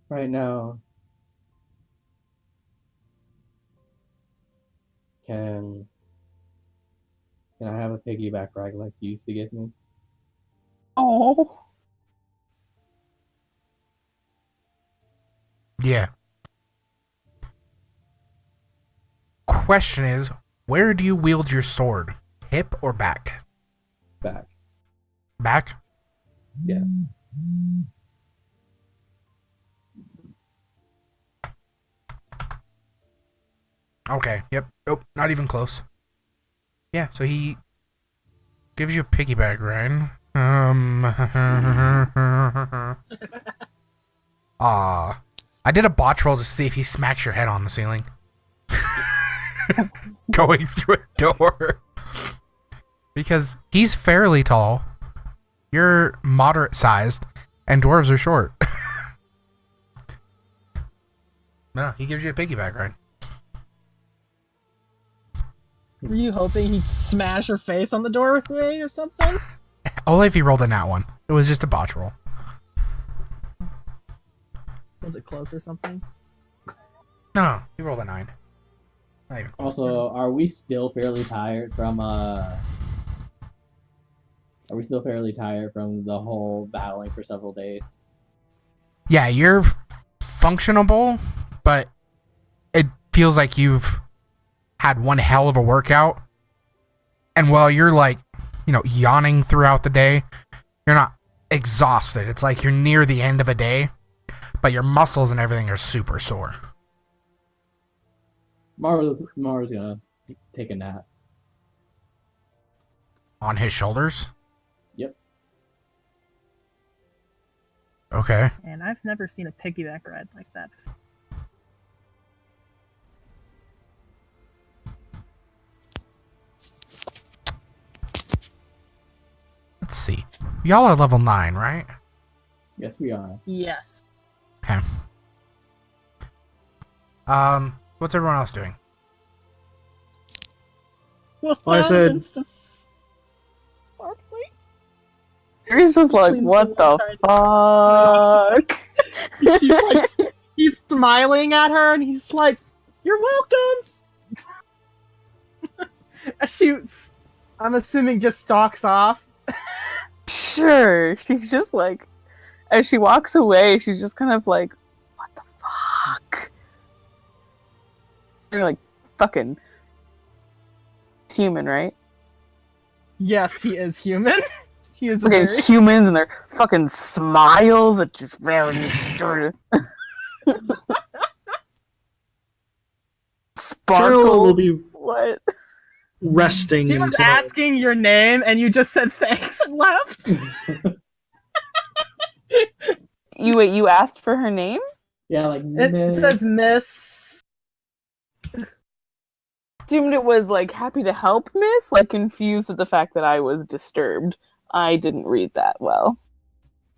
Right now, can I have a piggyback ride like you used to give me? Oh. Yeah. Question is, where do you wield your sword? Hip or back? Back. Back? Yeah. Okay, yep. Nope, not even close. Yeah, so he gives you a piggyback ride. I did a botch roll to see if he smacks your head on the ceiling. Going through a door. Because he's fairly tall. You're moderate sized, and dwarves are short. No, he gives you a piggyback ride. Were you hoping he'd smash her face on the doorway or something? Only if he rolled a nat one. It was just a botch roll. Was it close or something? No, he rolled a 9. Not even close. Also, are we still fairly tired from Are we still fairly tired from the whole battling for several days? Yeah, you're functionable, but it feels like you've had one hell of a workout. And while you're like, yawning throughout the day, you're not exhausted. It's like you're near the end of a day, but your muscles and everything are super sore. Mara's gonna take a nap. On his shoulders? Yep. Okay. And I've never seen a piggyback ride like that. Let's see. Y'all are level 9, right? Yes, we are. Yes. Okay. What's everyone else doing? Well, I said- it's just sparkly. He's just like, Cleans what the the fuck? He's smiling at her, and he's like, "You're welcome." As I'm assuming, just stalks off. Sure. She's just like, as she walks away, she's just kind of like, what the fuck? You're like, fucking. It's human, right? Yes, he is human. He is a Fucking very... humans and their fucking smiles that just really Cheryl sparkle. will be What? resting He was until asking your name, and you just said thanks and left. You asked for her name? Yeah, like It says Miss. Assumed it was like happy to help, miss. Like confused at the fact that I was disturbed. I didn't read that well.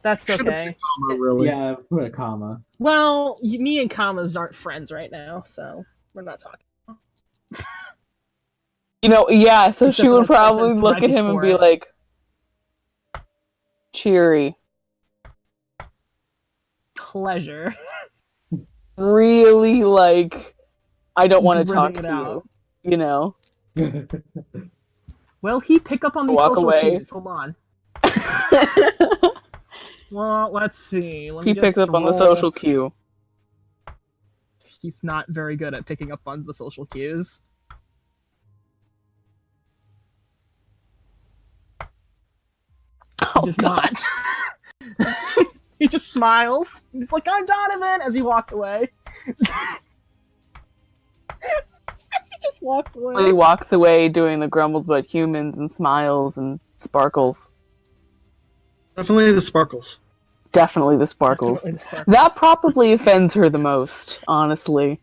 That's Should've okay. comma, really. Yeah, put a comma. Well, me and commas aren't friends right now, so we're not talking. Yeah, so Except she for would that probably sentence look right at him and before be it. like, cheery. Pleasure. Really, like, I don't want to talk Gritting to it out. you, Will he pick up on these Walk social away. cues? Hold on. Well, let's see. Let me He just picks up on the roll. social cue. He's not very good at picking up on the social cues. He does not. He just smiles. He's like, "I'm Donovan," as he walks away. As he just walks He away. walks away doing the grumbles about humans and smiles and sparkles. Definitely the sparkles. Definitely the sparkles. Definitely the sparkles. That probably offends her the most, honestly.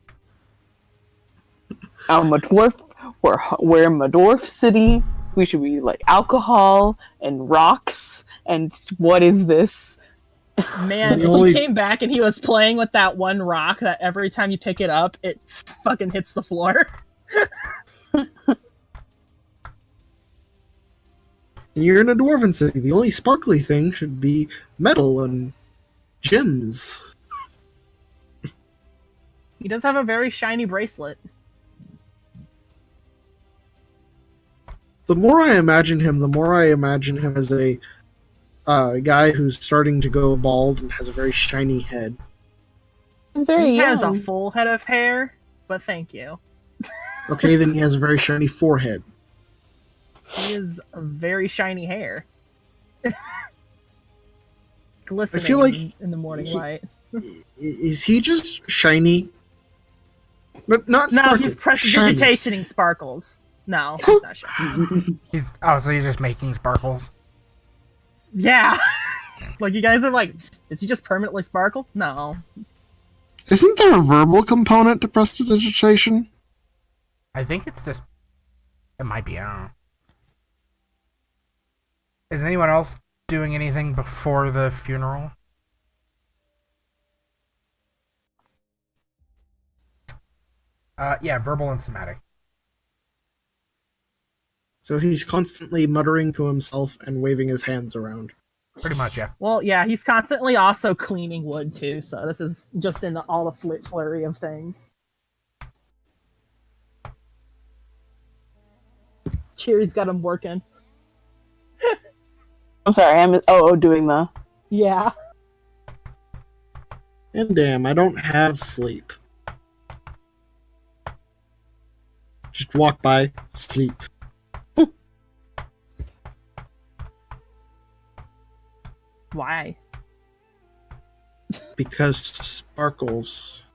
I'm a dwarf. We're in a dwarf city. We should be like alcohol and rocks. And what is this? Man, The if only- he came back and he was playing with that one rock that every time you pick it up, it fucking hits the floor. And you're in a dwarven city. The only sparkly thing should be metal and gems. He does have a very shiny bracelet. The more I imagine him, as a guy who's starting to go bald and has a very shiny head. He's very He has a young. full head of hair, but thank you. Okay, then he has a very shiny forehead. He is a very shiny hair. Glistening I feel like in the morning he- light. Is he just shiny? But not No, sparkly. he's shiny. prestidigitationing sparkles. No, he's not shiny. So he's just making sparkles. Yeah! Like, you guys are like, does he just permanently sparkle? No. Isn't there a verbal component to prestidigitation? I think it's just. It might be. I don't know. Is anyone else doing anything before the funeral? Yeah, verbal and somatic. So he's constantly muttering to himself and waving his hands around. Pretty much, yeah. Well, yeah, he's constantly also cleaning wood too, so this is just in all the flurry of things. Cheery's got him working. I'm sorry, I'm doing the. Yeah. And damn, I don't have sleep. Just walk by, sleep. Why? Because sparkles.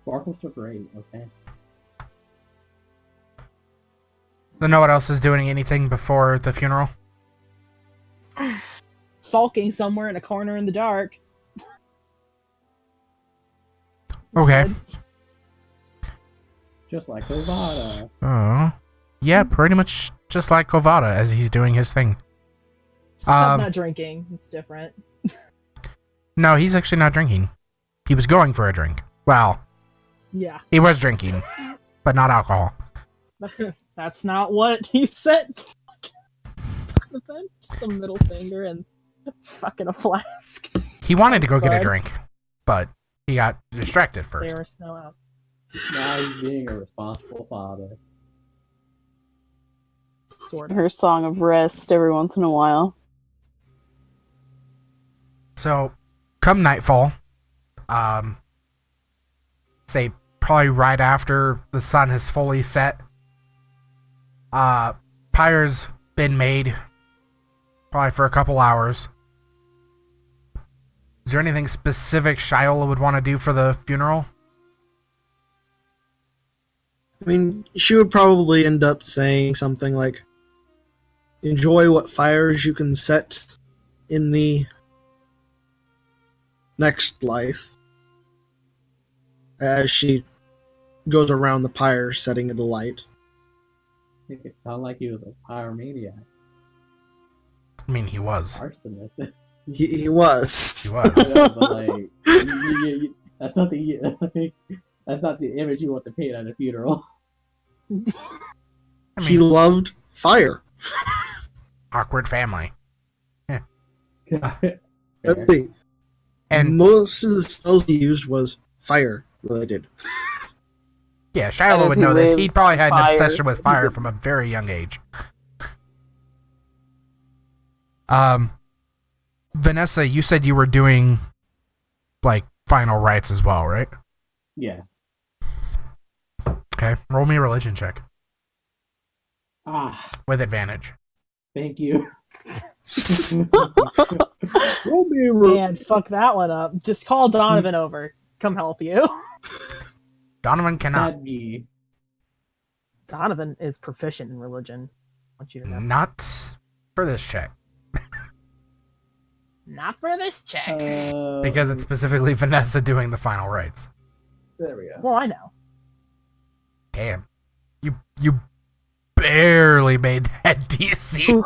Sparkles are great, okay? So no one else is doing anything before the funeral? Sulking somewhere in a corner in the dark. Okay. Just like Ovada. Oh. Yeah, pretty much just like Kovada as he's doing his thing. Except not drinking. It's different. No, he's actually not drinking. He was going for a drink. Well, Yeah. he was drinking, but not alcohol. That's not what he said. Just a middle finger and fucking a flask. He wanted to go get a Bud. drink, but he got distracted first. There was snow out. Now he's being a responsible father. Sort of. Her song of rest every once in a while. So, come nightfall, say probably right after the sun has fully set, pyre's been made, probably for a couple hours. Is there anything specific Shiola would want to do for the funeral? I mean, she would probably end up saying something like, enjoy what fires you can set in the next life, as she goes around the pyre setting it alight. Make it sound like he was a pyromaniac. I mean, he was. Arsonist. He was. He was. Yeah, but like, that's not that's not the image you want to paint at a funeral. I He mean, loved fire. awkward family. Fair. Let's see. And Most of the spells he used was fire related. yeah, Shiola As would he know this. lived He probably had an fire. obsession with fire from a very young age. Vanessa, you said you were doing like final rites as well, right? Yes. Okay, roll me a religion check Ah, with advantage. thank you. Roll me a ro- Man, fuck that one up. Just call Donovan over. Come help you. Donovan cannot. That'd be Donovan is proficient in religion. I want you to know. Not for this check. Not for this check. Because it's specifically Vanessa doing the final rites. there we go. Well, I know. Damn. You barely made that DC. Oof.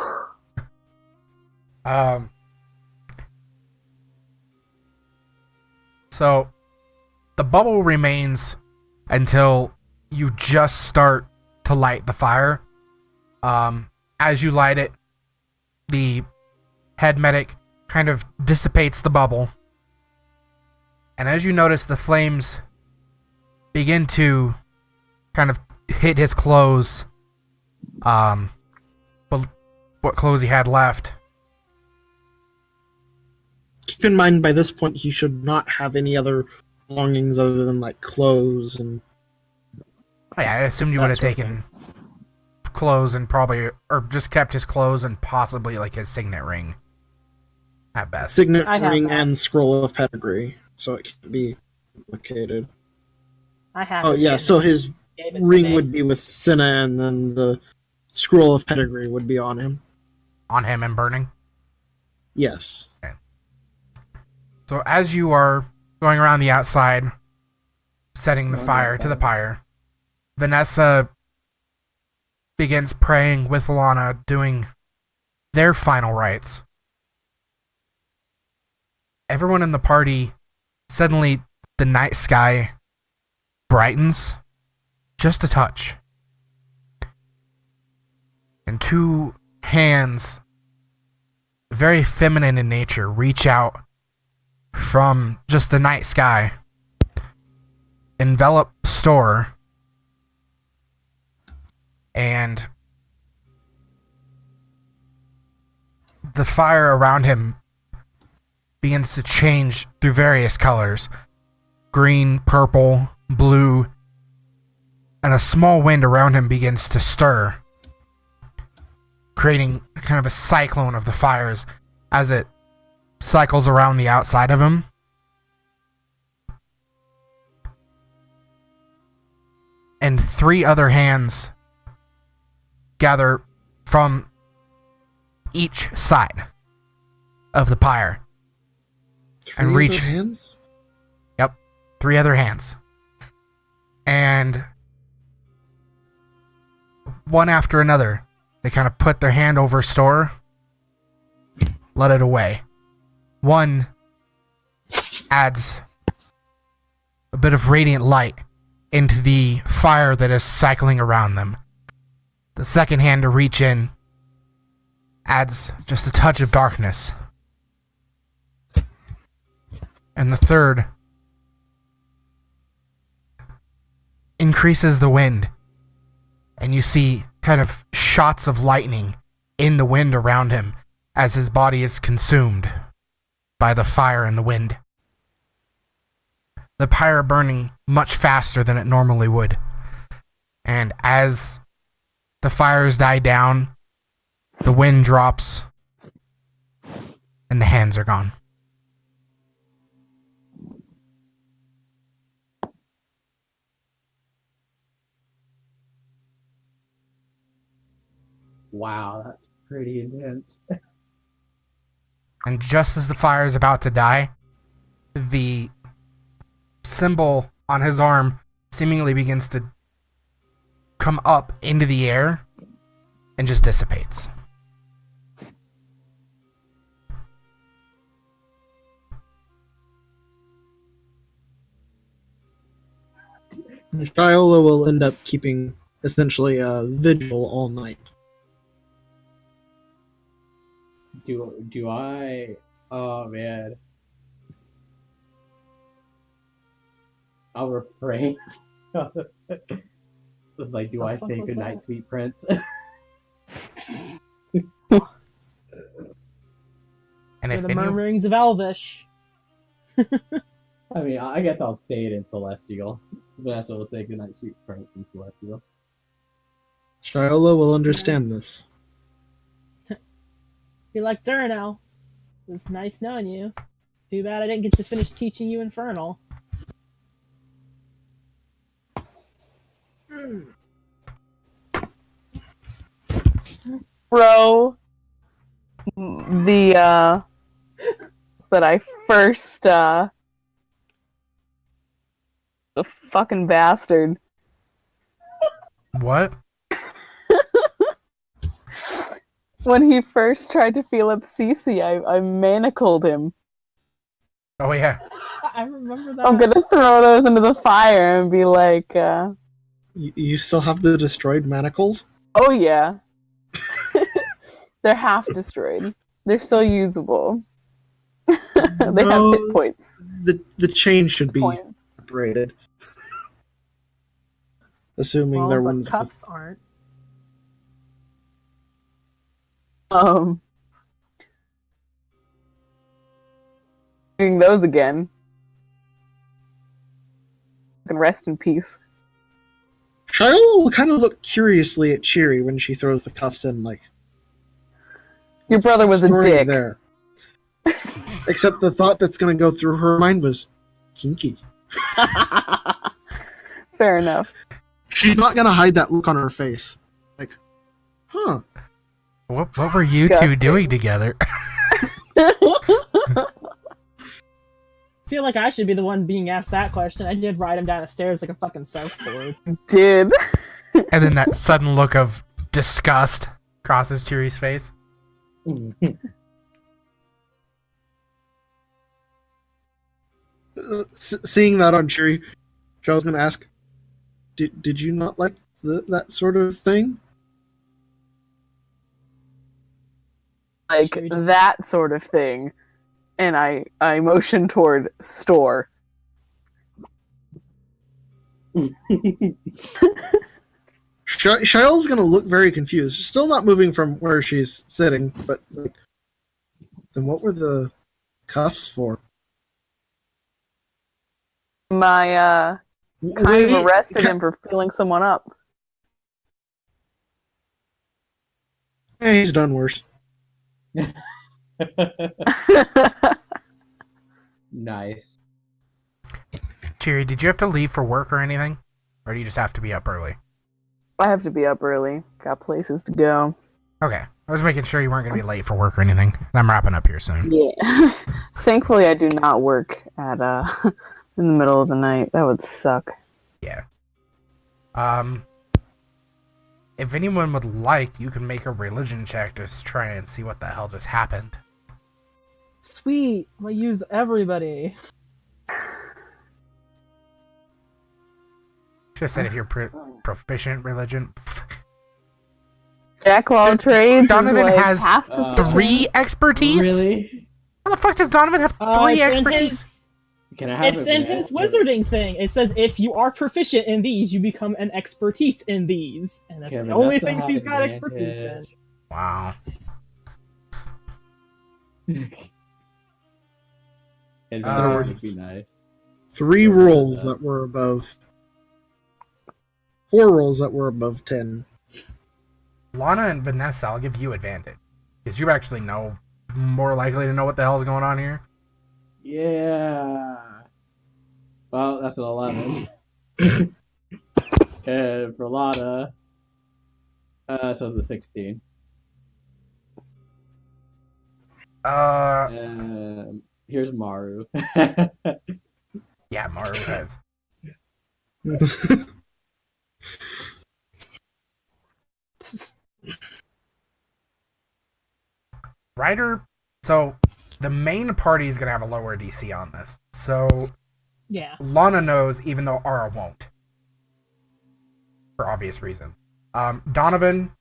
So the bubble remains until you just start to light the fire. As you light it, the head medic kind of dissipates the bubble. And as you notice, the flames begin to kind of hit his clothes. But what clothes he had left. Keep in mind, by this point, he should not have any other belongings other than like clothes and. Oh, yeah, I assumed you would have That sort of taken clothes and probably, or just kept his clothes and possibly like his signet ring. At best. Signet I have ring that. and scroll of pedigree, so it can't be duplicated. I have. Oh this yeah, shit. so his Gave it to ring me. would be with Cinna, and then the scroll of pedigree would be on him. On him and burning. Yes. So as you are going around the outside, setting the fire to the pyre, Vanessa begins praying with Lana, doing their final rites. Everyone in the party, suddenly the night sky brightens just a touch. And two hands, very feminine in nature, reach out from just the night sky, envelop Store, and the fire around him begins to change through various colors: green, purple, blue, and a small wind around him begins to stir, creating kind of a cyclone of the fires as it cycles around the outside of him. And three other hands gather from each side of the pyre and reach. Hands? Yep, three other hands. And one after another, they kind of put their hand over Store, let it away. One adds a bit of radiant light into the fire that is cycling around them. The second hand to reach in adds just a touch of darkness. And the third increases the wind, and you see kind of shots of lightning in the wind around him as his body is consumed by the fire and the wind. The pyre burning much faster than it normally would. And as the fires die down, the wind drops, and the hands are gone. Wow, that's pretty intense. And just as the fire is about to die, the symbol on his arm seemingly begins to come up into the air and just dissipates. Shiola will end up keeping essentially a vigil all night. Do I? Oh man, I'll refrain. It's like, do I fuck say was goodnight, that? sweet prince? And For if the any, murmurings of Elvish. I mean, I guess I'll say it in Celestial. Vanessa will say goodnight, sweet prince in Celestial. Shiola will understand this. Be like Durno. It was nice knowing you. Too bad I didn't get to finish teaching you Infernal. Bro, the that I first the fucking bastard. what? When he first tried to feel up Cece, I manacled him. Oh yeah. I remember that. I'm gonna throw those into the fire and be like, You still have the destroyed manacles? oh yeah. They're half destroyed. They're still usable. They have No, hit points. the chain should be Points. separated. Assuming Well, there but ones cuffs aren't. Doing those again. Can rest in peace. Shiola will kind of look curiously at Cheery when she throws the cuffs in, like, Your what's brother the was a story dick. there? Except the thought that's going to go through her mind was kinky. Fair enough. She's not going to hide that look on her face. Like, huh. What were you two Disgusting. doing together? feel like I should be the one being asked that question. I did ride him down the stairs like a fucking surfboard. Did. And then that sudden look of disgust crosses Cheery's face. Seeing that on Cheery, Charles gonna ask, "Did you not like that sort of thing?" Like Should we just- that sort of thing. And I motion toward store. Shile's gonna look very confused. She's still not moving from where she's sitting, but like, then what were the cuffs for? My kind of arrested him for filling someone up. He's done worse. Nice. Cheery, did you have to leave for work or anything? Or do you just have to be up early? I have to be up early. Got places to go. Okay. I was making sure you weren't going to be late for work or anything. I'm wrapping up here soon. Yeah. Thankfully, I do not work at in the middle of the night. That would suck. Yeah. If anyone would like, you can make a religion check to try and see what the hell just happened. Sweet. I'm gonna use everybody. Just said if you're proficient religion. Jack of all trades. Donovan is like has half the 3 expertise? Really? How the fuck does Donovan have 3 expertise? Can I have It's it, in man? his wizarding thing. It says if you are proficient in these, you become an expertise in these, and that's Kevin, the only that's a things hot he's got expertise in. advantage. Wow. Advantage would be nice. 3 rolls that were above. 4 rolls that were above 10. Lana and Vanessa, I'll give you advantage. Because you actually know, more likely to know what the hell's going on here. Yeah. Well, that's an 11. And for Lana, so it's a 16. Here's Maru. Yeah, Maru has. Ryder, so the main party is going to have a lower DC on this. So Yeah. Lana knows, even though Ara won't. For obvious reason. Donovan,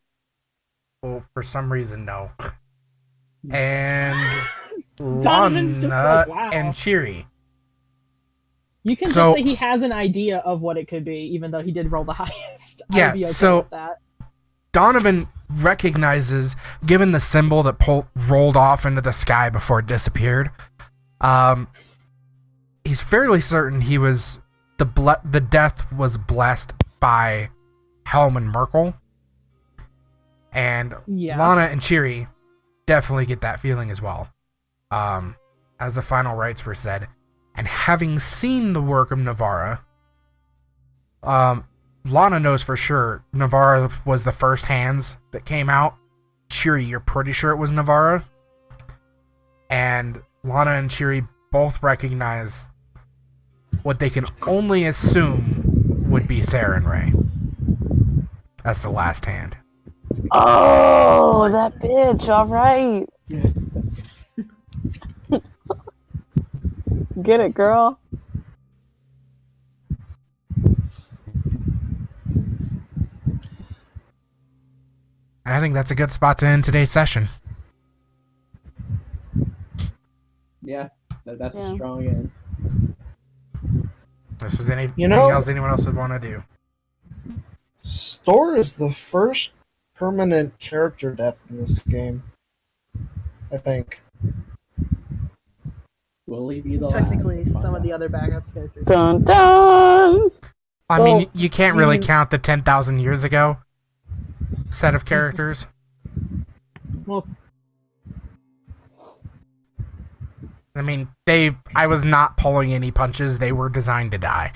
well, for some reason, no. And Donovan's just Lana like, wow. and Cheery. You can So- just say he has an idea of what it could be, even though he did roll the highest. Yeah, I'd be okay so- with that. Donovan recognizes, given the symbol that rolled off into the sky before it disappeared, he's fairly certain he was the death was blessed by Helm and Merkel, and Yeah. Lana and Cheery definitely get that feeling as well. As the final rites were said, and having seen the work of Navarra, Lana knows for sure Navarra was the first hands that came out. Cheery, you're pretty sure it was Navarra. And Lana and Cheery both recognize what they can only assume would be Sarah and Ray. That's the last hand. Oh, that bitch. All right. Get it, girl. And I think that's a good spot to end today's session. Yeah, that's Yeah. a strong end. If there's anything know- else anyone else would want to do. Store is the first permanent character death in this game, I think. Will he be the Technically, last? some of the other backup characters. Dun dun. I Well, mean, you can't really mm. count the 10,000 years ago set of characters. Well, I mean, I was not pulling any punches. They were designed to die.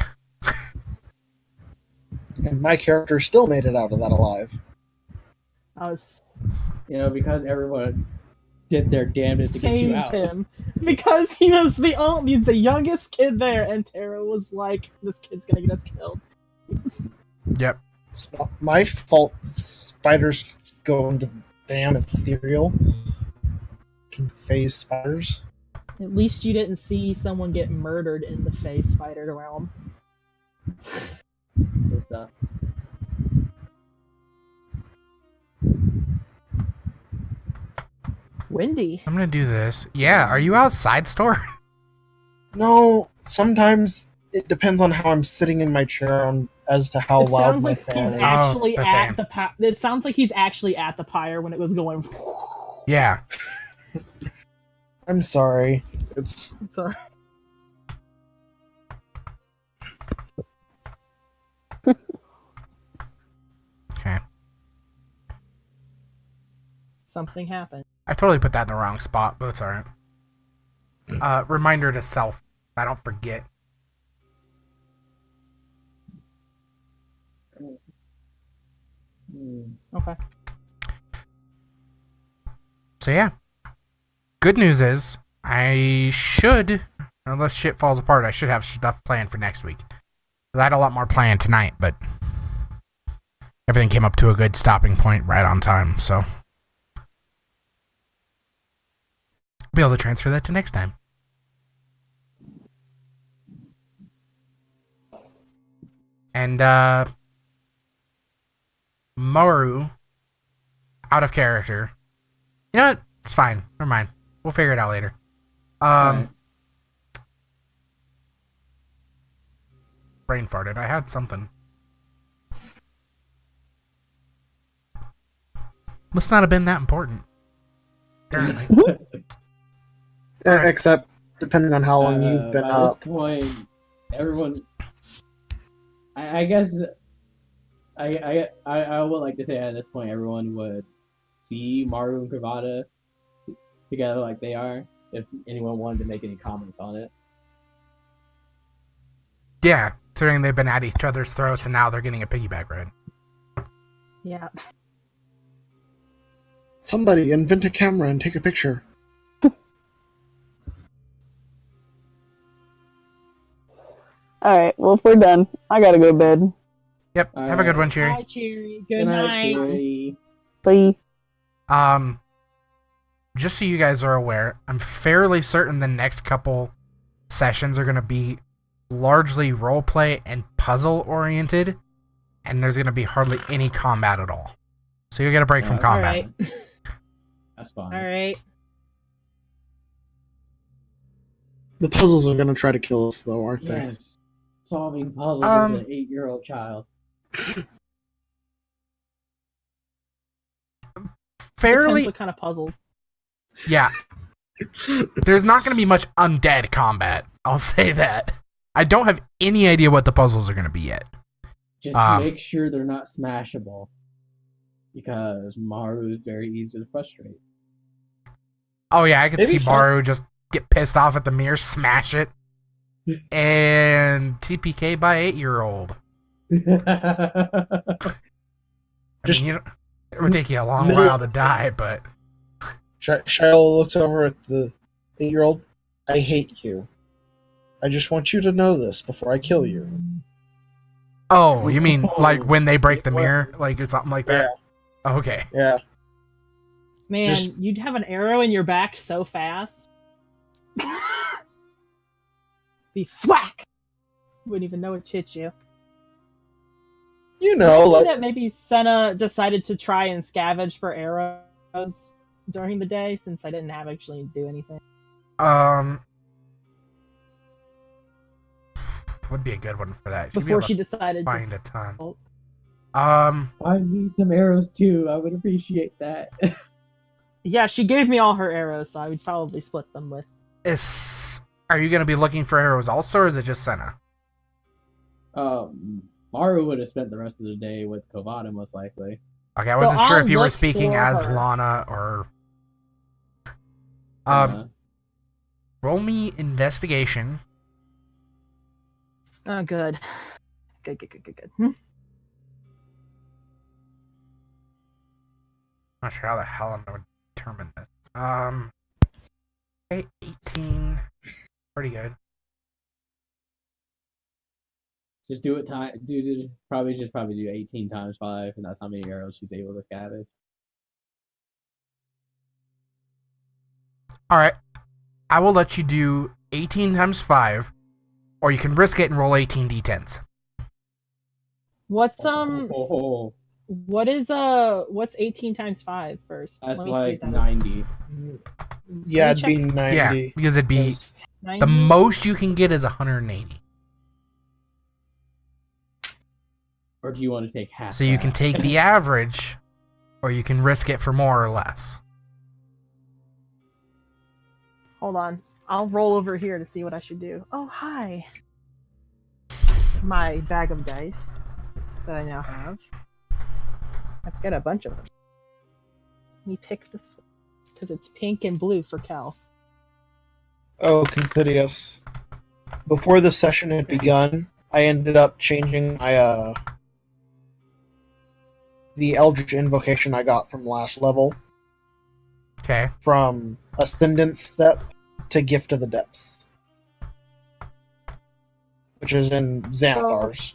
And my character still made it out of that alive. I was You know, because everyone did their damnedest to get you saved out. him because he was the youngest kid there, and Tara was like, "This kid's gonna get us killed." Yep. It's not my fault. Spiders go into damn ethereal. Can phase spiders. At least you didn't see someone get murdered in the phase spider realm. Good stuff. Windy. I'm gonna do this. Yeah, are you outside, Store? No, sometimes it depends on how I'm sitting in my chair as to how It loud sounds my like fan he's is. actually the at fan. the It sounds like he's actually at the pyre when it was going. Yeah. I'm sorry. It's Sorry. Okay. Something happened. I totally put that in the wrong spot, but it's alright. Reminder to self. I don't forget. Okay. So yeah. Good news is, I should, unless shit falls apart, I should have stuff planned for next week. I had a lot more planned tonight, but everything came up to a good stopping point right on time, so be able to transfer that to next time. And Maru, out of character. You know what? It's fine. Never mind. We'll figure it out later. Alright. Brain farted. I had something. Must not have been that important. Apparently. Alright. except depending on how long you've been by up. this point, everyone. I guess I would like to say at this point everyone would see Maru and Kravata together like they are. If anyone wanted to make any comments on it. Yeah, considering they've been at each other's throats and now they're getting a piggyback ride. Yeah. Somebody invent a camera and take a picture. Alright, well, if we're done, I gotta go to bed. Yep, have a good one, Hi, Cherry. Cherry. Good night. Jerry. Bye. Just so you guys are aware, I'm fairly certain the next couple sessions are going to be largely roleplay and puzzle oriented, and there's going to be hardly any combat at all. So you get a break from All combat. Alright. That's fine. Alright. The puzzles are gonna try to kill us, though, aren't they? Yes. Solving puzzles with an 8-year-old child. Fairly, Depends what kind of puzzles. yeah. There's not going to be much undead combat. I'll say that. I don't have any idea what the puzzles are going to be yet. Just make sure they're not smashable. Because Maru is very easy to frustrate. Oh yeah, I could Maybe see Maru just get pissed off at the mirror, smash it, and TPK by 8-year-old. Just It would take you a long middle- while to die, but Shiloh looks over at the 8-year-old. I hate you. I just want you to know this before I kill you. oh, you mean like when they break the mirror, like or something like that? Okay. Yeah. Man, Just- you'd have an arrow in your back so fast. Be whack! Wouldn't even know it hit you. You Did know, I say like that maybe Senna decided to try and scavenge for arrows during the day since I didn't have actually do anything. Would be a good one for that. She'd be Before able she to decided find to a ton. Oh. I need some arrows too. I would appreciate that. Yeah, she gave me all her arrows, so I would probably split them with. Are you gonna be looking for arrows also, or is it just Senna? Maru would have spent the rest of the day with Kovada most likely. Okay, I So wasn't sure I'll if you were look speaking for as her. Lana or. Uh, Roll me investigation. Oh, good. Good. Not sure how the hell I'm gonna determine this. Okay, 18. Pretty good. Just do it time. Probably do 18 times 5, and that's how many arrows she's able to scavenge. Alright. I will let you do 18 times 5, or you can risk it and roll 18 d10s. What's what's 18 times 5 first? That's Let me see like what that is. 90. Yeah, Let it'd me be 90. Yeah, because it'd be... 90? The most you can get is 180. Or do you want to take half? So you can that? take the average, or you can risk it for more or less. Hold on. I'll roll over here to see what I should do. Oh, hi. My bag of dice that I now have. I've got a bunch of them. Let me pick this one. Because it's pink and blue for Cal. Oh, Considious. Before the session had begun, I ended up changing my the Eldritch Invocation I got from last level Okay. from Ascendant Step to Gift of the Depths, which is in Xanathar's.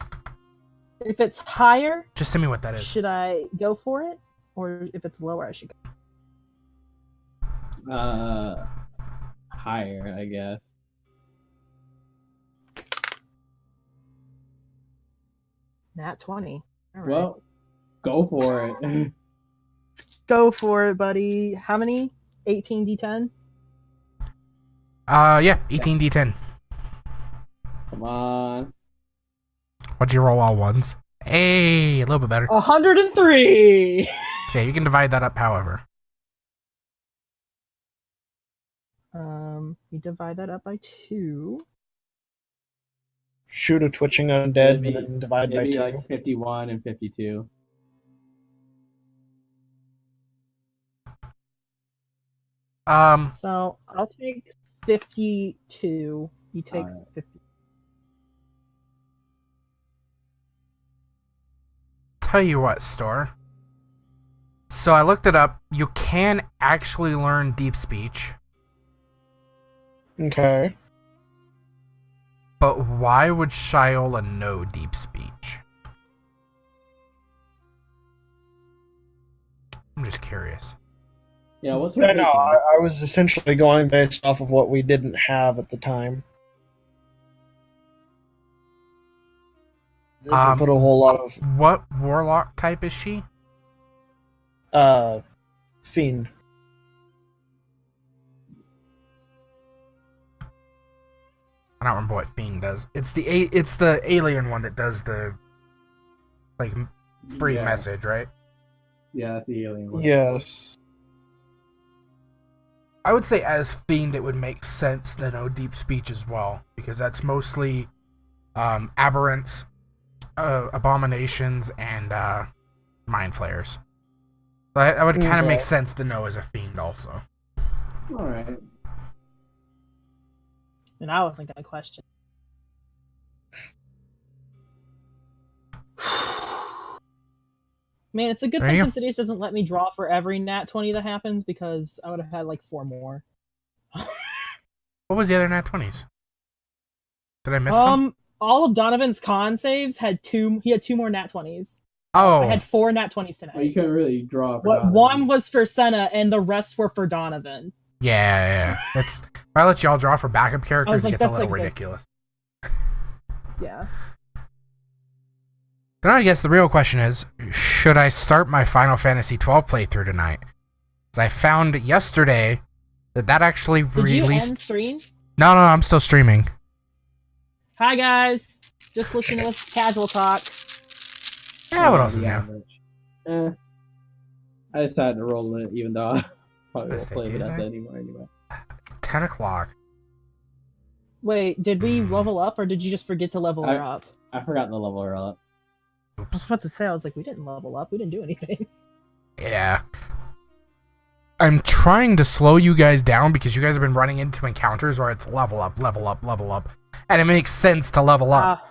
If it's higher, Just send me what that is. should I go for it? Or if it's lower, I should go. Higher, I guess. Nat 20. All right. Well, go for it. Go for it, buddy. How many? 18 d10? Yeah, 18 d10. Come on. What'd you roll all ones? Hey, a little bit better. 103! Okay, you can divide that up however. You divide that up by 2. Shoot a twitching undead It'd be- and then divide by It'd be 2. like 51 and 52. So I'll take 52. You take Alright. 50. Tell you what, Store. So I looked it up. You can actually learn deep speech, Okay. but why would Shiola know deep speech? I'm just curious. Yeah, what's her Yeah, no, baseline? I was essentially going based off of what we didn't have at the time. Didn't put a whole lot of What warlock type is she? fiend. I don't remember what fiend does. It's the alien one that does the like free Yeah. message, right? Yeah, that's the alien one. Yes. I would say as fiend it would make sense to know deep speech as well, because that's mostly aberrants, abominations, and mind flayers. So that would kind of Okay. make sense to know as a fiend also. Alright. And I wasn't going to question. Man, it's a good There thing you go. Insidious doesn't let me draw for every nat 20 that happens, because I would have had like 4 more. What was the other nat 20s? Did I miss some? All of Donovan's con saves had 2. He had 2 more nat 20s. Oh, I had 4 nat 20s Well, you tonight. couldn't really draw. For What Donovan. one was for Senna, and the rest were for Donovan. yeah. It's I let y'all draw for backup characters. like, It gets a that's little like the- ridiculous. Yeah. But I guess the real question is, should I start my Final Fantasy XII playthrough tonight? Because I found yesterday that actually Did you released. end stream? No, I'm still streaming. Hi guys, just listening to us casual talk. Yeah, what else is the new? average. I decided to roll it, even though I probably What's won't that, play with that Tuesday? anymore anyway. It's 10 o'clock. Wait, did we level up, or did you just forget to level her up? I forgot to level her up. I was about to say, I was like, we didn't level up, we didn't do anything. Yeah. I'm trying to slow you guys down because you guys have been running into encounters where it's level up, level up, level up. And it makes sense to level up.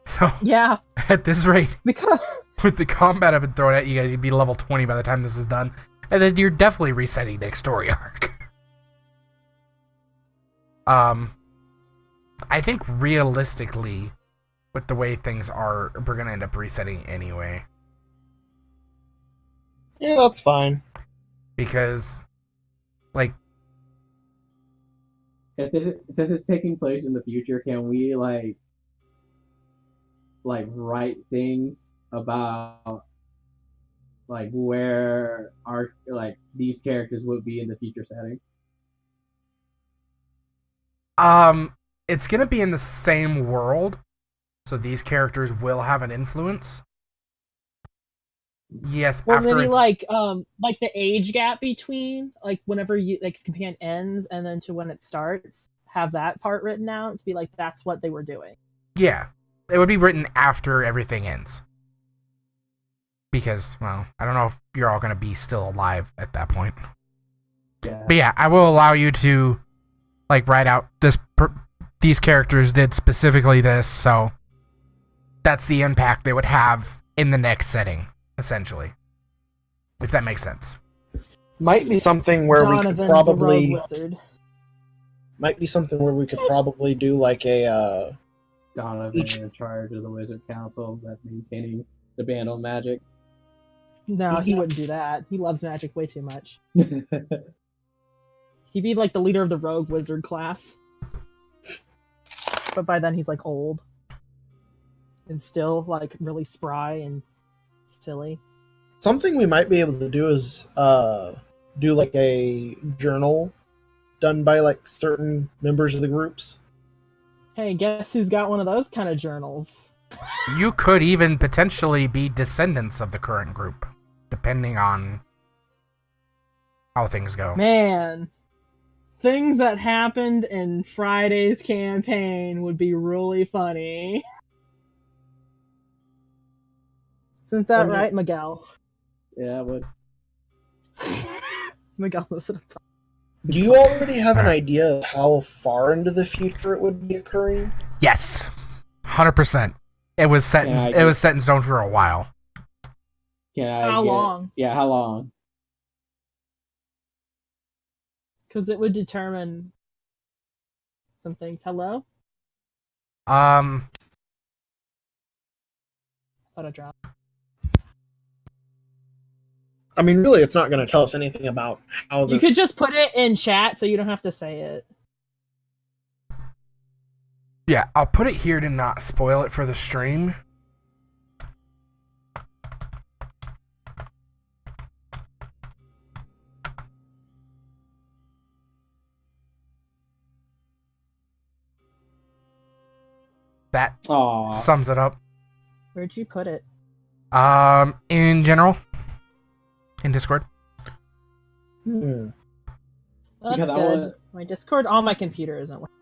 So, Yeah, at this rate, because with the combat I've been throwing at you guys, you'd be level 20 by the time this is done. And then you're definitely resetting the story arc. I think realistically, with the way things are, we're gonna end up resetting anyway. Yeah, that's fine. Because, like, Since it's taking place in the future, can we like write things about like where our these characters would be in the future setting? it's gonna be in the same world, so these characters will have an influence. Yes, Well, after maybe it's, like the age gap between like whenever you like campaign ends and then to when it starts, have that part written out to be like that's what they were doing. yeah, it would be written after everything ends. Because, well, I don't know if you're all gonna be still alive at that point. Yeah. But yeah, I will allow you to like write out these characters did specifically this, so that's the impact they would have in the next setting, essentially. If that makes sense. Might be something where we Donovan, could probably the Rogue Wizard. might be something where we could probably do like a Donovan in charge of the Wizard Council that's maintaining the ban on magic. No, he wouldn't do that. He loves magic way too much. He'd be like the leader of the Rogue Wizard class. But by then he's like old. And still like really spry and silly. something we might be able to do is do like a journal done by like certain members of the groups. Hey, guess who's got one of those kind of journals? You could even potentially be descendants of the current group, depending on how things go. Man, things that happened in Friday's campaign would be really funny. Isn't that right, Miguel? Yeah, but Miguel, listen to talk. Do you already have an idea of how far into the future it would be occurring? Yes, 100%. It was set. It was set in stone for a while. How long? Yeah, how long? Because it would determine some things. Hello? Um, Thought I dropped. I mean, really, it's not going to tell us anything about how this. You could just put it in chat so you don't have to say it. yeah, I'll put it here to not spoil it for the stream. That sums it up. Where'd you put it? In general, in Discord. Well, that's good. My Discord on my computer isn't working,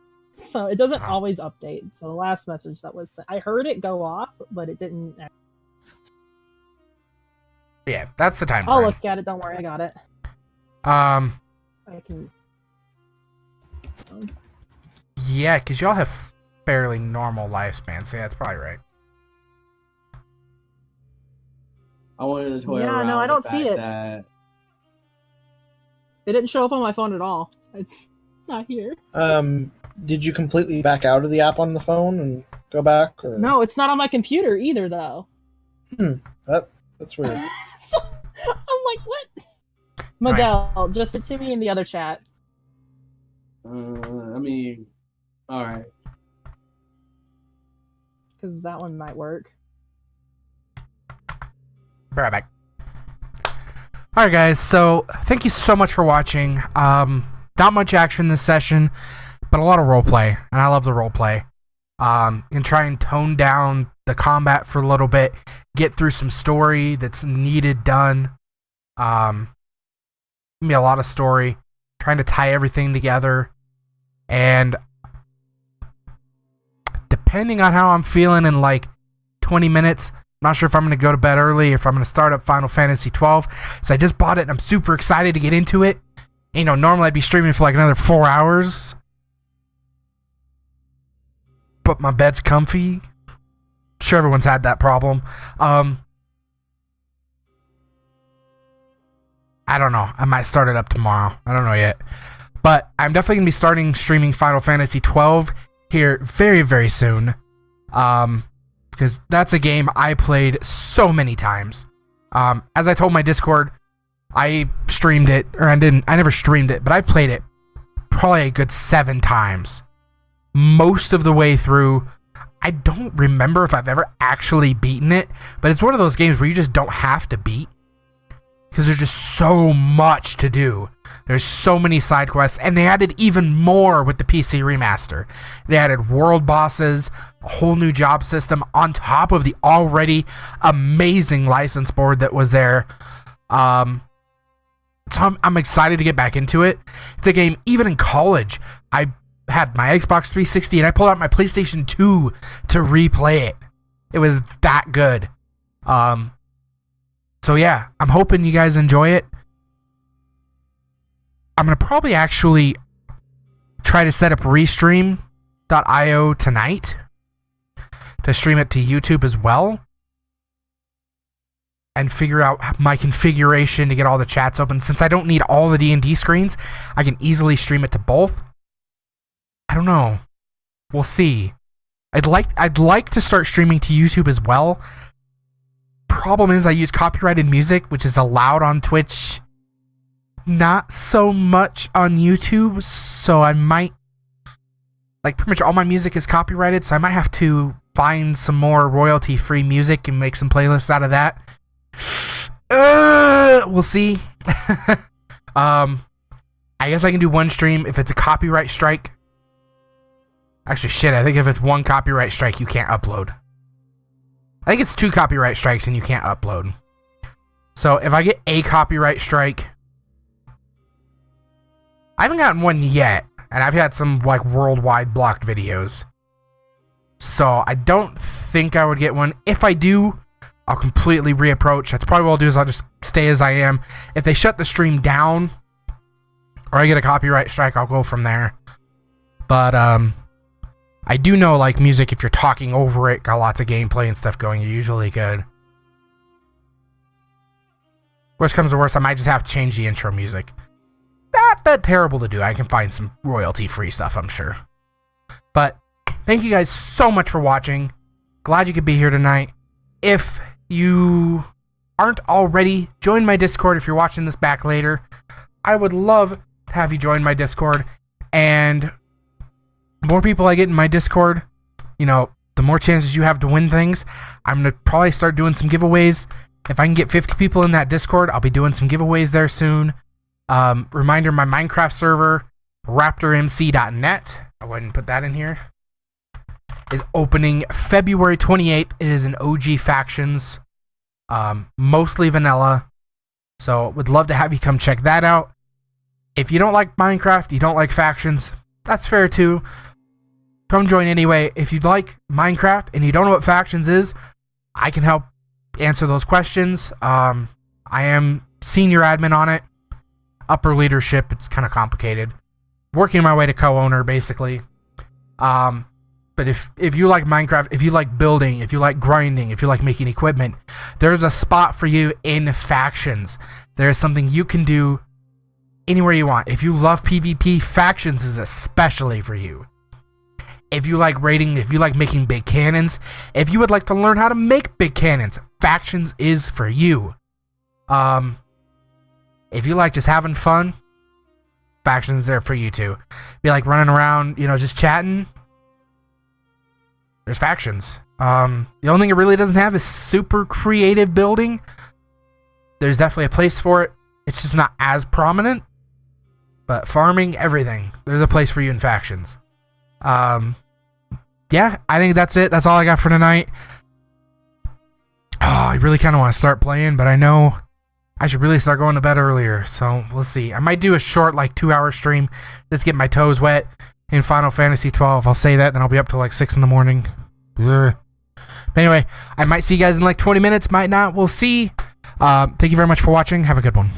so it doesn't always update. So the last message that was sent, I heard it go off, but it didn't. Yeah, that's the time I'll frame. look at it. Don't worry, I got it. I can. Yeah, because y'all have fairly normal lifespan, so yeah, that's probably right. I wanted to toy Yeah, around no, I with don't the see fact it. that It didn't show up on my phone at all. It's not here. Did you completely back out of the app on the phone and go back? Or? No, it's not on my computer either, though. That's weird. I'm like, what? Miguel, just send it to me in the other chat. I mean, all right. Because that one might work. Be right back. Alright guys, so thank you so much for watching. Not much action this session, but a lot of roleplay, and I love the roleplay. And try and tone down the combat for a little bit, get through some story that's needed done. Be a lot of story, trying to tie everything together, and depending on how I'm feeling in like 20 minutes, I'm not sure if I'm going to go to bed early or if I'm going to start up Final Fantasy 12. So I just bought it and I'm super excited to get into it. You know, normally I'd be streaming for like another 4 hours. But my bed's comfy. Sure, everyone's had that problem. I I don't know. I might start it up tomorrow. I don't know yet. But I'm definitely going to be starting streaming Final Fantasy 12 here very, very soon. Because that's a game I played so many times. As I told my Discord, I streamed it, or I never streamed it, but I played it probably a good 7 times. Most of the way through. I don't remember if I've ever actually beaten it, but it's one of those games where you just don't have to beat. Because there's just so much to do. There's so many side quests, and they added even more with the PC remaster. They added world bosses, a whole new job system on top of the already amazing license board that was there. So I'm excited to get back into it. It's a game, even in college, I had my Xbox 360 and I pulled out my PlayStation 2 to replay it. It was that good. So yeah, I'm hoping you guys enjoy it. I'm going to probably actually try to set up Restream.io tonight to stream it to YouTube as well. And figure out my configuration to get all the chats open. Since I don't need all the D&D screens, I can easily stream it to both. I don't know. We'll see. I'd like to start streaming to YouTube as well. Problem is I use copyrighted music, which is allowed on Twitch. Not so much on YouTube, so I might... Like, pretty much all my music is copyrighted, so I might have to find some more royalty-free music and make some playlists out of that. We'll see. I guess I can do one stream if it's a copyright strike. Actually, shit, I think if it's one copyright strike, you can't upload. I think it's 2 copyright strikes and you can't upload. So if I get a copyright strike... I haven't gotten one yet, and I've had some like worldwide blocked videos. So I don't think I would get one. If I do, I'll completely reapproach. That's probably what I'll do, is I'll just stay as I am. If they shut the stream down, or I get a copyright strike, I'll go from there. But I do know, like, music, if you're talking over it, got lots of gameplay and stuff going, you're usually good. Worst comes to worst, I might just have to change the intro music. Not that terrible to do. I can find some royalty-free stuff, I'm sure. But thank you guys so much for watching. Glad you could be here tonight. If you aren't already, join my Discord if you're watching this back later. I would love to have you join my Discord. And the more people I get in my Discord, you know, the more chances you have to win things. I'm going to probably start doing some giveaways. If I can get 50 people in that Discord, I'll be doing some giveaways there soon. Reminder, my Minecraft server, raptormc.net, I wouldn't put that in here, is opening February 28th. It is an OG Factions, mostly vanilla. So would love to have you come check that out. If you don't like Minecraft, you don't like Factions, that's fair too. Come join anyway. If you'd like Minecraft and you don't know what Factions is, I can help answer those questions. I am senior admin on it. Upper leadership, it's kind of complicated. Working my way to co-owner, basically. But if you like Minecraft, if you like building, if you like grinding, if you like making equipment, there's a spot for you in Factions. There's something you can do anywhere you want. If you love PvP, Factions is especially for you. If you like raiding, if you like making big cannons, if you would like to learn how to make big cannons, Factions is for you. If you like just having fun, Factions there for you too. If you like running around, you know, just chatting, there's Factions. The only thing it really doesn't have is super creative building. There's definitely a place for it. It's just not as prominent. But farming, everything. There's a place for you in Factions. Yeah, I think that's it. That's all I got for tonight. Oh, I really kind of want to start playing, but I know I should really start going to bed earlier, so we'll see. I might do a short, like, 2-hour stream, just get my toes wet in Final Fantasy 12. I'll say that, then I'll be up till like 6 in the morning. Ugh. But anyway, I might see you guys in like 20 minutes, might not. We'll see. Thank you very much for watching. Have a good one.